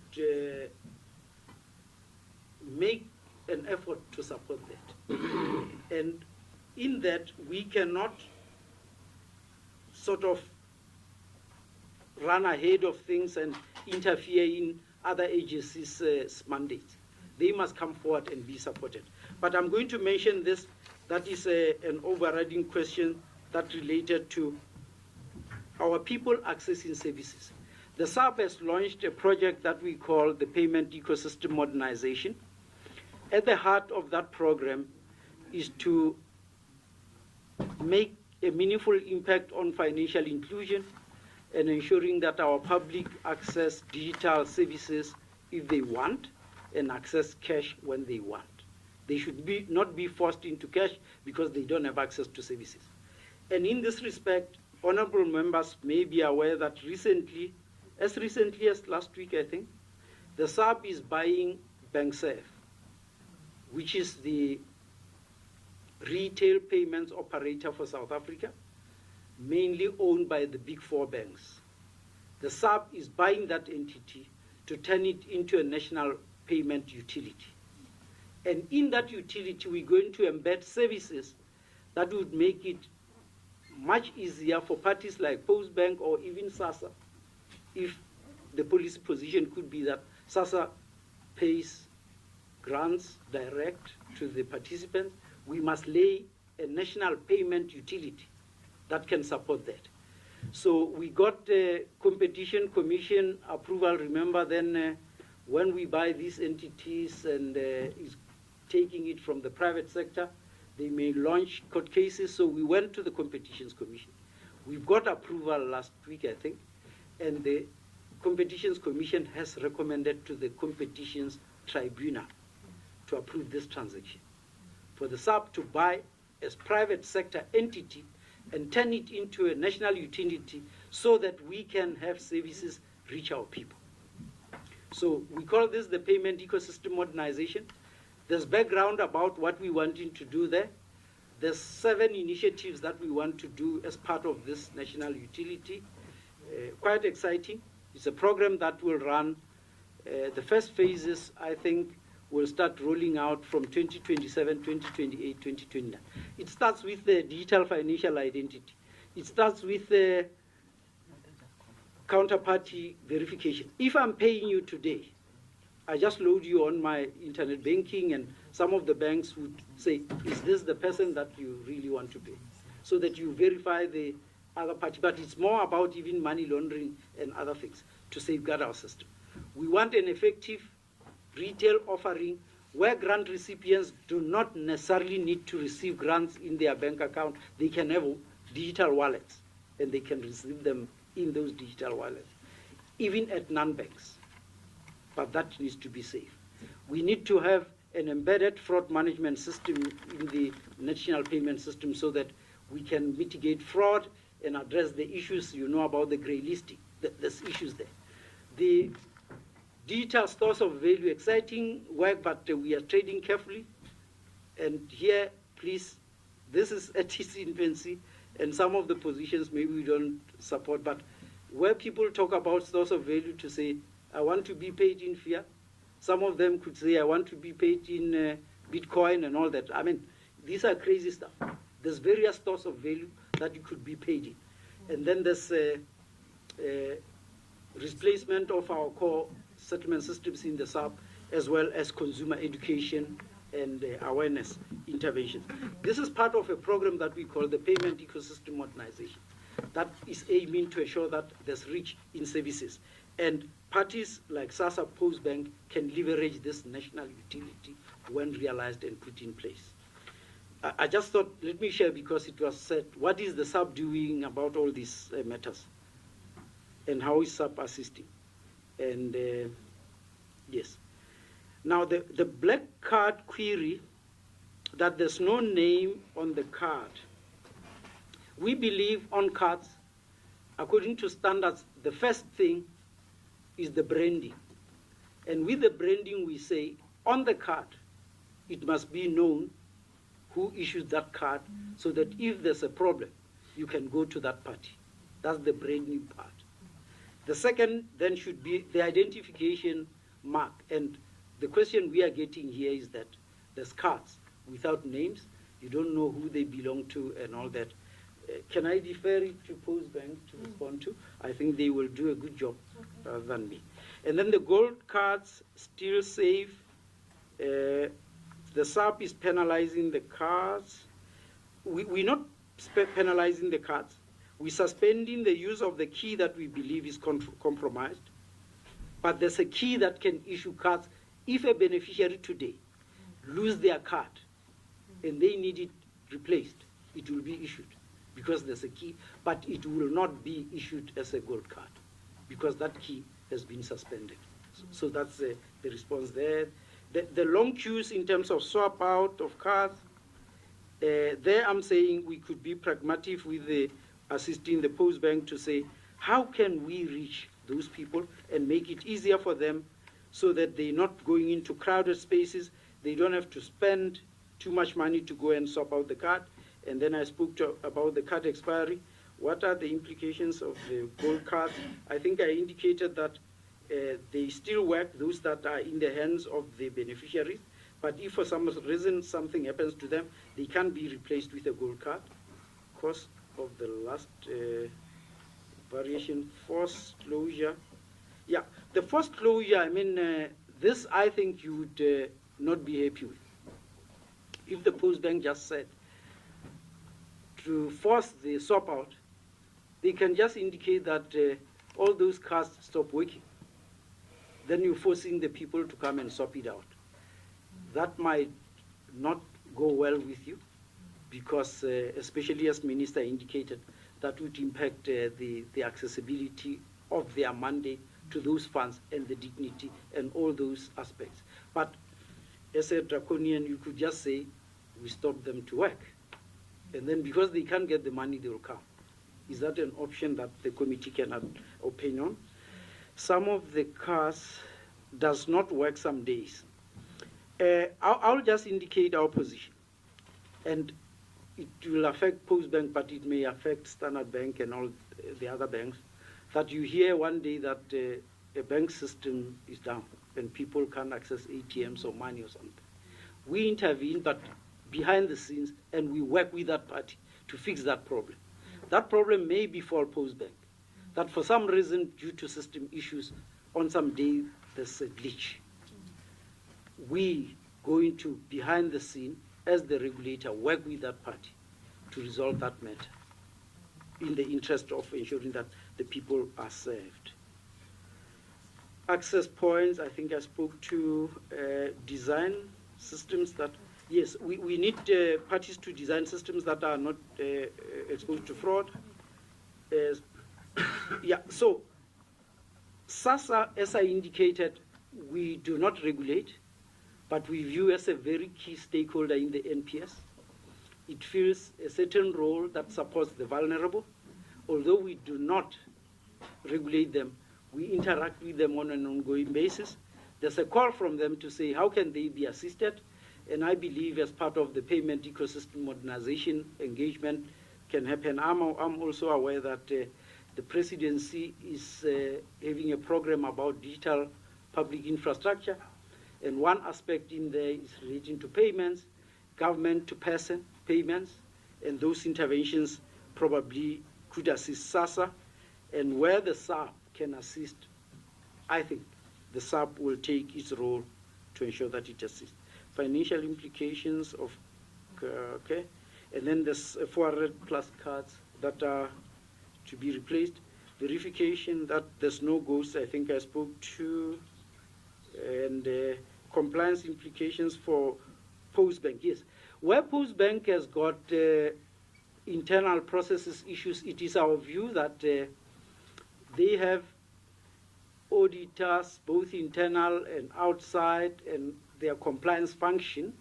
make an effort to support that. And in that, we cannot sort of run ahead of things and interfere in other agencies' mandates. They must come forward and be supported. But I'm going to mention this, that is an overriding question that related to our people accessing services. The SAB has launched a project that we call the Payment Ecosystem Modernization. At the heart of that program is to make a meaningful impact on financial inclusion and ensuring that our public access digital services if they want and access cash when they want. They should not be forced into cash because they don't have access to services. And in this respect, honorable members may be aware that as recently as last week, I think, the SAB is buying BankSafe, which is the retail payments operator for South Africa, mainly owned by the big four banks. The SAB is buying that entity to turn it into a national payment utility. And in that utility, we're going to embed services that would make it much easier for parties like Postbank or even SASSA, if the policy position could be that SASSA pays grants direct to the participants. We must lay a national payment utility that can support that. So we got the Competition Commission approval. Remember then when we buy these entities and is taking it from the private sector, they may launch court cases. So we went to the Competitions Commission. We've got approval last week, I think, and the Competitions Commission has recommended to the Competitions Tribunal to approve this transaction for the SAB to buy as private sector entity and turn it into a national utility so that we can have services reach our people. So we call this the Payment Ecosystem Modernization. There's background about what we wanting to do there. There's 7 initiatives that we want to do as part of this national utility. Quite exciting. It's a program that will run. The first phases, I think, will start rolling out from 2027, 2028, 2029. It starts with the digital financial identity. It starts with the counterparty verification. If I'm paying you today, I just load you on my internet banking, and some of the banks would say, is this the person that you really want to pay? So that you verify the other party. But it's more about even money laundering and other things to safeguard our system. We want an effective retail offering where grant recipients do not necessarily need to receive grants in their bank account. They can have digital wallets, and they can receive them in those digital wallets, even at non-banks. But that needs to be safe. We need to have an embedded fraud management system in the national payment system so that we can mitigate fraud and address the issues you know about the grey listing. There's issues there. The digital stores of value, exciting work, but we are trading carefully. And here, please, this is at its infancy, and some of the positions maybe we don't support, but where people talk about source of value to say, I want to be paid in fiat, some of them could say, I want to be paid in Bitcoin and all that. I mean, these are crazy stuff. There's various stores of value that you could be paid in. And then there's replacement of our core settlement systems in the SAP, as well as consumer education and awareness interventions. This is part of a program that we call the Payment Ecosystem Modernization. That is aiming to ensure that there's reach in services. And parties like SASSA, Postbank can leverage this national utility when realized and put in place. I just thought, let me share, because it was said, what is the SAP doing about all these matters? And how is SAP assisting? And yes. Now, the black card query, that there's no name on the card. We believe on cards, according to standards, the first thing is the branding. And with the branding, we say, on the card, it must be known who issued that card, so that if there's a problem, you can go to that party. That's the branding part. The second then should be the identification mark. And the question we are getting here is that there's cards without names, you don't know who they belong to and all that. Can I defer it to Postbank to respond to? I think they will do a good job rather than me. And then the gold cards still safe. The SAP is penalizing the cards. We're not penalizing the cards. We're suspending the use of the key that we believe is compromised. But there's a key that can issue cards. If a beneficiary today lose their card and they need it replaced, it will be issued because there's a key, but it will not be issued as a gold card because that key has been suspended. So that's the response there. The long queues in terms of swap out of cards, there I'm saying we could be pragmatic with the assisting the Postbank to say, how can we reach those people and make it easier for them so that they're not going into crowded spaces, they don't have to spend too much money to go and swap out the card. And then I spoke about the card expiry. What are the implications of the gold cards? I think I indicated that they still work, those that are in the hands of the beneficiaries, but if for some reason something happens to them, they can be replaced with a gold card. Cost of the last variation, forced closure. Yeah, the forced closure, I mean, this I think you would not be happy with. If the Postbank just said to force the swap out, they can just indicate that all those cards stop working. Then you're forcing the people to come and swap it out. That might not go well with you because, especially as Minister indicated, that would impact the accessibility of their mandate to those funds and the dignity and all those aspects. But as a draconian, you could just say, we stop them to work. And then because they can't get the money, they will come. Is that an option that the committee cannot opine on? Some of the cards does not work some days. I'll just indicate our position. And it will affect Postbank, but it may affect Standard Bank and all the other banks, that you hear one day that a bank system is down and people can't access ATMs or money or something. We intervene, but behind the scenes, and we work with that party to fix that problem. That problem may befall Postbank, that for some reason, due to system issues, on some day there's a glitch. We go into behind the scene as the regulator, work with that party to resolve that matter in the interest of ensuring that the people are served. Access points, I think I spoke to design systems that, yes, we need parties to design systems that are not exposed to fraud. Yeah, so SASSA, as I indicated, we do not regulate, but we view as a very key stakeholder in the NPS. It fills a certain role that supports the vulnerable. Although we do not regulate them, we interact with them on an ongoing basis. There's a call from them to say, how can they be assisted? And I believe as part of the payment ecosystem modernization engagement can happen. I'm also aware that the presidency is having a program about digital public infrastructure. And one aspect in there is relating to payments, government-to-person payments, and those interventions probably could assist SASSA. And where the SAP can assist, I think the SAP will take its role to ensure that it assists. Financial implications of, okay, and then there's 400 plus cards that are to be replaced. Verification that there's no ghosts, I think I spoke to, and compliance implications for Postbank, yes. Where Postbank has got internal processes issues, it is our view that they have auditors, both internal and outside, and their compliance function.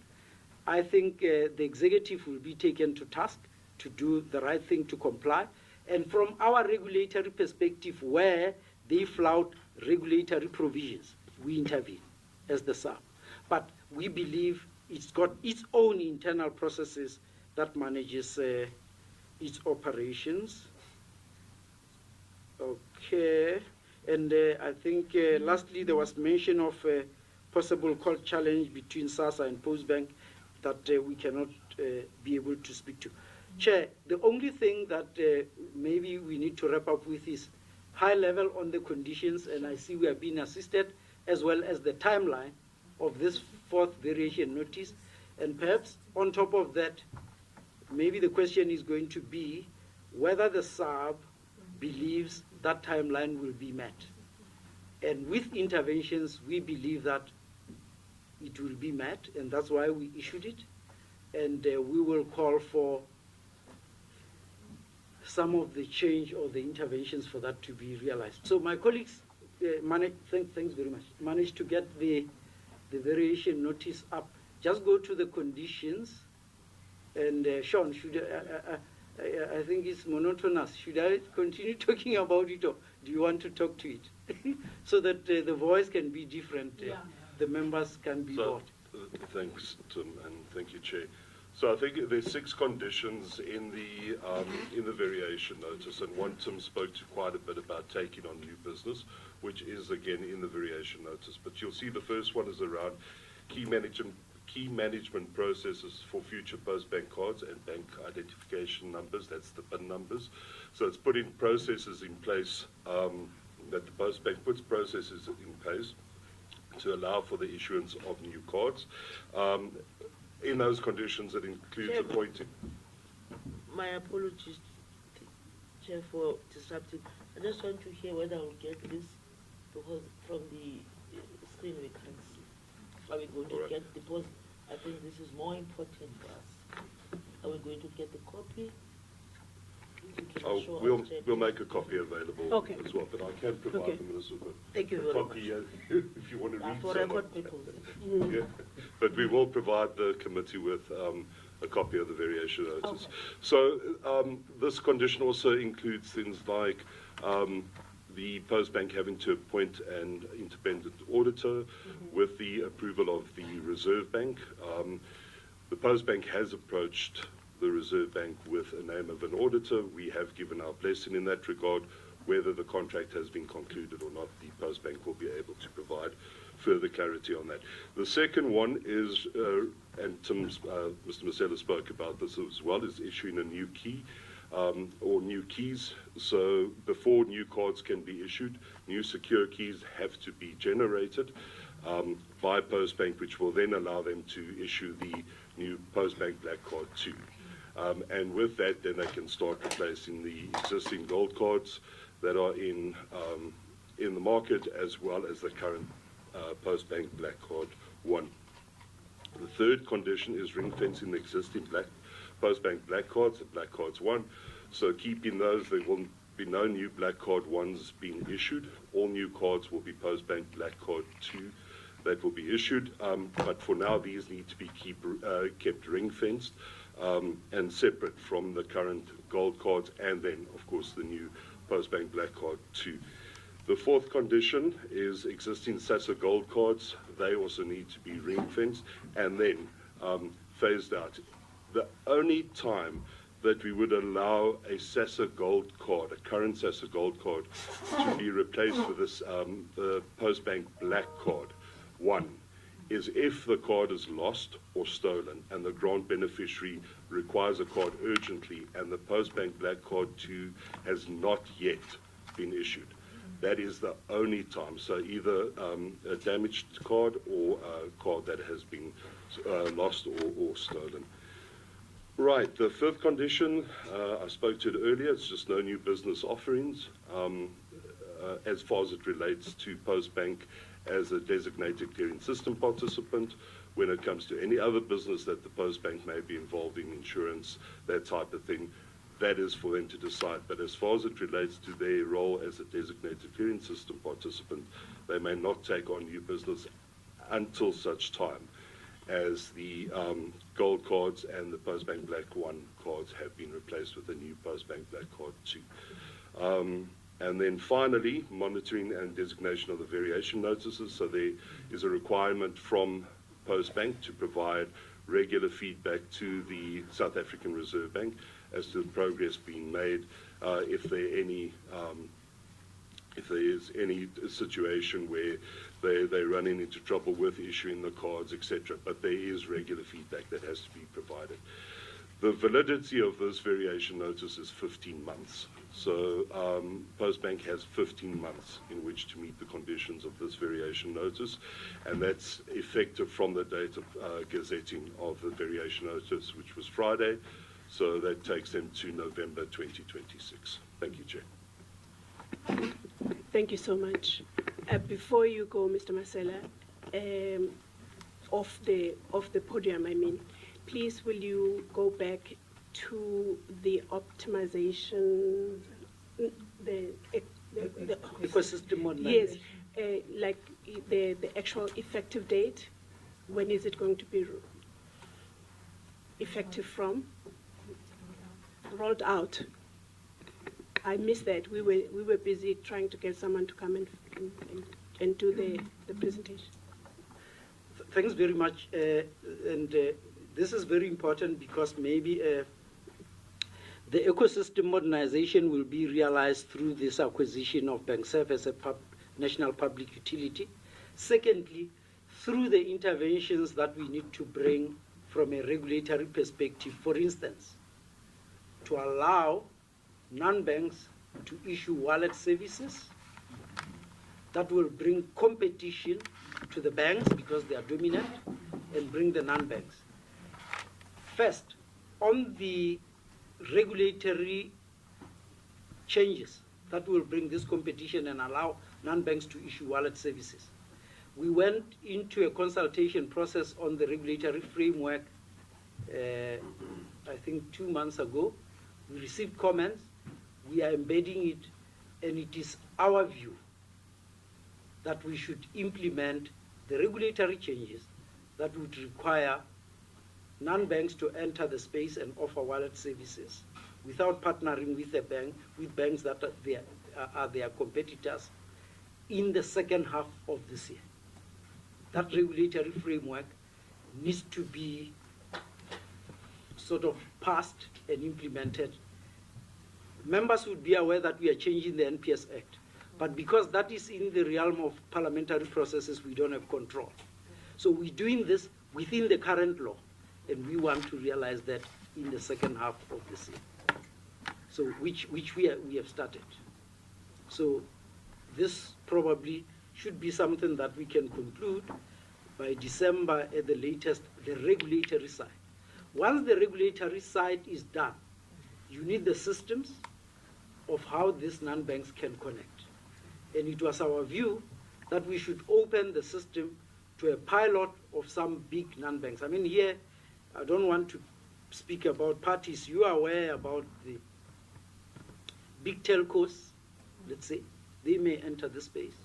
I think the executive will be taken to task to do the right thing to comply. And from our regulatory perspective, where they flout regulatory provisions, we intervene as the SAP. But we believe it's got its own internal processes that manages its operations. Okay, and I think lastly there was mention of a possible court challenge between SASSA and Postbank that we cannot be able to speak to. Chair, the only thing that maybe we need to wrap up with is high level on the conditions, and I see we are being assisted, as well as the timeline of this fourth variation notice. And perhaps on top of that, maybe the question is going to be whether the SAB believes that timeline will be met. And with interventions, we believe that it will be met, and that's why we issued it. And we will call for some of the change or the interventions for that to be realized. So my colleagues, thanks very much, managed to get the variation notice up. Just go to the conditions, and Sean, should I think it's monotonous. Should I continue talking about it, or do you want to talk to it? So that the voice can be different, the members can be bought. Thanks, Tim, and thank you, Chair. So I think there's 6 conditions in the variation notice, and one Tim spoke to quite a bit about taking on new business, which is again in the variation notice. But you'll see the first one is around key management processes for future Postbank cards and bank identification numbers. That's the PIN numbers. So it's putting processes in place, that the Postbank puts processes in place to allow for the issuance of new cards. In those conditions, it includes appointing. My apologies, Chair, for disrupting. I just want to hear whether I'll get this, because from the screen we can't see. Are we going to get the post? I think this is more important for us. Are we going to get the copy? We'll make a copy available as well, but I can provide the Minister with a copy if you want to read some. Yeah. But we will provide the committee with a copy of the variation notice. So this condition also includes things like the Postbank having to appoint an independent auditor with the approval of the Reserve Bank. The Postbank has approached the Reserve Bank with a name of an auditor. We have given our blessing in that regard. Whether the contract has been concluded or not, the Postbank will be able to provide further clarity on that. The second one is, and Mr. Masela spoke about this as well, is issuing a new key or new keys. So before new cards can be issued, new secure keys have to be generated by Postbank, which will then allow them to issue the new Postbank Black Card 2. And with that, then they can start replacing the existing gold cards that are in the market, as well as the current Postbank Black Card 1. The third condition is ring fencing the existing Postbank Black Cards, the Black Cards 1. So keeping those, there will be no new Black Card 1s being issued. All new cards will be Postbank Black Card 2 that will be issued. But for now, these need to be kept ring fenced and separate from the current gold cards, and then, of course, the new Postbank Black Card 2. The fourth condition is existing SASSA gold cards. They also need to be ring fenced, and then phased out. The only time that we would allow a SASSA Gold card, a current SASSA Gold card, to be replaced with this the Postbank Black card, one, is if the card is lost or stolen and the grant beneficiary requires a card urgently and the Postbank Black card 2 has not yet been issued. That is the only time. So either a damaged card or a card that has been lost or stolen. Right, the fifth condition, I spoke to it earlier, it's just no new business offerings as far as it relates to Postbank as a designated clearing system participant. When it comes to any other business that the Postbank may be involved in, insurance, that type of thing, that is for them to decide. But as far as it relates to their role as a designated clearing system participant, they may not take on new business until such time as the gold cards and the Postbank Black 1 cards have been replaced with a new Postbank Black card 2. And then finally, monitoring and designation of the variation notices. So there is a requirement from Postbank to provide regular feedback to the South African Reserve Bank as to the progress being made, if there is any situation where they're running into trouble with issuing the cards, etc. But there is regular feedback that has to be provided. The validity of this variation notice is 15 months. So Postbank has 15 months in which to meet the conditions of this variation notice, and that's effective from the date of gazetting of the variation notice, which was Friday. So that takes them to November 2026. Thank you, Chair. Thank you so much. Before you go, Mr. Masela, off the podium, I mean, please will you go back to the optimization, the ecosystem modernization? Yes, like the actual effective date. When is it going to be effective from? Rolled out. I missed that. We were busy trying to get someone to come and do the presentation. Thanks very much. This is very important because maybe the ecosystem modernization will be realized through this acquisition of BankServe as a national public utility. Secondly, through the interventions that we need to bring from a regulatory perspective, for instance, to allow non-banks to issue wallet services that will bring competition to the banks because they are dominant and bring the non-banks. First, on the regulatory changes that will bring this competition and allow non-banks to issue wallet services. We went into a consultation process on the regulatory framework, I think 2 months ago. We received comments. We are embedding it, and it is our view that we should implement the regulatory changes that would require non-banks to enter the space and offer wallet services without partnering with with banks that are their competitors in the second half of this year. That regulatory framework needs to be sort of passed and implemented. Members would be aware that we are changing the NPS Act, but because that is in the realm of parliamentary processes, we don't have control. So we're doing this within the current law, and we want to realize that in the second half of this year. So which we have started. So this probably should be something that we can conclude by December at the latest, the regulatory side. Once the regulatory side is done, you need the systems of how these non-banks can connect. And it was our view that we should open the system to a pilot of some big non-banks. I mean, here, I don't want to speak about parties. You are aware about the big telcos, let's say. They may enter the space,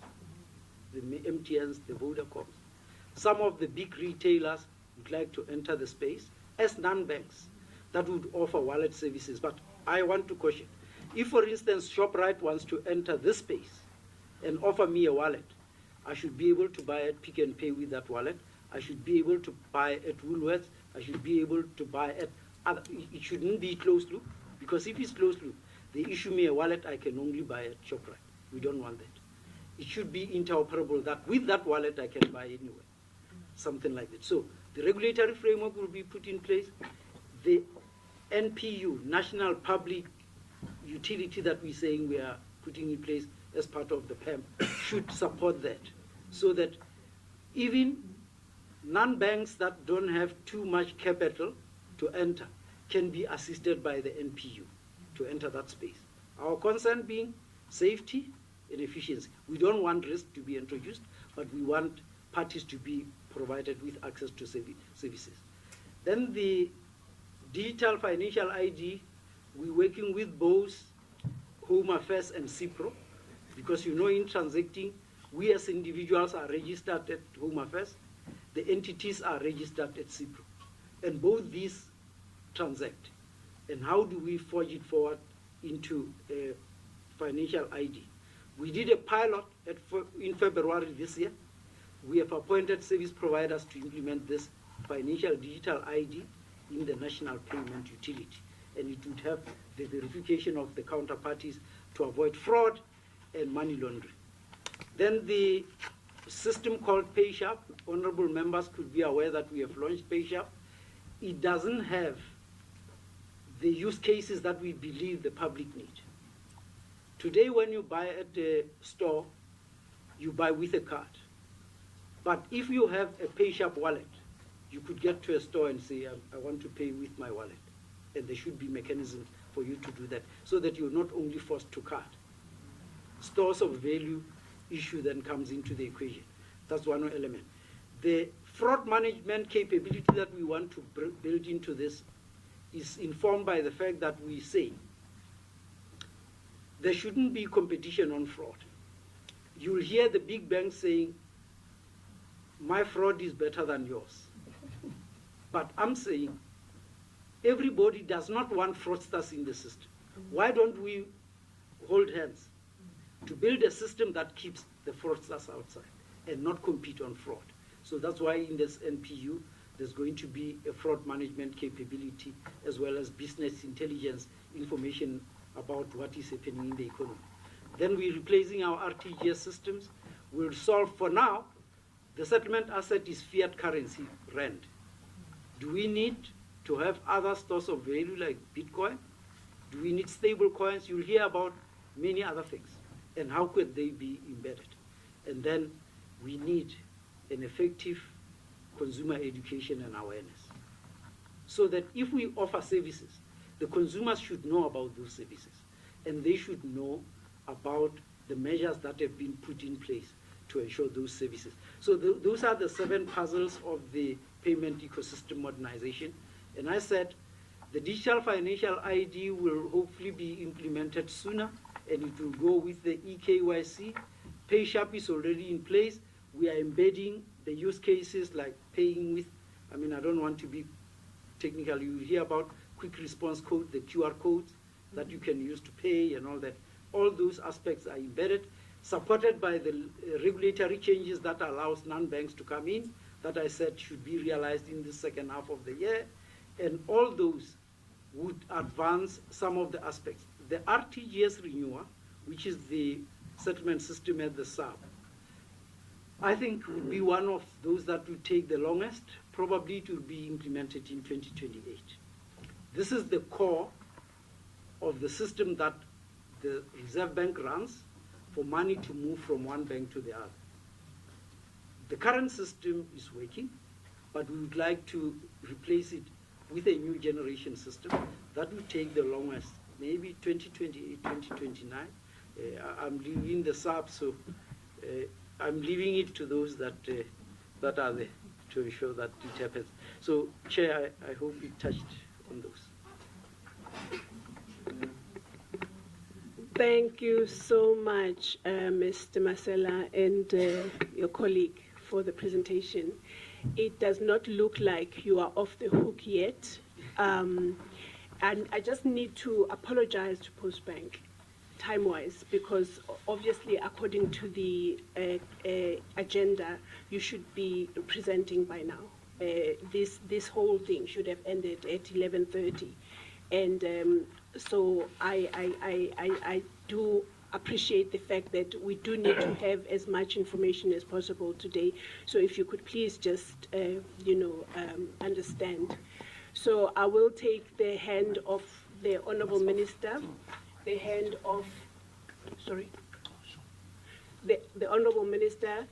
the MTNs, the Vodacoms. Some of the big retailers would like to enter the space as non-banks that would offer wallet services. But I want to caution, if, for instance, ShopRite wants to enter this space and offer me a wallet, I should be able to buy at Pick and Pay with that wallet. I should be able to buy at Woolworths I should be able to buy at other, it shouldn't be closed loop, because if it's closed loop, they issue me a wallet I can only buy at ShopRite. We don't want that. It should be interoperable, that with that wallet I can buy anywhere, something like that. So the regulatory framework will be put in place. The NPU, National Public Utility, that we're saying we are putting in place as part of the PAM, should support that, so that even non-banks that don't have too much capital to enter can be assisted by the NPU to enter that space. Our concern being safety and efficiency. We don't want risk to be introduced, but we want parties to be provided with access to services. Then the digital financial ID, we're working with both Home Affairs and CIPRO, because you know in transacting, we as individuals are registered at Home Affairs, the entities are registered at CIPRO, and both these transact. And how do we forge it forward into a financial ID? We did a pilot in February this year. We have appointed service providers to implement this financial digital ID in the national payment utility. And it would have the verification of the counterparties to avoid fraud and money laundering. Then the system called PaySharp, honorable members could be aware that we have launched PaySharp. It doesn't have the use cases that we believe the public need. Today, when you buy at the store, you buy with a card. But if you have a PaySharp wallet, you could get to a store and say, I want to pay with my wallet. And there should be mechanisms for you to do that, so that you're not only forced to card. Stores of value issue then comes into the equation. That's one element. The fraud management capability that we want to build into this is informed by the fact that we say there shouldn't be competition on fraud. You'll hear the big banks saying, my fraud is better than yours. But I'm saying, everybody does not want fraudsters in the system. Why don't we hold hands to build a system that keeps the fraudsters outside and not compete on fraud? So that's why in this NPU, there's going to be a fraud management capability as well as business intelligence information about what is happening in the economy. Then we're replacing our RTGS systems. We'll solve, for now, the settlement asset is fiat currency, rand. Do we need to have other stores of value like Bitcoin? Do we need stable coins? You'll hear about many other things. And how could they be embedded? And then we need an effective consumer education and awareness, so that if we offer services, the consumers should know about those services, and they should know about the measures that have been put in place to ensure those services. So those are the 7 puzzles of the payment ecosystem modernization. And I said the digital financial ID will hopefully be implemented sooner, and it will go with the eKYC. PaySharp is already in place. We are embedding the use cases like paying with, I don't want to be technical. You hear about quick response code, the QR codes that you can use to pay and all that. All those aspects are embedded, supported by the regulatory changes that allows non-banks to come in, that I said should be realized in the second half of the year. And all those would advance some of the aspects. The RTGS renewal, which is the settlement system at the SAB, I think would be one of those that will take the longest. Probably it will be implemented in 2028. This is the core of the system that the Reserve Bank runs for money to move from one bank to the other. The current system is working, but we would like to replace it with a new generation system that will take the longest, maybe 2028, 2029. I'm leaving the SAP, so I'm leaving it to those that are there to ensure that it happens. So, Chair, I hope you touched on those. Thank you so much, Mr. Masela and your colleague for the presentation. It does not look like you are off the hook yet. And I just need to apologize to Postbank, time-wise, because obviously according to the agenda, you should be presenting by now. this whole thing should have ended at 11:30, and so I do appreciate the fact that we do need to have as much information as possible today. So if you could please just understand. So I will take the hand of the Honourable Minister, the hand of, sorry, the Honourable Minister,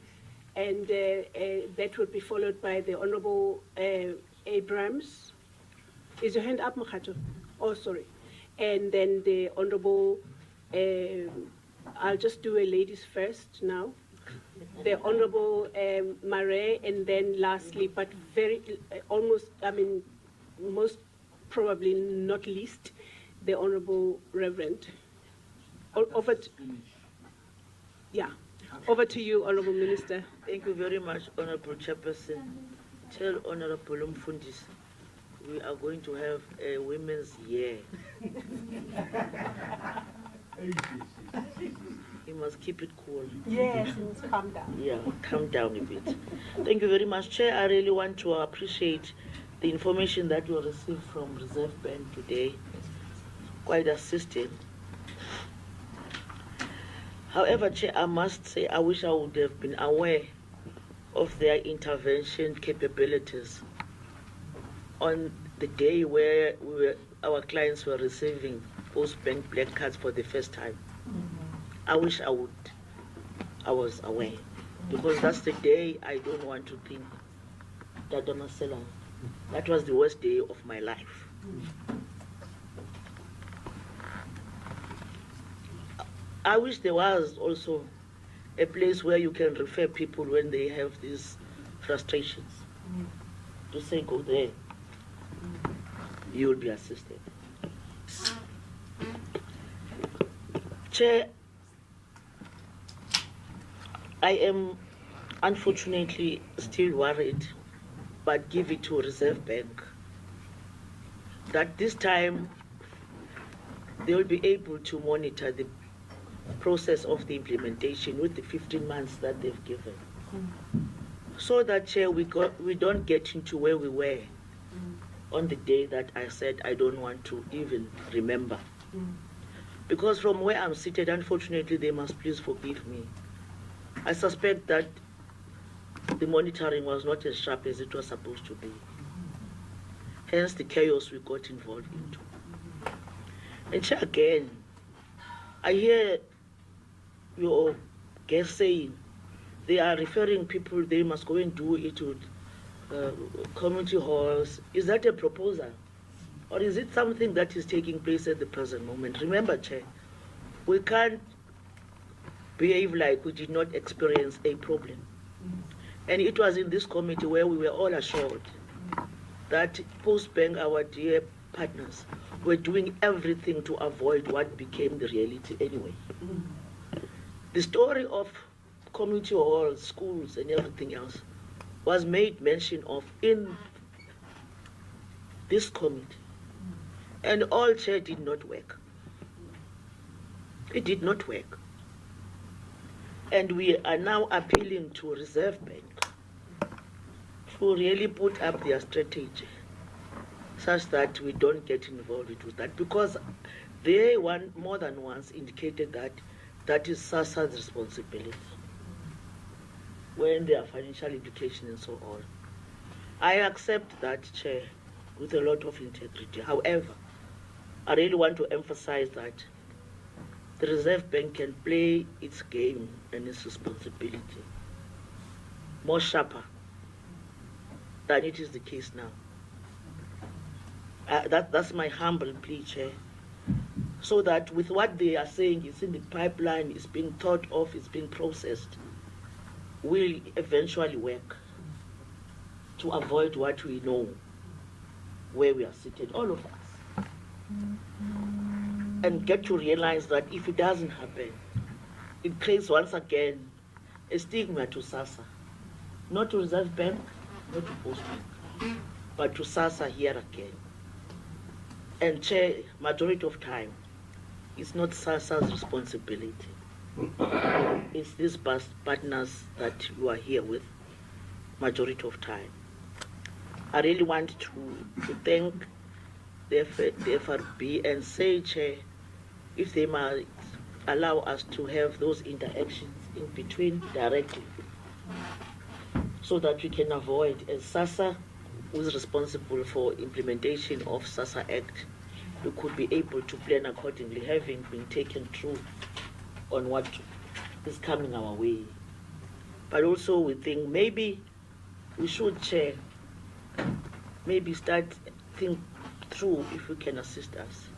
and that would be followed by the Honourable Abrams. Is your hand up, Makhato? Oh, sorry. And then the Honourable, I'll just do a ladies first now. The Honourable Mare, and then lastly, but most probably not least, the Honourable Reverend. Over to you, Honourable Minister. Thank you very much, Honourable Chairperson. Tell Honourable Mfundis we are going to have a women's year. You must keep it cool. Yes, you must calm down. Yeah, calm down a bit. Thank you very much, Chair. I really want to appreciate the information that you received from Reserve Bank today. Quite assisting. However, Chair, I must say I wish I would have been aware of their intervention capabilities on the day where our clients were receiving Postbank black cards for the first time. I wish I was aware, because that's the day I don't want to think that that was the worst day of my life. I wish there was also a place where you can refer people when they have these frustrations, to say go there, you will be assisted. Chair, I am unfortunately still worried, but give it to Reserve Bank that this time they will be able to monitor the process of the implementation with the 15 months that they've given. So that, Chair, we don't get into where we were on the day that I said I don't want to even remember. Because from where I'm seated, unfortunately, they must please forgive me. I suspect that the monitoring was not as sharp as it was supposed to be. Hence the chaos we got involved into. And Chair, again, I hear your guest saying they are referring people, they must go and do it with community halls. Is that a proposal? Or is it something that is taking place at the present moment? Remember, Chair, we can't behave like we did not experience a problem. And it was in this committee where we were all assured that Postbank, our dear partners, were doing everything to avoid what became the reality anyway. The story of community halls, schools, and everything else was made mention of in this committee. And all, Chair, did not work. It did not work. And we are now appealing to Reserve Bank to really put up their strategy such that we don't get involved with that, because they more than once indicated that that is SASSA's responsibility when there are financial implications and so on. I accept that, Chair, with a lot of integrity. However, I really want to emphasize that the Reserve Bank can play its game and its responsibility more sharper than it is the case now. That's my humble plea, Chair. So that with what they are saying, it's in the pipeline, it's being thought of, it's being processed, will eventually work to avoid what we know where we are seated, all of us. And get to realize that if it doesn't happen, it creates once again a stigma to SASSA. Not to Reserve Bank, not to Postbank, but to SASSA here again. And Chair, majority of time, it's not SASSA's responsibility. It's these partners that you are here with, majority of time. I really want to thank the FRB and say, Chair, if they might allow us to have those interactions in between directly, so that we can avoid, as SASSA, who is responsible for implementation of SASSA Act, we could be able to plan accordingly, having been taken through on what is coming our way. But also we think maybe we should, Chair, maybe start think through if you can assist us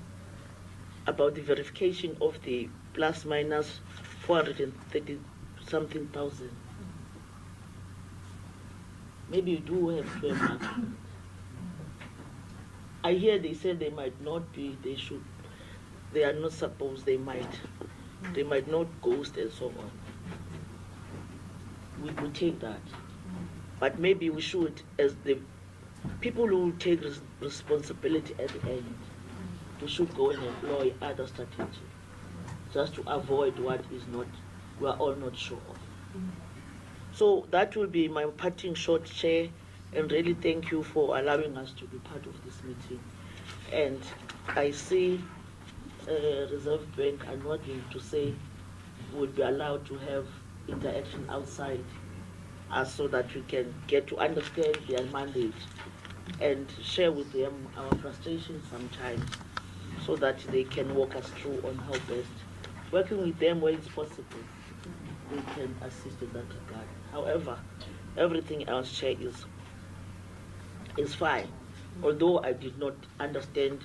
about the verification of the plus minus 430 something thousand. Maybe you do have to have. I hear they say they might not be, they should, they are not supposed, they might not ghost and so on. We could take that. But maybe we should, as the people who take responsibility at the end, we should go and employ other strategy, just to avoid what is not, we are all not sure of. So that will be my parting short, Chair, and really thank you for allowing us to be part of this meeting. And I see Reserve Bank, I'm not going to say, would be allowed to have interaction outside us so that we can get to understand their mandate and share with them our frustrations sometimes, so that they can walk us through on how best, working with them where it's possible, we can assist in that regard. However, everything else, Chair, is fine. Although I did not understand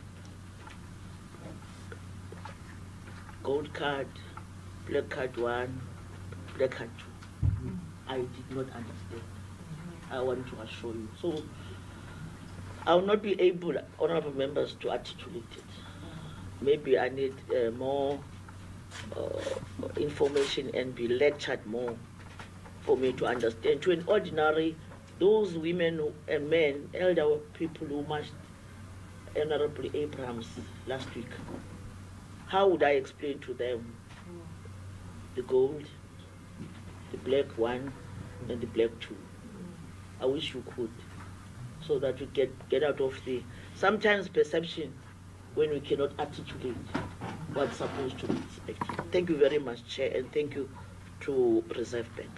gold card, black card 1, black card 2. I did not understand. I want to assure you. So I will not be able, honorable members, to articulate it. Maybe I need more information and be lectured more for me to understand. To an ordinary, those women and men, elder people who marched Honorable Abrams last week, how would I explain to them the gold, the black 1, and the black 2? I wish you could, so that we get out of the sometimes perception when we cannot articulate what's supposed to be expected. Thank you very much, Chair, and thank you to Reserve Bank.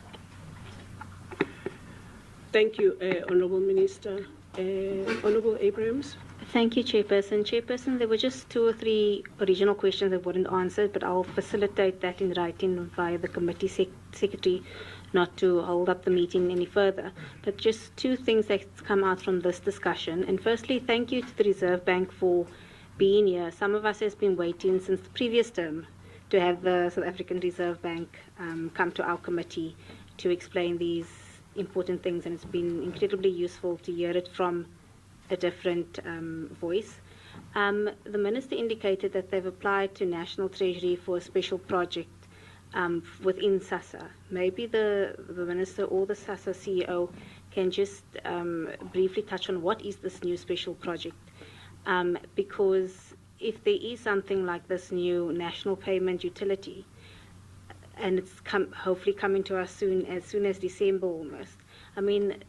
Thank you, Honourable Minister. Honourable Abrams. Thank you, Chairperson. Chairperson, there were just 2 or 3 original questions that weren't answered, but I'll facilitate that in writing via the committee secretary, not to hold up the meeting any further. But just 2 things that's come out from this discussion. And firstly, thank you to the Reserve Bank for being here. Some of us has been waiting since the previous term to have the South African Reserve Bank come to our committee to explain these important things, and it's been incredibly useful to hear it from a different voice. The Minister indicated that they've applied to National Treasury for a special project within SASSA. Maybe the Minister or the SASSA CEO can just briefly touch on what is this new special project, because if there is something like this new national payment utility, and it's hopefully coming to us as soon as December almost. I mean,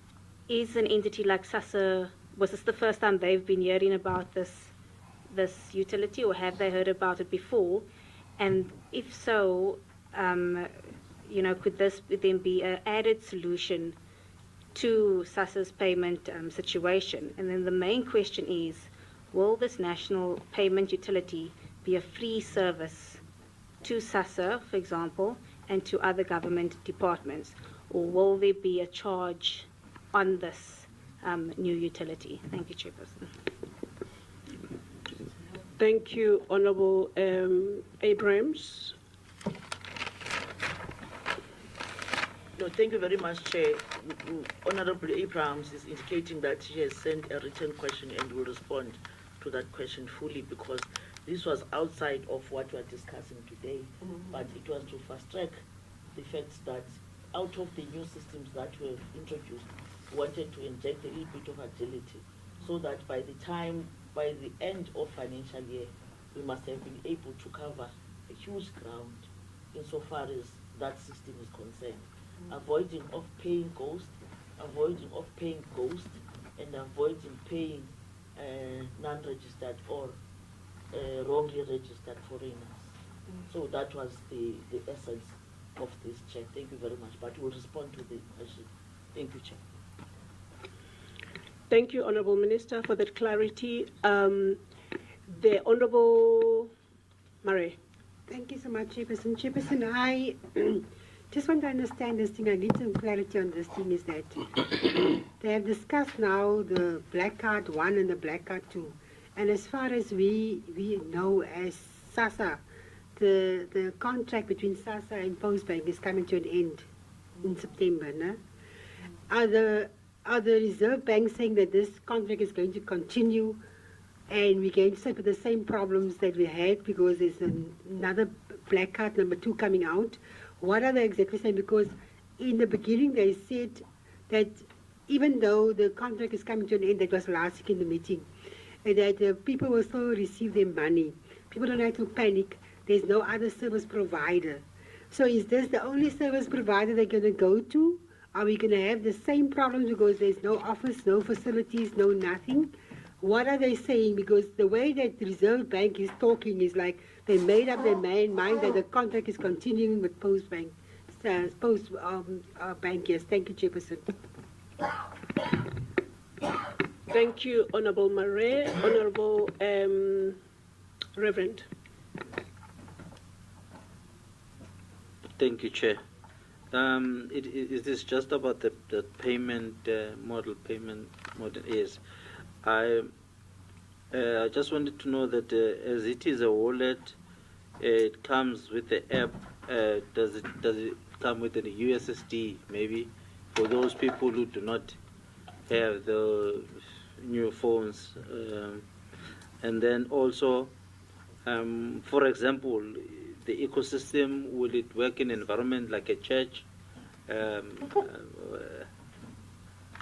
is an entity like SASSA, was this the first time they've been hearing about this utility, or have they heard about it before? And if so, could this then be an added solution to SASSA's payment situation? And then the main question is, will this national payment utility be a free service to SASSA, for example, and to other government departments? Or will there be a charge on this new utility? Thank you, Chairperson. Thank you, Honourable Abrams. No, thank you very much, Chair. Honourable Abrams is indicating that she has sent a written question and will respond to that question fully, because this was outside of what we are discussing today, but it was to fast track the fact that out of the new systems that were introduced, we wanted to inject a little bit of agility, so that by the end of financial year, we must have been able to cover a huge ground insofar as that system is concerned. Avoiding of paying ghost, and avoiding paying non-registered or wrongly registered foreigners. So that was the essence of this, Chair. Thank you very much. But we'll respond to the question. Thank you, Chair. Thank you, Honourable Minister, for that clarity. The Honourable Murray. Thank you so much, Chairperson. Chairperson, I just want to understand this thing. I need some clarity on this thing, is that they have discussed now the black card 1 and the black card 2. And as far as we know as SASSA, the contract between SASSA and Postbank is coming to an end in September, no? Are the Reserve Bank saying that this contract is going to continue and we're going to sit with the same problems that we had because there's another black card number 2 coming out? What are they exactly saying? Because in the beginning they said that even though the contract is coming to an end, that was last week in the meeting, that people will still receive their money. People don't have to panic. There's no other service provider. So is this the only service provider they're going to go to? Are we going to have the same problems because there's no office, no facilities, no nothing? What are they saying? Because the way that the Reserve Bank is talking is like they made up their mind that the contract is continuing with Postbank. Bank, yes. Thank you, Chairperson. Thank you, Honourable Murray. Honourable Reverend. Thank you, Chair. Is this just about the payment model? Yes. I just wanted to know that as it is a wallet, it comes with the app. Does it come with an USSD maybe for those people who do not have the new phones? And then also, for example, the ecosystem, will it work in an environment like a church?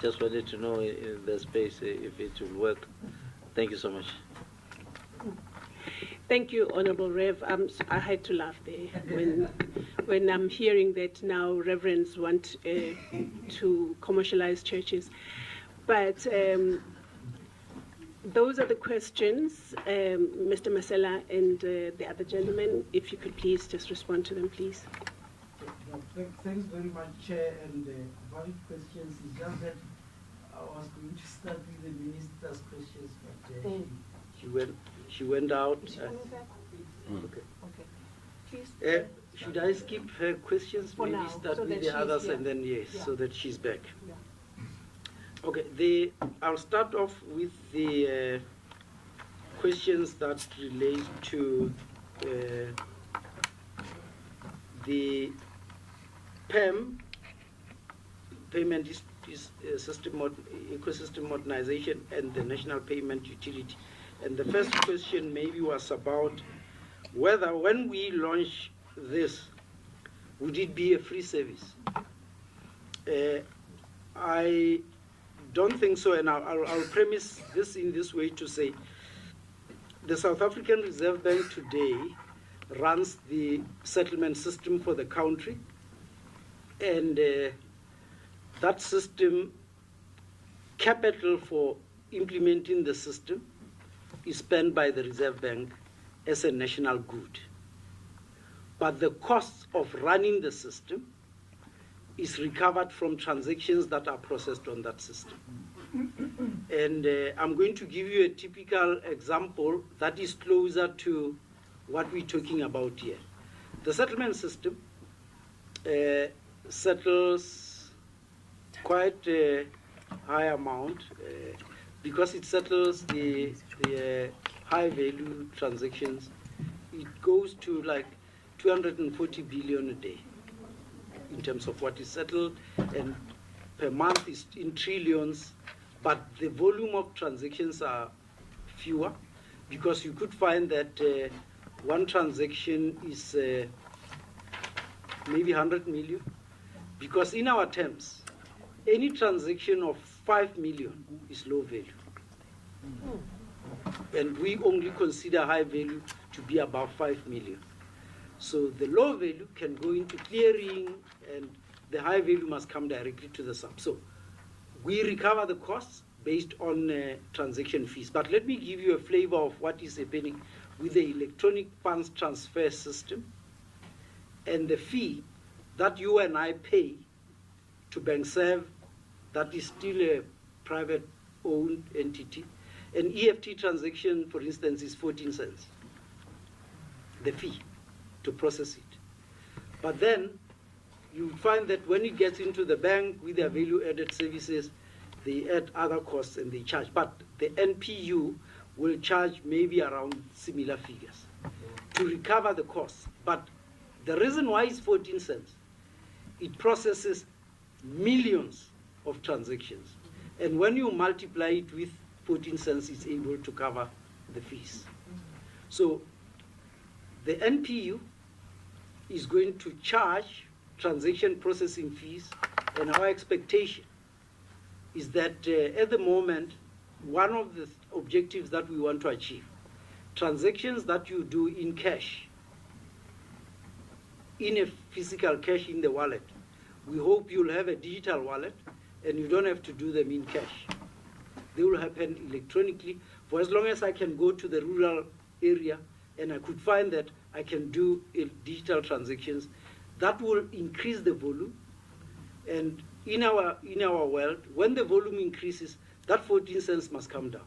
Just wanted to know in the space if it will work. Thank you so much. Thank you, Honourable Rev. I had to laugh there when I'm hearing that now reverends want to commercialize churches. But those are the questions, Mr. Masela and the other gentleman. If you could please just respond to them, please. Thanks very much, Chair, and valid questions. It's just that I was going to start with the Minister's questions, but she went out. Okay. Please. Should I skip her questions? For maybe now, start so with the others here. and then so that she's back. Yeah. Okay. I'll start off with the questions that relate to the PEM, payment ecosystem modernization, and the national payment utility. And the first question maybe was about whether when we launch this, would it be a free service? I don't think so, and I'll premise this in this way to say the South African Reserve Bank today runs the settlement system for the country, and that system, capital for implementing the system is spent by the Reserve Bank as a national good. But the cost of running the system is recovered from transactions that are processed on that system. And I'm going to give you a typical example that is closer to what we're talking about here. The settlement system settles quite a high amount because it settles the high value transactions. It goes to like 240 billion a day in terms of what is settled, and per month is in trillions, but the volume of transactions are fewer because you could find that one transaction is maybe 100 million, because in our terms, any transaction of 5 million is low value. And we only consider high value to be above 5 million. So the low value can go into clearing, and the high value must come directly to the sub. So we recover the costs, based on transaction fees. But let me give you a flavor of what is happening with the electronic funds transfer system and the fee that you and I pay to BankServe, that is still a private-owned entity. An EFT transaction, for instance, is 14 cents, the fee to process it. But then you find that when it gets into the bank with their value-added services, they add other costs and they charge. But the NPU will charge maybe around similar figures to recover the costs. But the reason why it's 14 cents, it processes millions of transactions. And when you multiply it with 14 cents, it's able to cover the fees. So the NPU is going to charge transaction processing fees, and our expectation is that at the moment, one of the objectives that we want to achieve, transactions that you do in cash, in a physical cash in the wallet, we hope you'll have a digital wallet and you don't have to do them in cash. They will happen electronically. For as long as I can go to the rural area and I could find that I can do digital transactions, that will increase the volume. And in our world, when the volume increases, that 14 cents must come down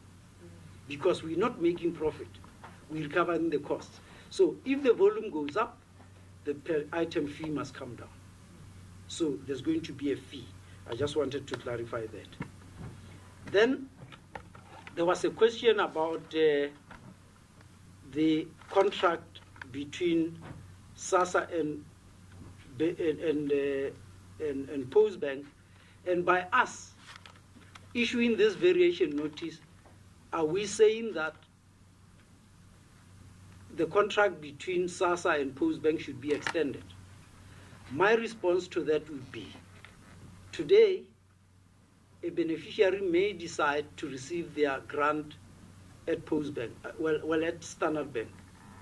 because we're not making profit. We're covering the costs. So if the volume goes up, the per item fee must come down. So there's going to be a fee. I just wanted to clarify that. Then there was a question about the contract between SASSA and Postbank, and by us issuing this variation notice, are we saying that the contract between SASSA and Postbank should be extended? My response to that would be, today, a beneficiary may decide to receive their grant at Postbank, well, at Standard Bank,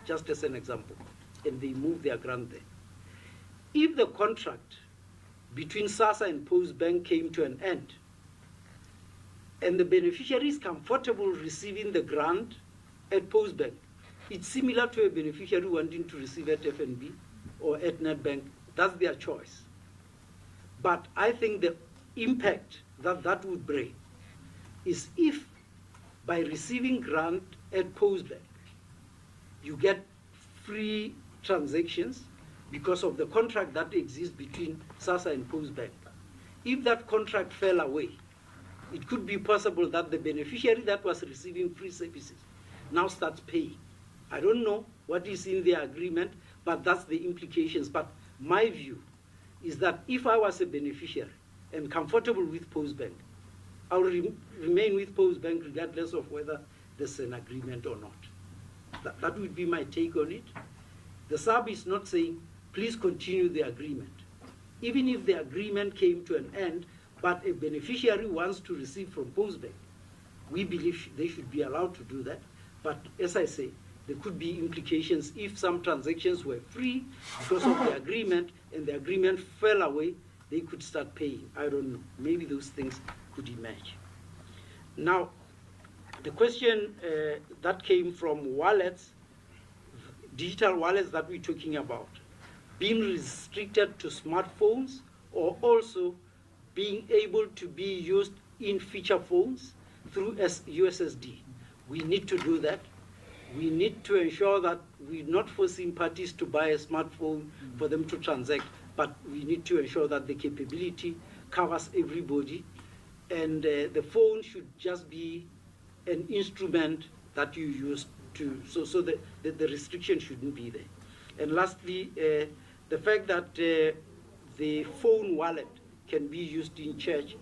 just as an example, and they move their grant there. If the contract between SASSA and Postbank came to an end, and the beneficiary is comfortable receiving the grant at Postbank, it's similar to a beneficiary wanting to receive at FNB or at Nedbank. That's their choice. But I think the impact that that would bring is if by receiving grant at Postbank, you get free transactions because of the contract that exists between SASSA and Postbank. If that contract fell away, it could be possible that the beneficiary that was receiving free services now starts paying. I don't know what is in their agreement, but that's the implications. But my view is that if I was a beneficiary and comfortable with Postbank, I will remain with Postbank regardless of whether there's an agreement or not. That would be my take on it. The SAB is not saying, please continue the agreement. Even if the agreement came to an end, but a beneficiary wants to receive from Postbank, we believe they should be allowed to do that. But as I say, there could be implications if some transactions were free because of the agreement and the agreement fell away, they could start paying. I don't know. Maybe those things could emerge. Now, the question that came from wallets, digital wallets that we're talking about, being restricted to smartphones or also being able to be used in feature phones through USSD. We need to do that. We need to ensure that we're not forcing parties to buy a smartphone for them to transact, but we need to ensure that the capability covers everybody, and the phone should just be an instrument that you use to, so the restriction shouldn't be there. And lastly, the fact that the phone wallet can be used in church,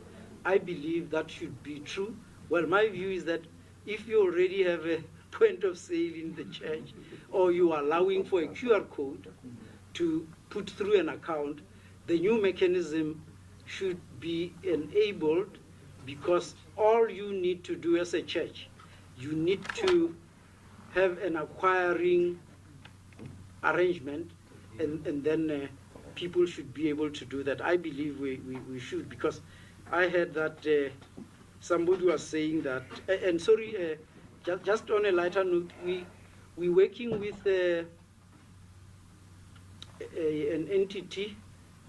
I believe that should be true. Well, my view is that if you already have a point of sale in the church, or you are allowing for a QR code to put through an account, the new mechanism should be enabled, because all you need to do as a church, you need to have an acquiring arrangement, and then people should be able to do that. I believe we should, because I heard that somebody was saying that, and sorry, just on a lighter note, we're working with an entity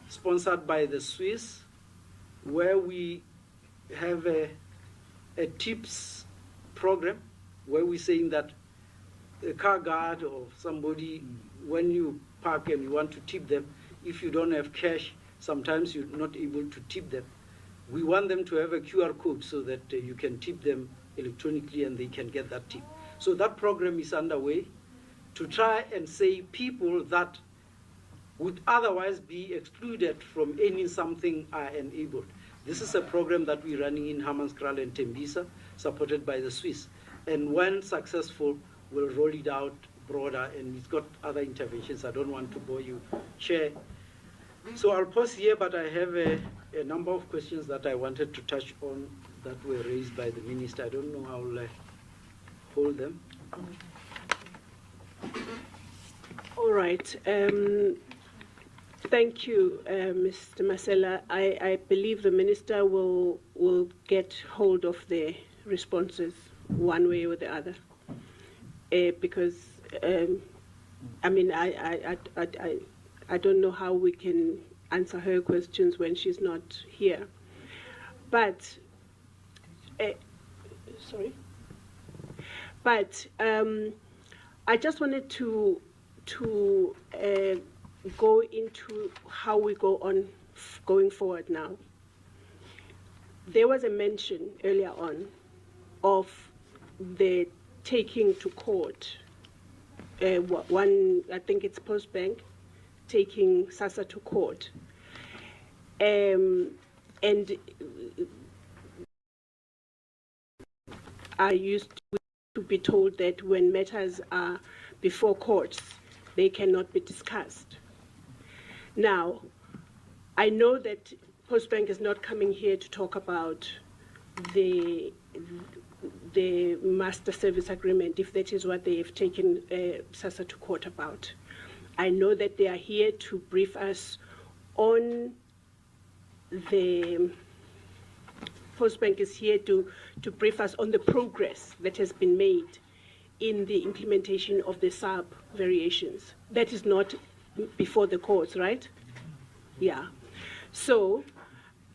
sponsored by the Swiss, where we have a tips program, where we're saying that a car guard or somebody, when you park and you want to tip them, if you don't have cash, sometimes you're not able to tip them. We want them to have a QR code so that you can tip them electronically and they can get that tip. So that program is underway to try and save people that would otherwise be excluded from earning something are enabled. This is a program that we're running in Hammanskraal and Tembisa, supported by the Swiss. And when successful, we'll roll it out broader, and it's got other interventions. I don't want to bore you, Chair. So I'll pause here, but I have a number of questions that I wanted to touch on that were raised by the Minister. I don't know how I'll hold them. All right. Thank you, Mr. Masela. I believe the Minister will get hold of the responses one way or the other, because I mean I don't know how we can answer her questions when she's not here. But sorry. But I just wanted to go into how we go on going forward now. There was a mention earlier on of the taking to court. One, I think it's Postbank, taking SASSA to court. And I used to be told that when matters are before courts, they cannot be discussed. Now, I know that Postbank is not coming here to talk about the master service agreement, if that is what they have taken SASSA to court about. I know that they are here to brief us on the Postbank is here to brief us on the progress that has been made in the implementation of the sub variations. That is not before the courts, right? Yeah. So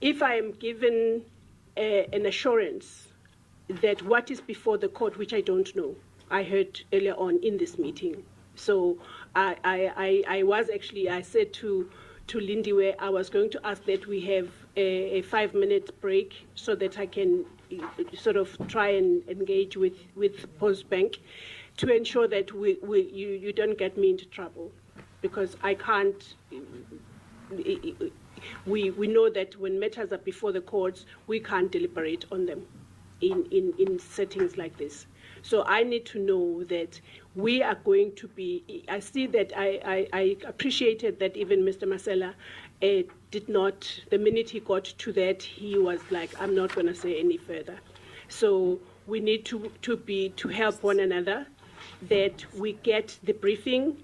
if I am given an assurance that what is before the court, which I don't know, I heard earlier on in this meeting. So I was actually, I said to Lindy where I was going to ask that we have a 5-minute break so that I can sort of try and engage with Postbank to ensure that you don't get me into trouble, because I can't. We know that when matters are before the courts, we can't deliberate on them in settings like this. So I need to know that we are going to be. I see that I appreciated that even Mr. Masela did not. The minute he got to that, he was like, "I'm not going to say any further." So we need to help one another, that we get the briefing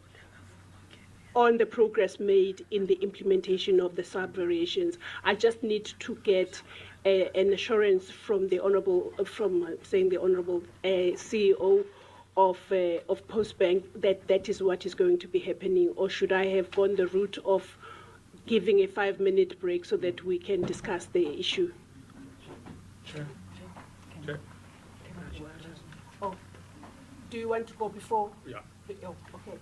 on the progress made in the implementation of the sub variations. I just need to get an assurance from the honourable, the honourable CEO of Postbank that is what is going to be happening, or should I have gone the route of giving a 5-minute break so that we can discuss the issue? Sure. Oh, do you want to go before? Yeah. Oh, okay.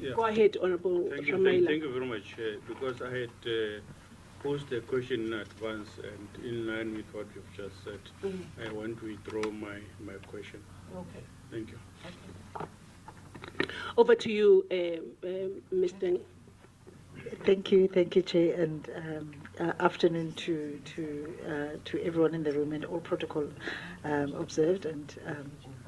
Yeah. Go ahead, Honourable Ramaila. Thank you very much, because I had posed a question in advance, and in line with what you've just said, I want to withdraw my question. Okay. Thank you. Okay. Over to you, Ms. Deng. Thank you, Chair, and afternoon to everyone in the room and all protocol observed, and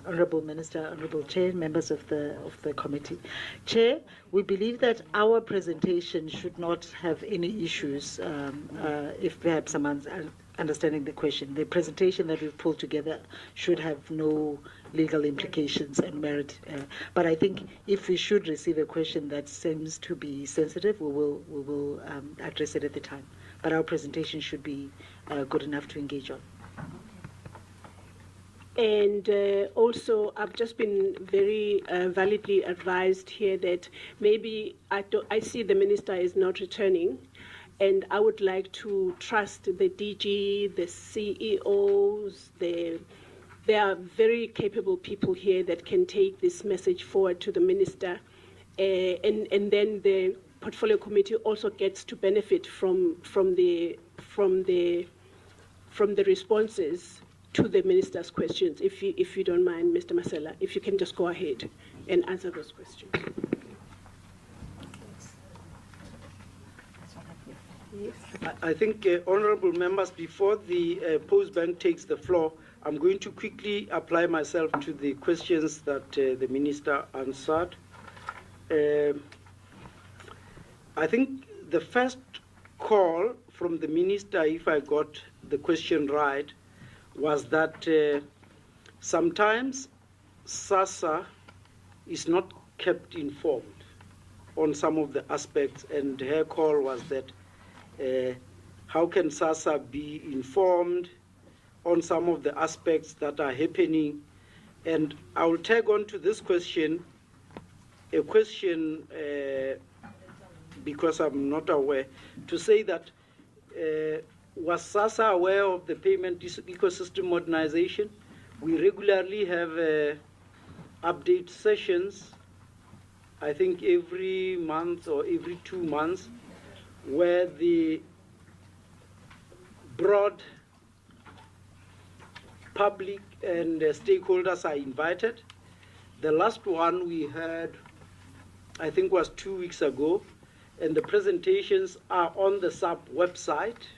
Honourable Minister, Honourable Chair, members of the committee. Chair, we believe that our presentation should not have any issues, if perhaps someone's understanding the question. The presentation that we've pulled together should have no legal implications and merit. But I think if we should receive a question that seems to be sensitive, we will address it at the time. But our presentation should be good enough to engage on. And also, I've just been very validly advised here that maybe I see the minister is not returning, and I would like to trust the DG, the CEOs, there are very capable people here that can take this message forward to the minister, and then the portfolio committee also gets to benefit from the responses to the minister's questions. If you don't mind, Mr. Masela, if you can just go ahead and answer those questions. Yes. I think, honourable members, before the Postbank takes the floor, I'm going to quickly apply myself to the questions that the minister answered. I think the first call from the minister, if I got the question right, was that sometimes SASSA is not kept informed on some of the aspects, and her call was that how can SASSA be informed on some of the aspects that are happening? And I will tag on to this question, a question because I'm not aware, to say that was SASSA aware of the payment ecosystem modernization? We regularly have update sessions, I think every month or every 2 months, where the broad public and stakeholders are invited. The last one we had, I think, was 2 weeks ago, and the presentations are on the SAP website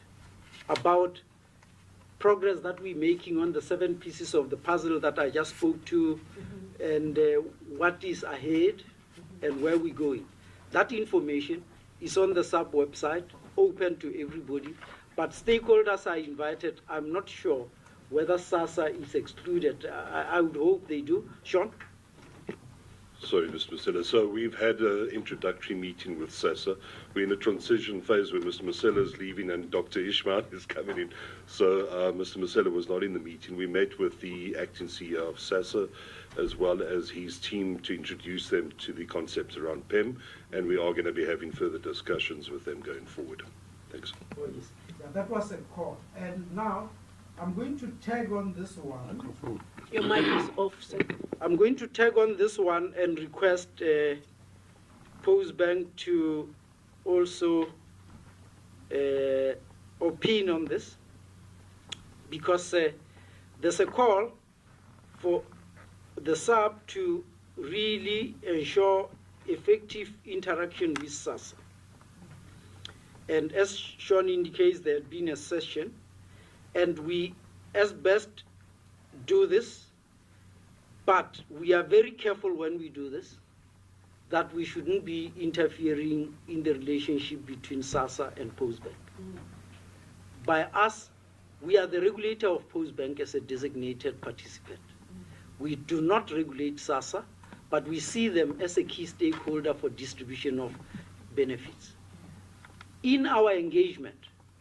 about progress that we're making on the 7 pieces of the puzzle that I just spoke to, and what is ahead and where we're going. That information is on the SAP website, open to everybody, but stakeholders are invited. I'm not sure whether SASSA is excluded. I would hope they do. Sean? Sorry, Mr. Masela. So we've had an introductory meeting with SASSA. We're in a transition phase where Mr. Masela is leaving and Dr. Ishmael is coming in. So Mr. Masela was not in the meeting. We met with the acting CEO of SASSA as well as his team to introduce them to the concepts around PEM, and we are going to be having further discussions with them going forward. Thanks. Oh, yes. Yeah, that was a call. And now I'm going to tag on this one. Your mic is off, sir. I'm going to tag on this one and request Postbank to also opine on this, because there's a call for the SAP to really ensure effective interaction with SASSA. And as Sean indicates, there had been a session, and we, as best, do this, but we are very careful when we do this, that we shouldn't be interfering in the relationship between SASSA and Postbank. By us, we are the regulator of Postbank as a designated participant. We do not regulate SASSA, but we see them as a key stakeholder for distribution of benefits. In our engagement,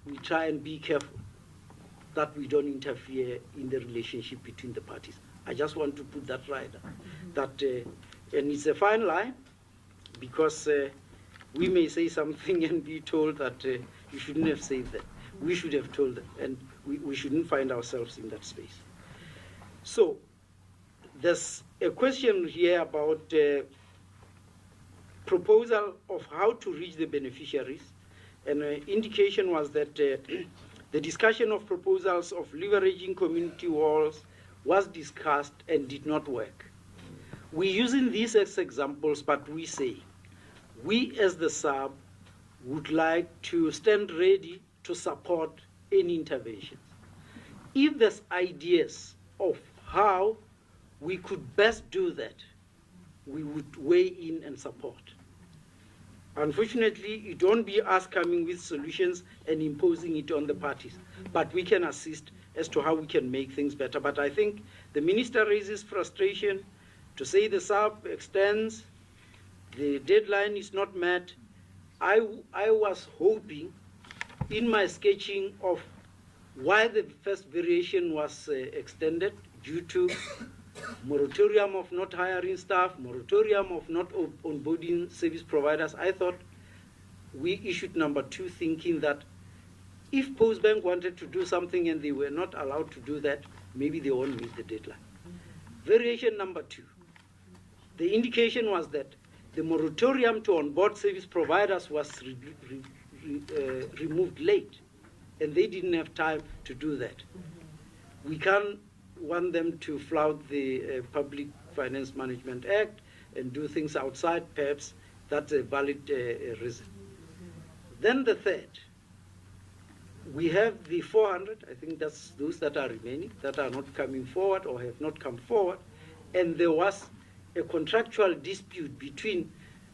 we try and be careful that we don't interfere in the relationship between the parties. I just want to put that right. That, and it's a fine line, because we may say something and be told that you shouldn't have said that. We should have told them, and we shouldn't find ourselves in that space. So there's a question here about proposal of how to reach the beneficiaries, and indication was that the discussion of proposals of leveraging community walls was discussed and did not work. We're using these as examples, but we say, we as the SAB would like to stand ready to support any interventions. If there's ideas of how we could best do that, we would weigh in and support. Unfortunately, it won't be us coming with solutions and imposing it on the parties, but we can assist as to how we can make things better. But I think the minister raises frustration to say the SAP extends, the deadline is not met. I was hoping in my sketching of why the first variation was extended, due to moratorium of not hiring staff, moratorium of not onboarding service providers. I thought we issued number 2 thinking that if Postbank wanted to do something and they were not allowed to do that, maybe they won't meet the deadline. Variation number 2, the indication was that the moratorium to onboard service providers was removed late, and they didn't have time to do that. We can't want them to flout the Public Finance Management Act and do things outside. Perhaps that's a valid reason. Then the third, we have the 400, I think that's those that are remaining, that are not coming forward or have not come forward, and there was a contractual dispute between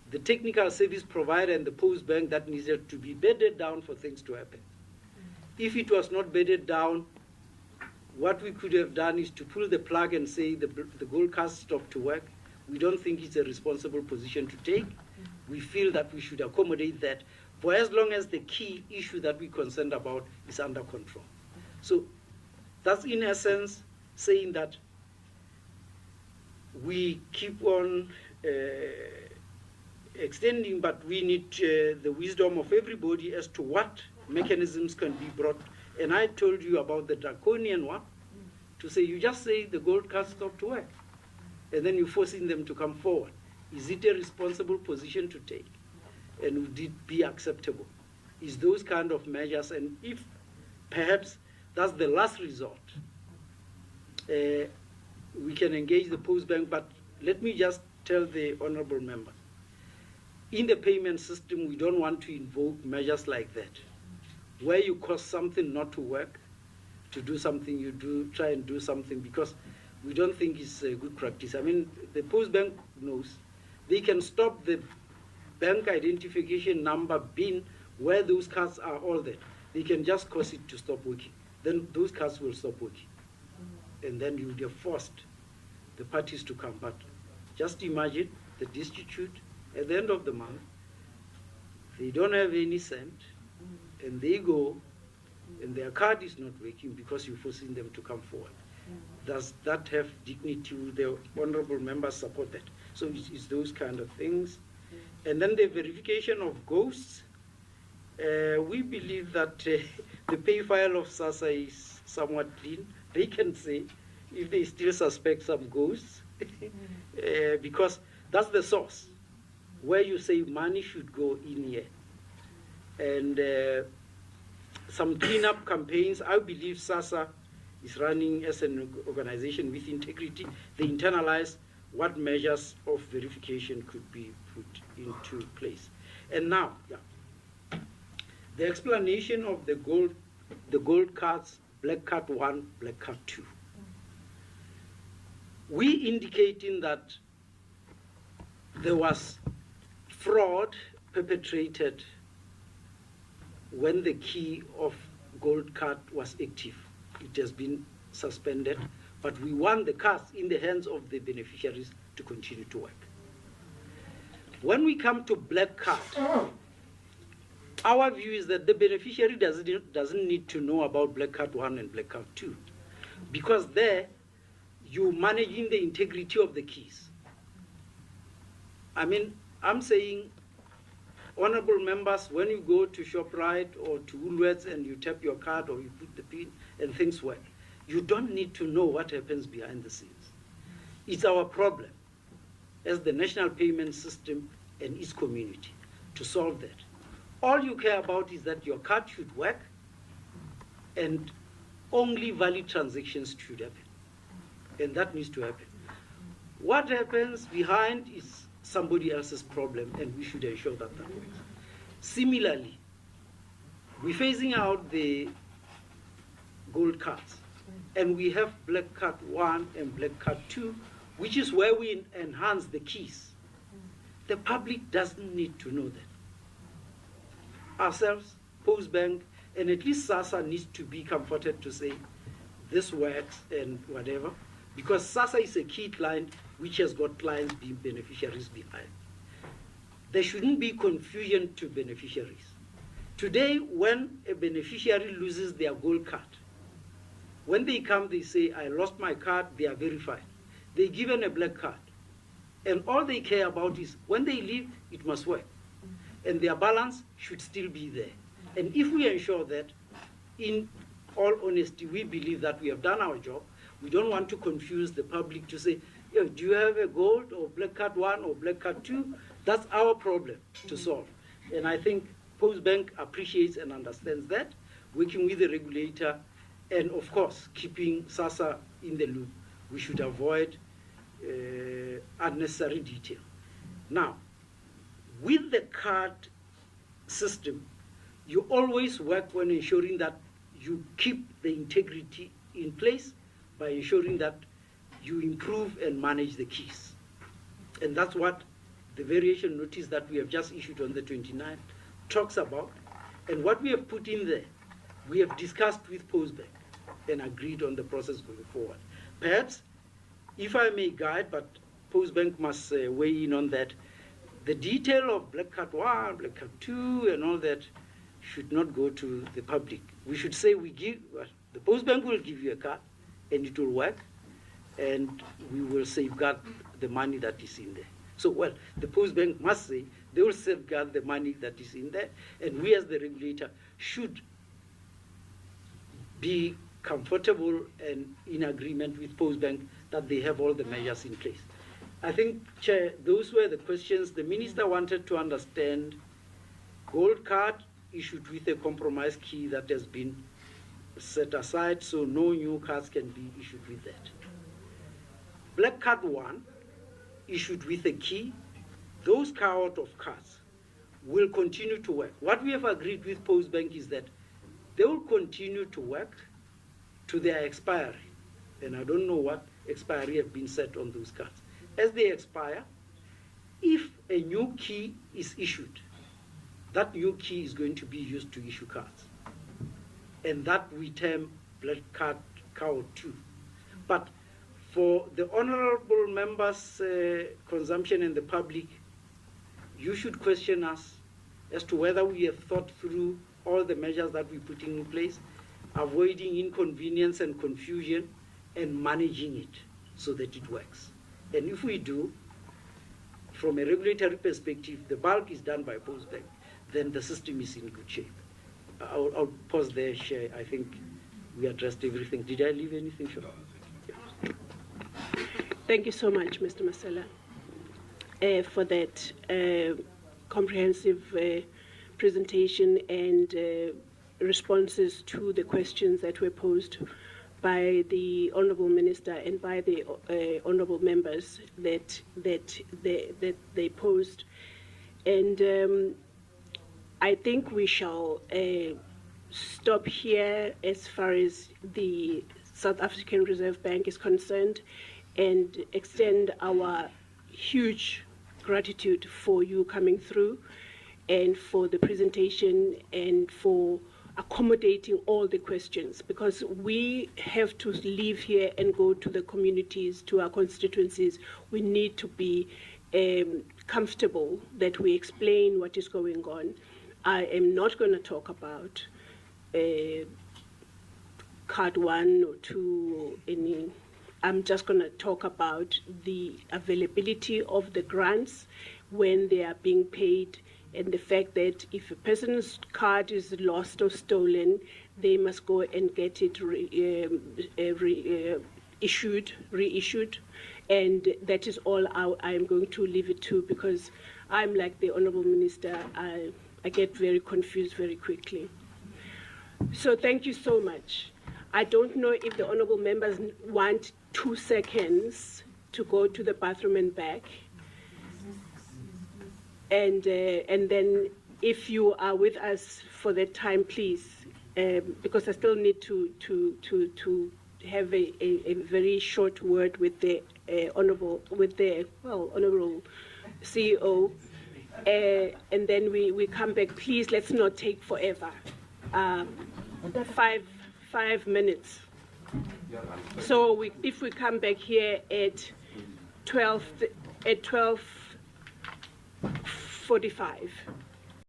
the technical service provider and the Postbank that needed to be bedded down for things to happen. If it was not bedded down, what we could have done is to pull the plug and say the gold cast stopped to work. We don't think it's a responsible position to take. We feel that we should accommodate that for as long as the key issue that we're concerned about is under control. So that's in essence saying that we keep on extending, but we need the wisdom of everybody as to what mechanisms can be brought. And I told you about the draconian one, to say you just say the gold card stopped work, and then you're forcing them to come forward. Is it a responsible position to take? And would it be acceptable? Is those kind of measures, and if perhaps that's the last resort, we can engage the Postbank, but let me just tell the honorable member, in the payment system, we don't want to invoke measures like that, where you cause something not to work, to do something, you try and do something, because we don't think it's a good practice. I mean, the Postbank knows they can stop the bank identification number bin where those cards are all there. They can just cause it to stop working. Then those cards will stop working. And then you would have forced the parties to come. But just imagine the destitute at the end of the month, they don't have any cent, and they go, and their card is not working because you're forcing them to come forward. Does that have dignity? Will the honorable members support that? So it's those kind of things. And then the verification of ghosts. We believe that the pay file of SASSA is somewhat clean. They can say if they still suspect some ghosts, because that's the source where you say money should go in here. And some cleanup campaigns. I believe SASSA is running as an organization with integrity. They internalize what measures of verification could be put into place. And now, the explanation of the gold cards, black card 1, black card 2. We indicating that there was fraud perpetrated when the key of gold card was active. It has been suspended, but we want the cards in the hands of the beneficiaries to continue to work. When we come to black card, our view is that the beneficiary doesn't need to know about black card 1 and black card 2, because there you're managing the integrity of the keys. I mean, I'm saying, honorable members, when you go to ShopRite or to Woolworths and you tap your card or you put the PIN and things work, you don't need to know what happens behind the scenes. It's our problem as the national payment system and its community to solve that. All you care about is that your card should work and only valid transactions should happen. And that needs to happen. What happens behind is somebody else's problem, and we should ensure that that works. Similarly, we're phasing out the gold cards, and we have black card 1 and black card 2, which is where we enhance the keys. The public doesn't need to know that. Ourselves, Postbank, and at least SASSA needs to be comforted to say this works and whatever, because SASSA is a key client which has got clients being beneficiaries behind. There shouldn't be confusion to beneficiaries. Today, when a beneficiary loses their gold card, When they come, they say, I lost my card, they are verified. They're given a black card. And all they care about is when they leave, it must work. And their balance should still be there. And if we ensure that, in all honesty, we believe that we have done our job. We don't want to confuse the public to say, do you have a gold or black card 1 or black card 2? That's our problem to solve. And I think Postbank appreciates and understands that, working with the regulator, and of course, keeping SASSA in the loop. We should avoid unnecessary detail. Now, with the card system, you always work on ensuring that you keep the integrity in place by ensuring that you improve and manage the keys. And that's what the variation notice that we have just issued on the 29th talks about. And what we have put in there, we have discussed with Postbank and agreed on the process going forward. Perhaps, if I may guide, but Postbank must weigh in on that, the detail of black card 1, black card 2, and all that should not go to the public. We should say the Postbank will give you a card, and it will work, and we will safeguard the money that is in there. So, well, the Postbank must say they will safeguard the money that is in there, and we as the regulator should be comfortable and in agreement with Postbank that they have all the measures in place. I think, Chair, those were the questions. The Minister wanted to understand gold card issued with a compromise key that has been set aside, so no new cards can be issued with that. Black card 1, issued with a key, those cohort of cards will continue to work. What we have agreed with Postbank is that they will continue to work to their expiry. And I don't know what expiry have been set on those cards. As they expire, if a new key is issued, that new key is going to be used to issue cards. And that we term black card cohort 2. But for the honorable members' consumption and the public, you should question us as to whether we have thought through all the measures that we're putting in place, avoiding inconvenience and confusion, and managing it so that it works. And if we do, from a regulatory perspective, the bulk is done by Postbank, then the system is in good shape. I'll pause there, Chair. I think we addressed everything. Did I leave anything short? Yeah. Thank you so much, Mr. Masela, for that comprehensive presentation and responses to the questions that were posed by the Honourable Minister and by the honourable members that they posed. And I think we shall stop here as far as the South African Reserve Bank is concerned, and extend our huge gratitude for you coming through and for the presentation and for accommodating all the questions, because we have to leave here and go to the communities, to our constituencies. We need to be comfortable that we explain what is going on. I am not going to talk about card 1 or 2 or any. I'm just going to talk about the availability of the grants when they are being paid, and the fact that if a person's card is lost or stolen, they must go and get it reissued. And that is all I'm going to leave it to, because I'm like the Honourable Minister, I get very confused very quickly. So thank you so much. I don't know if the honourable members want 2 seconds to go to the bathroom and back. And then if you are with us for that time, please, because I still need to have a very short word with the honourable CEO, and then we come back. Please, let's not take forever. 5 minutes. So if we come back here at 12:45.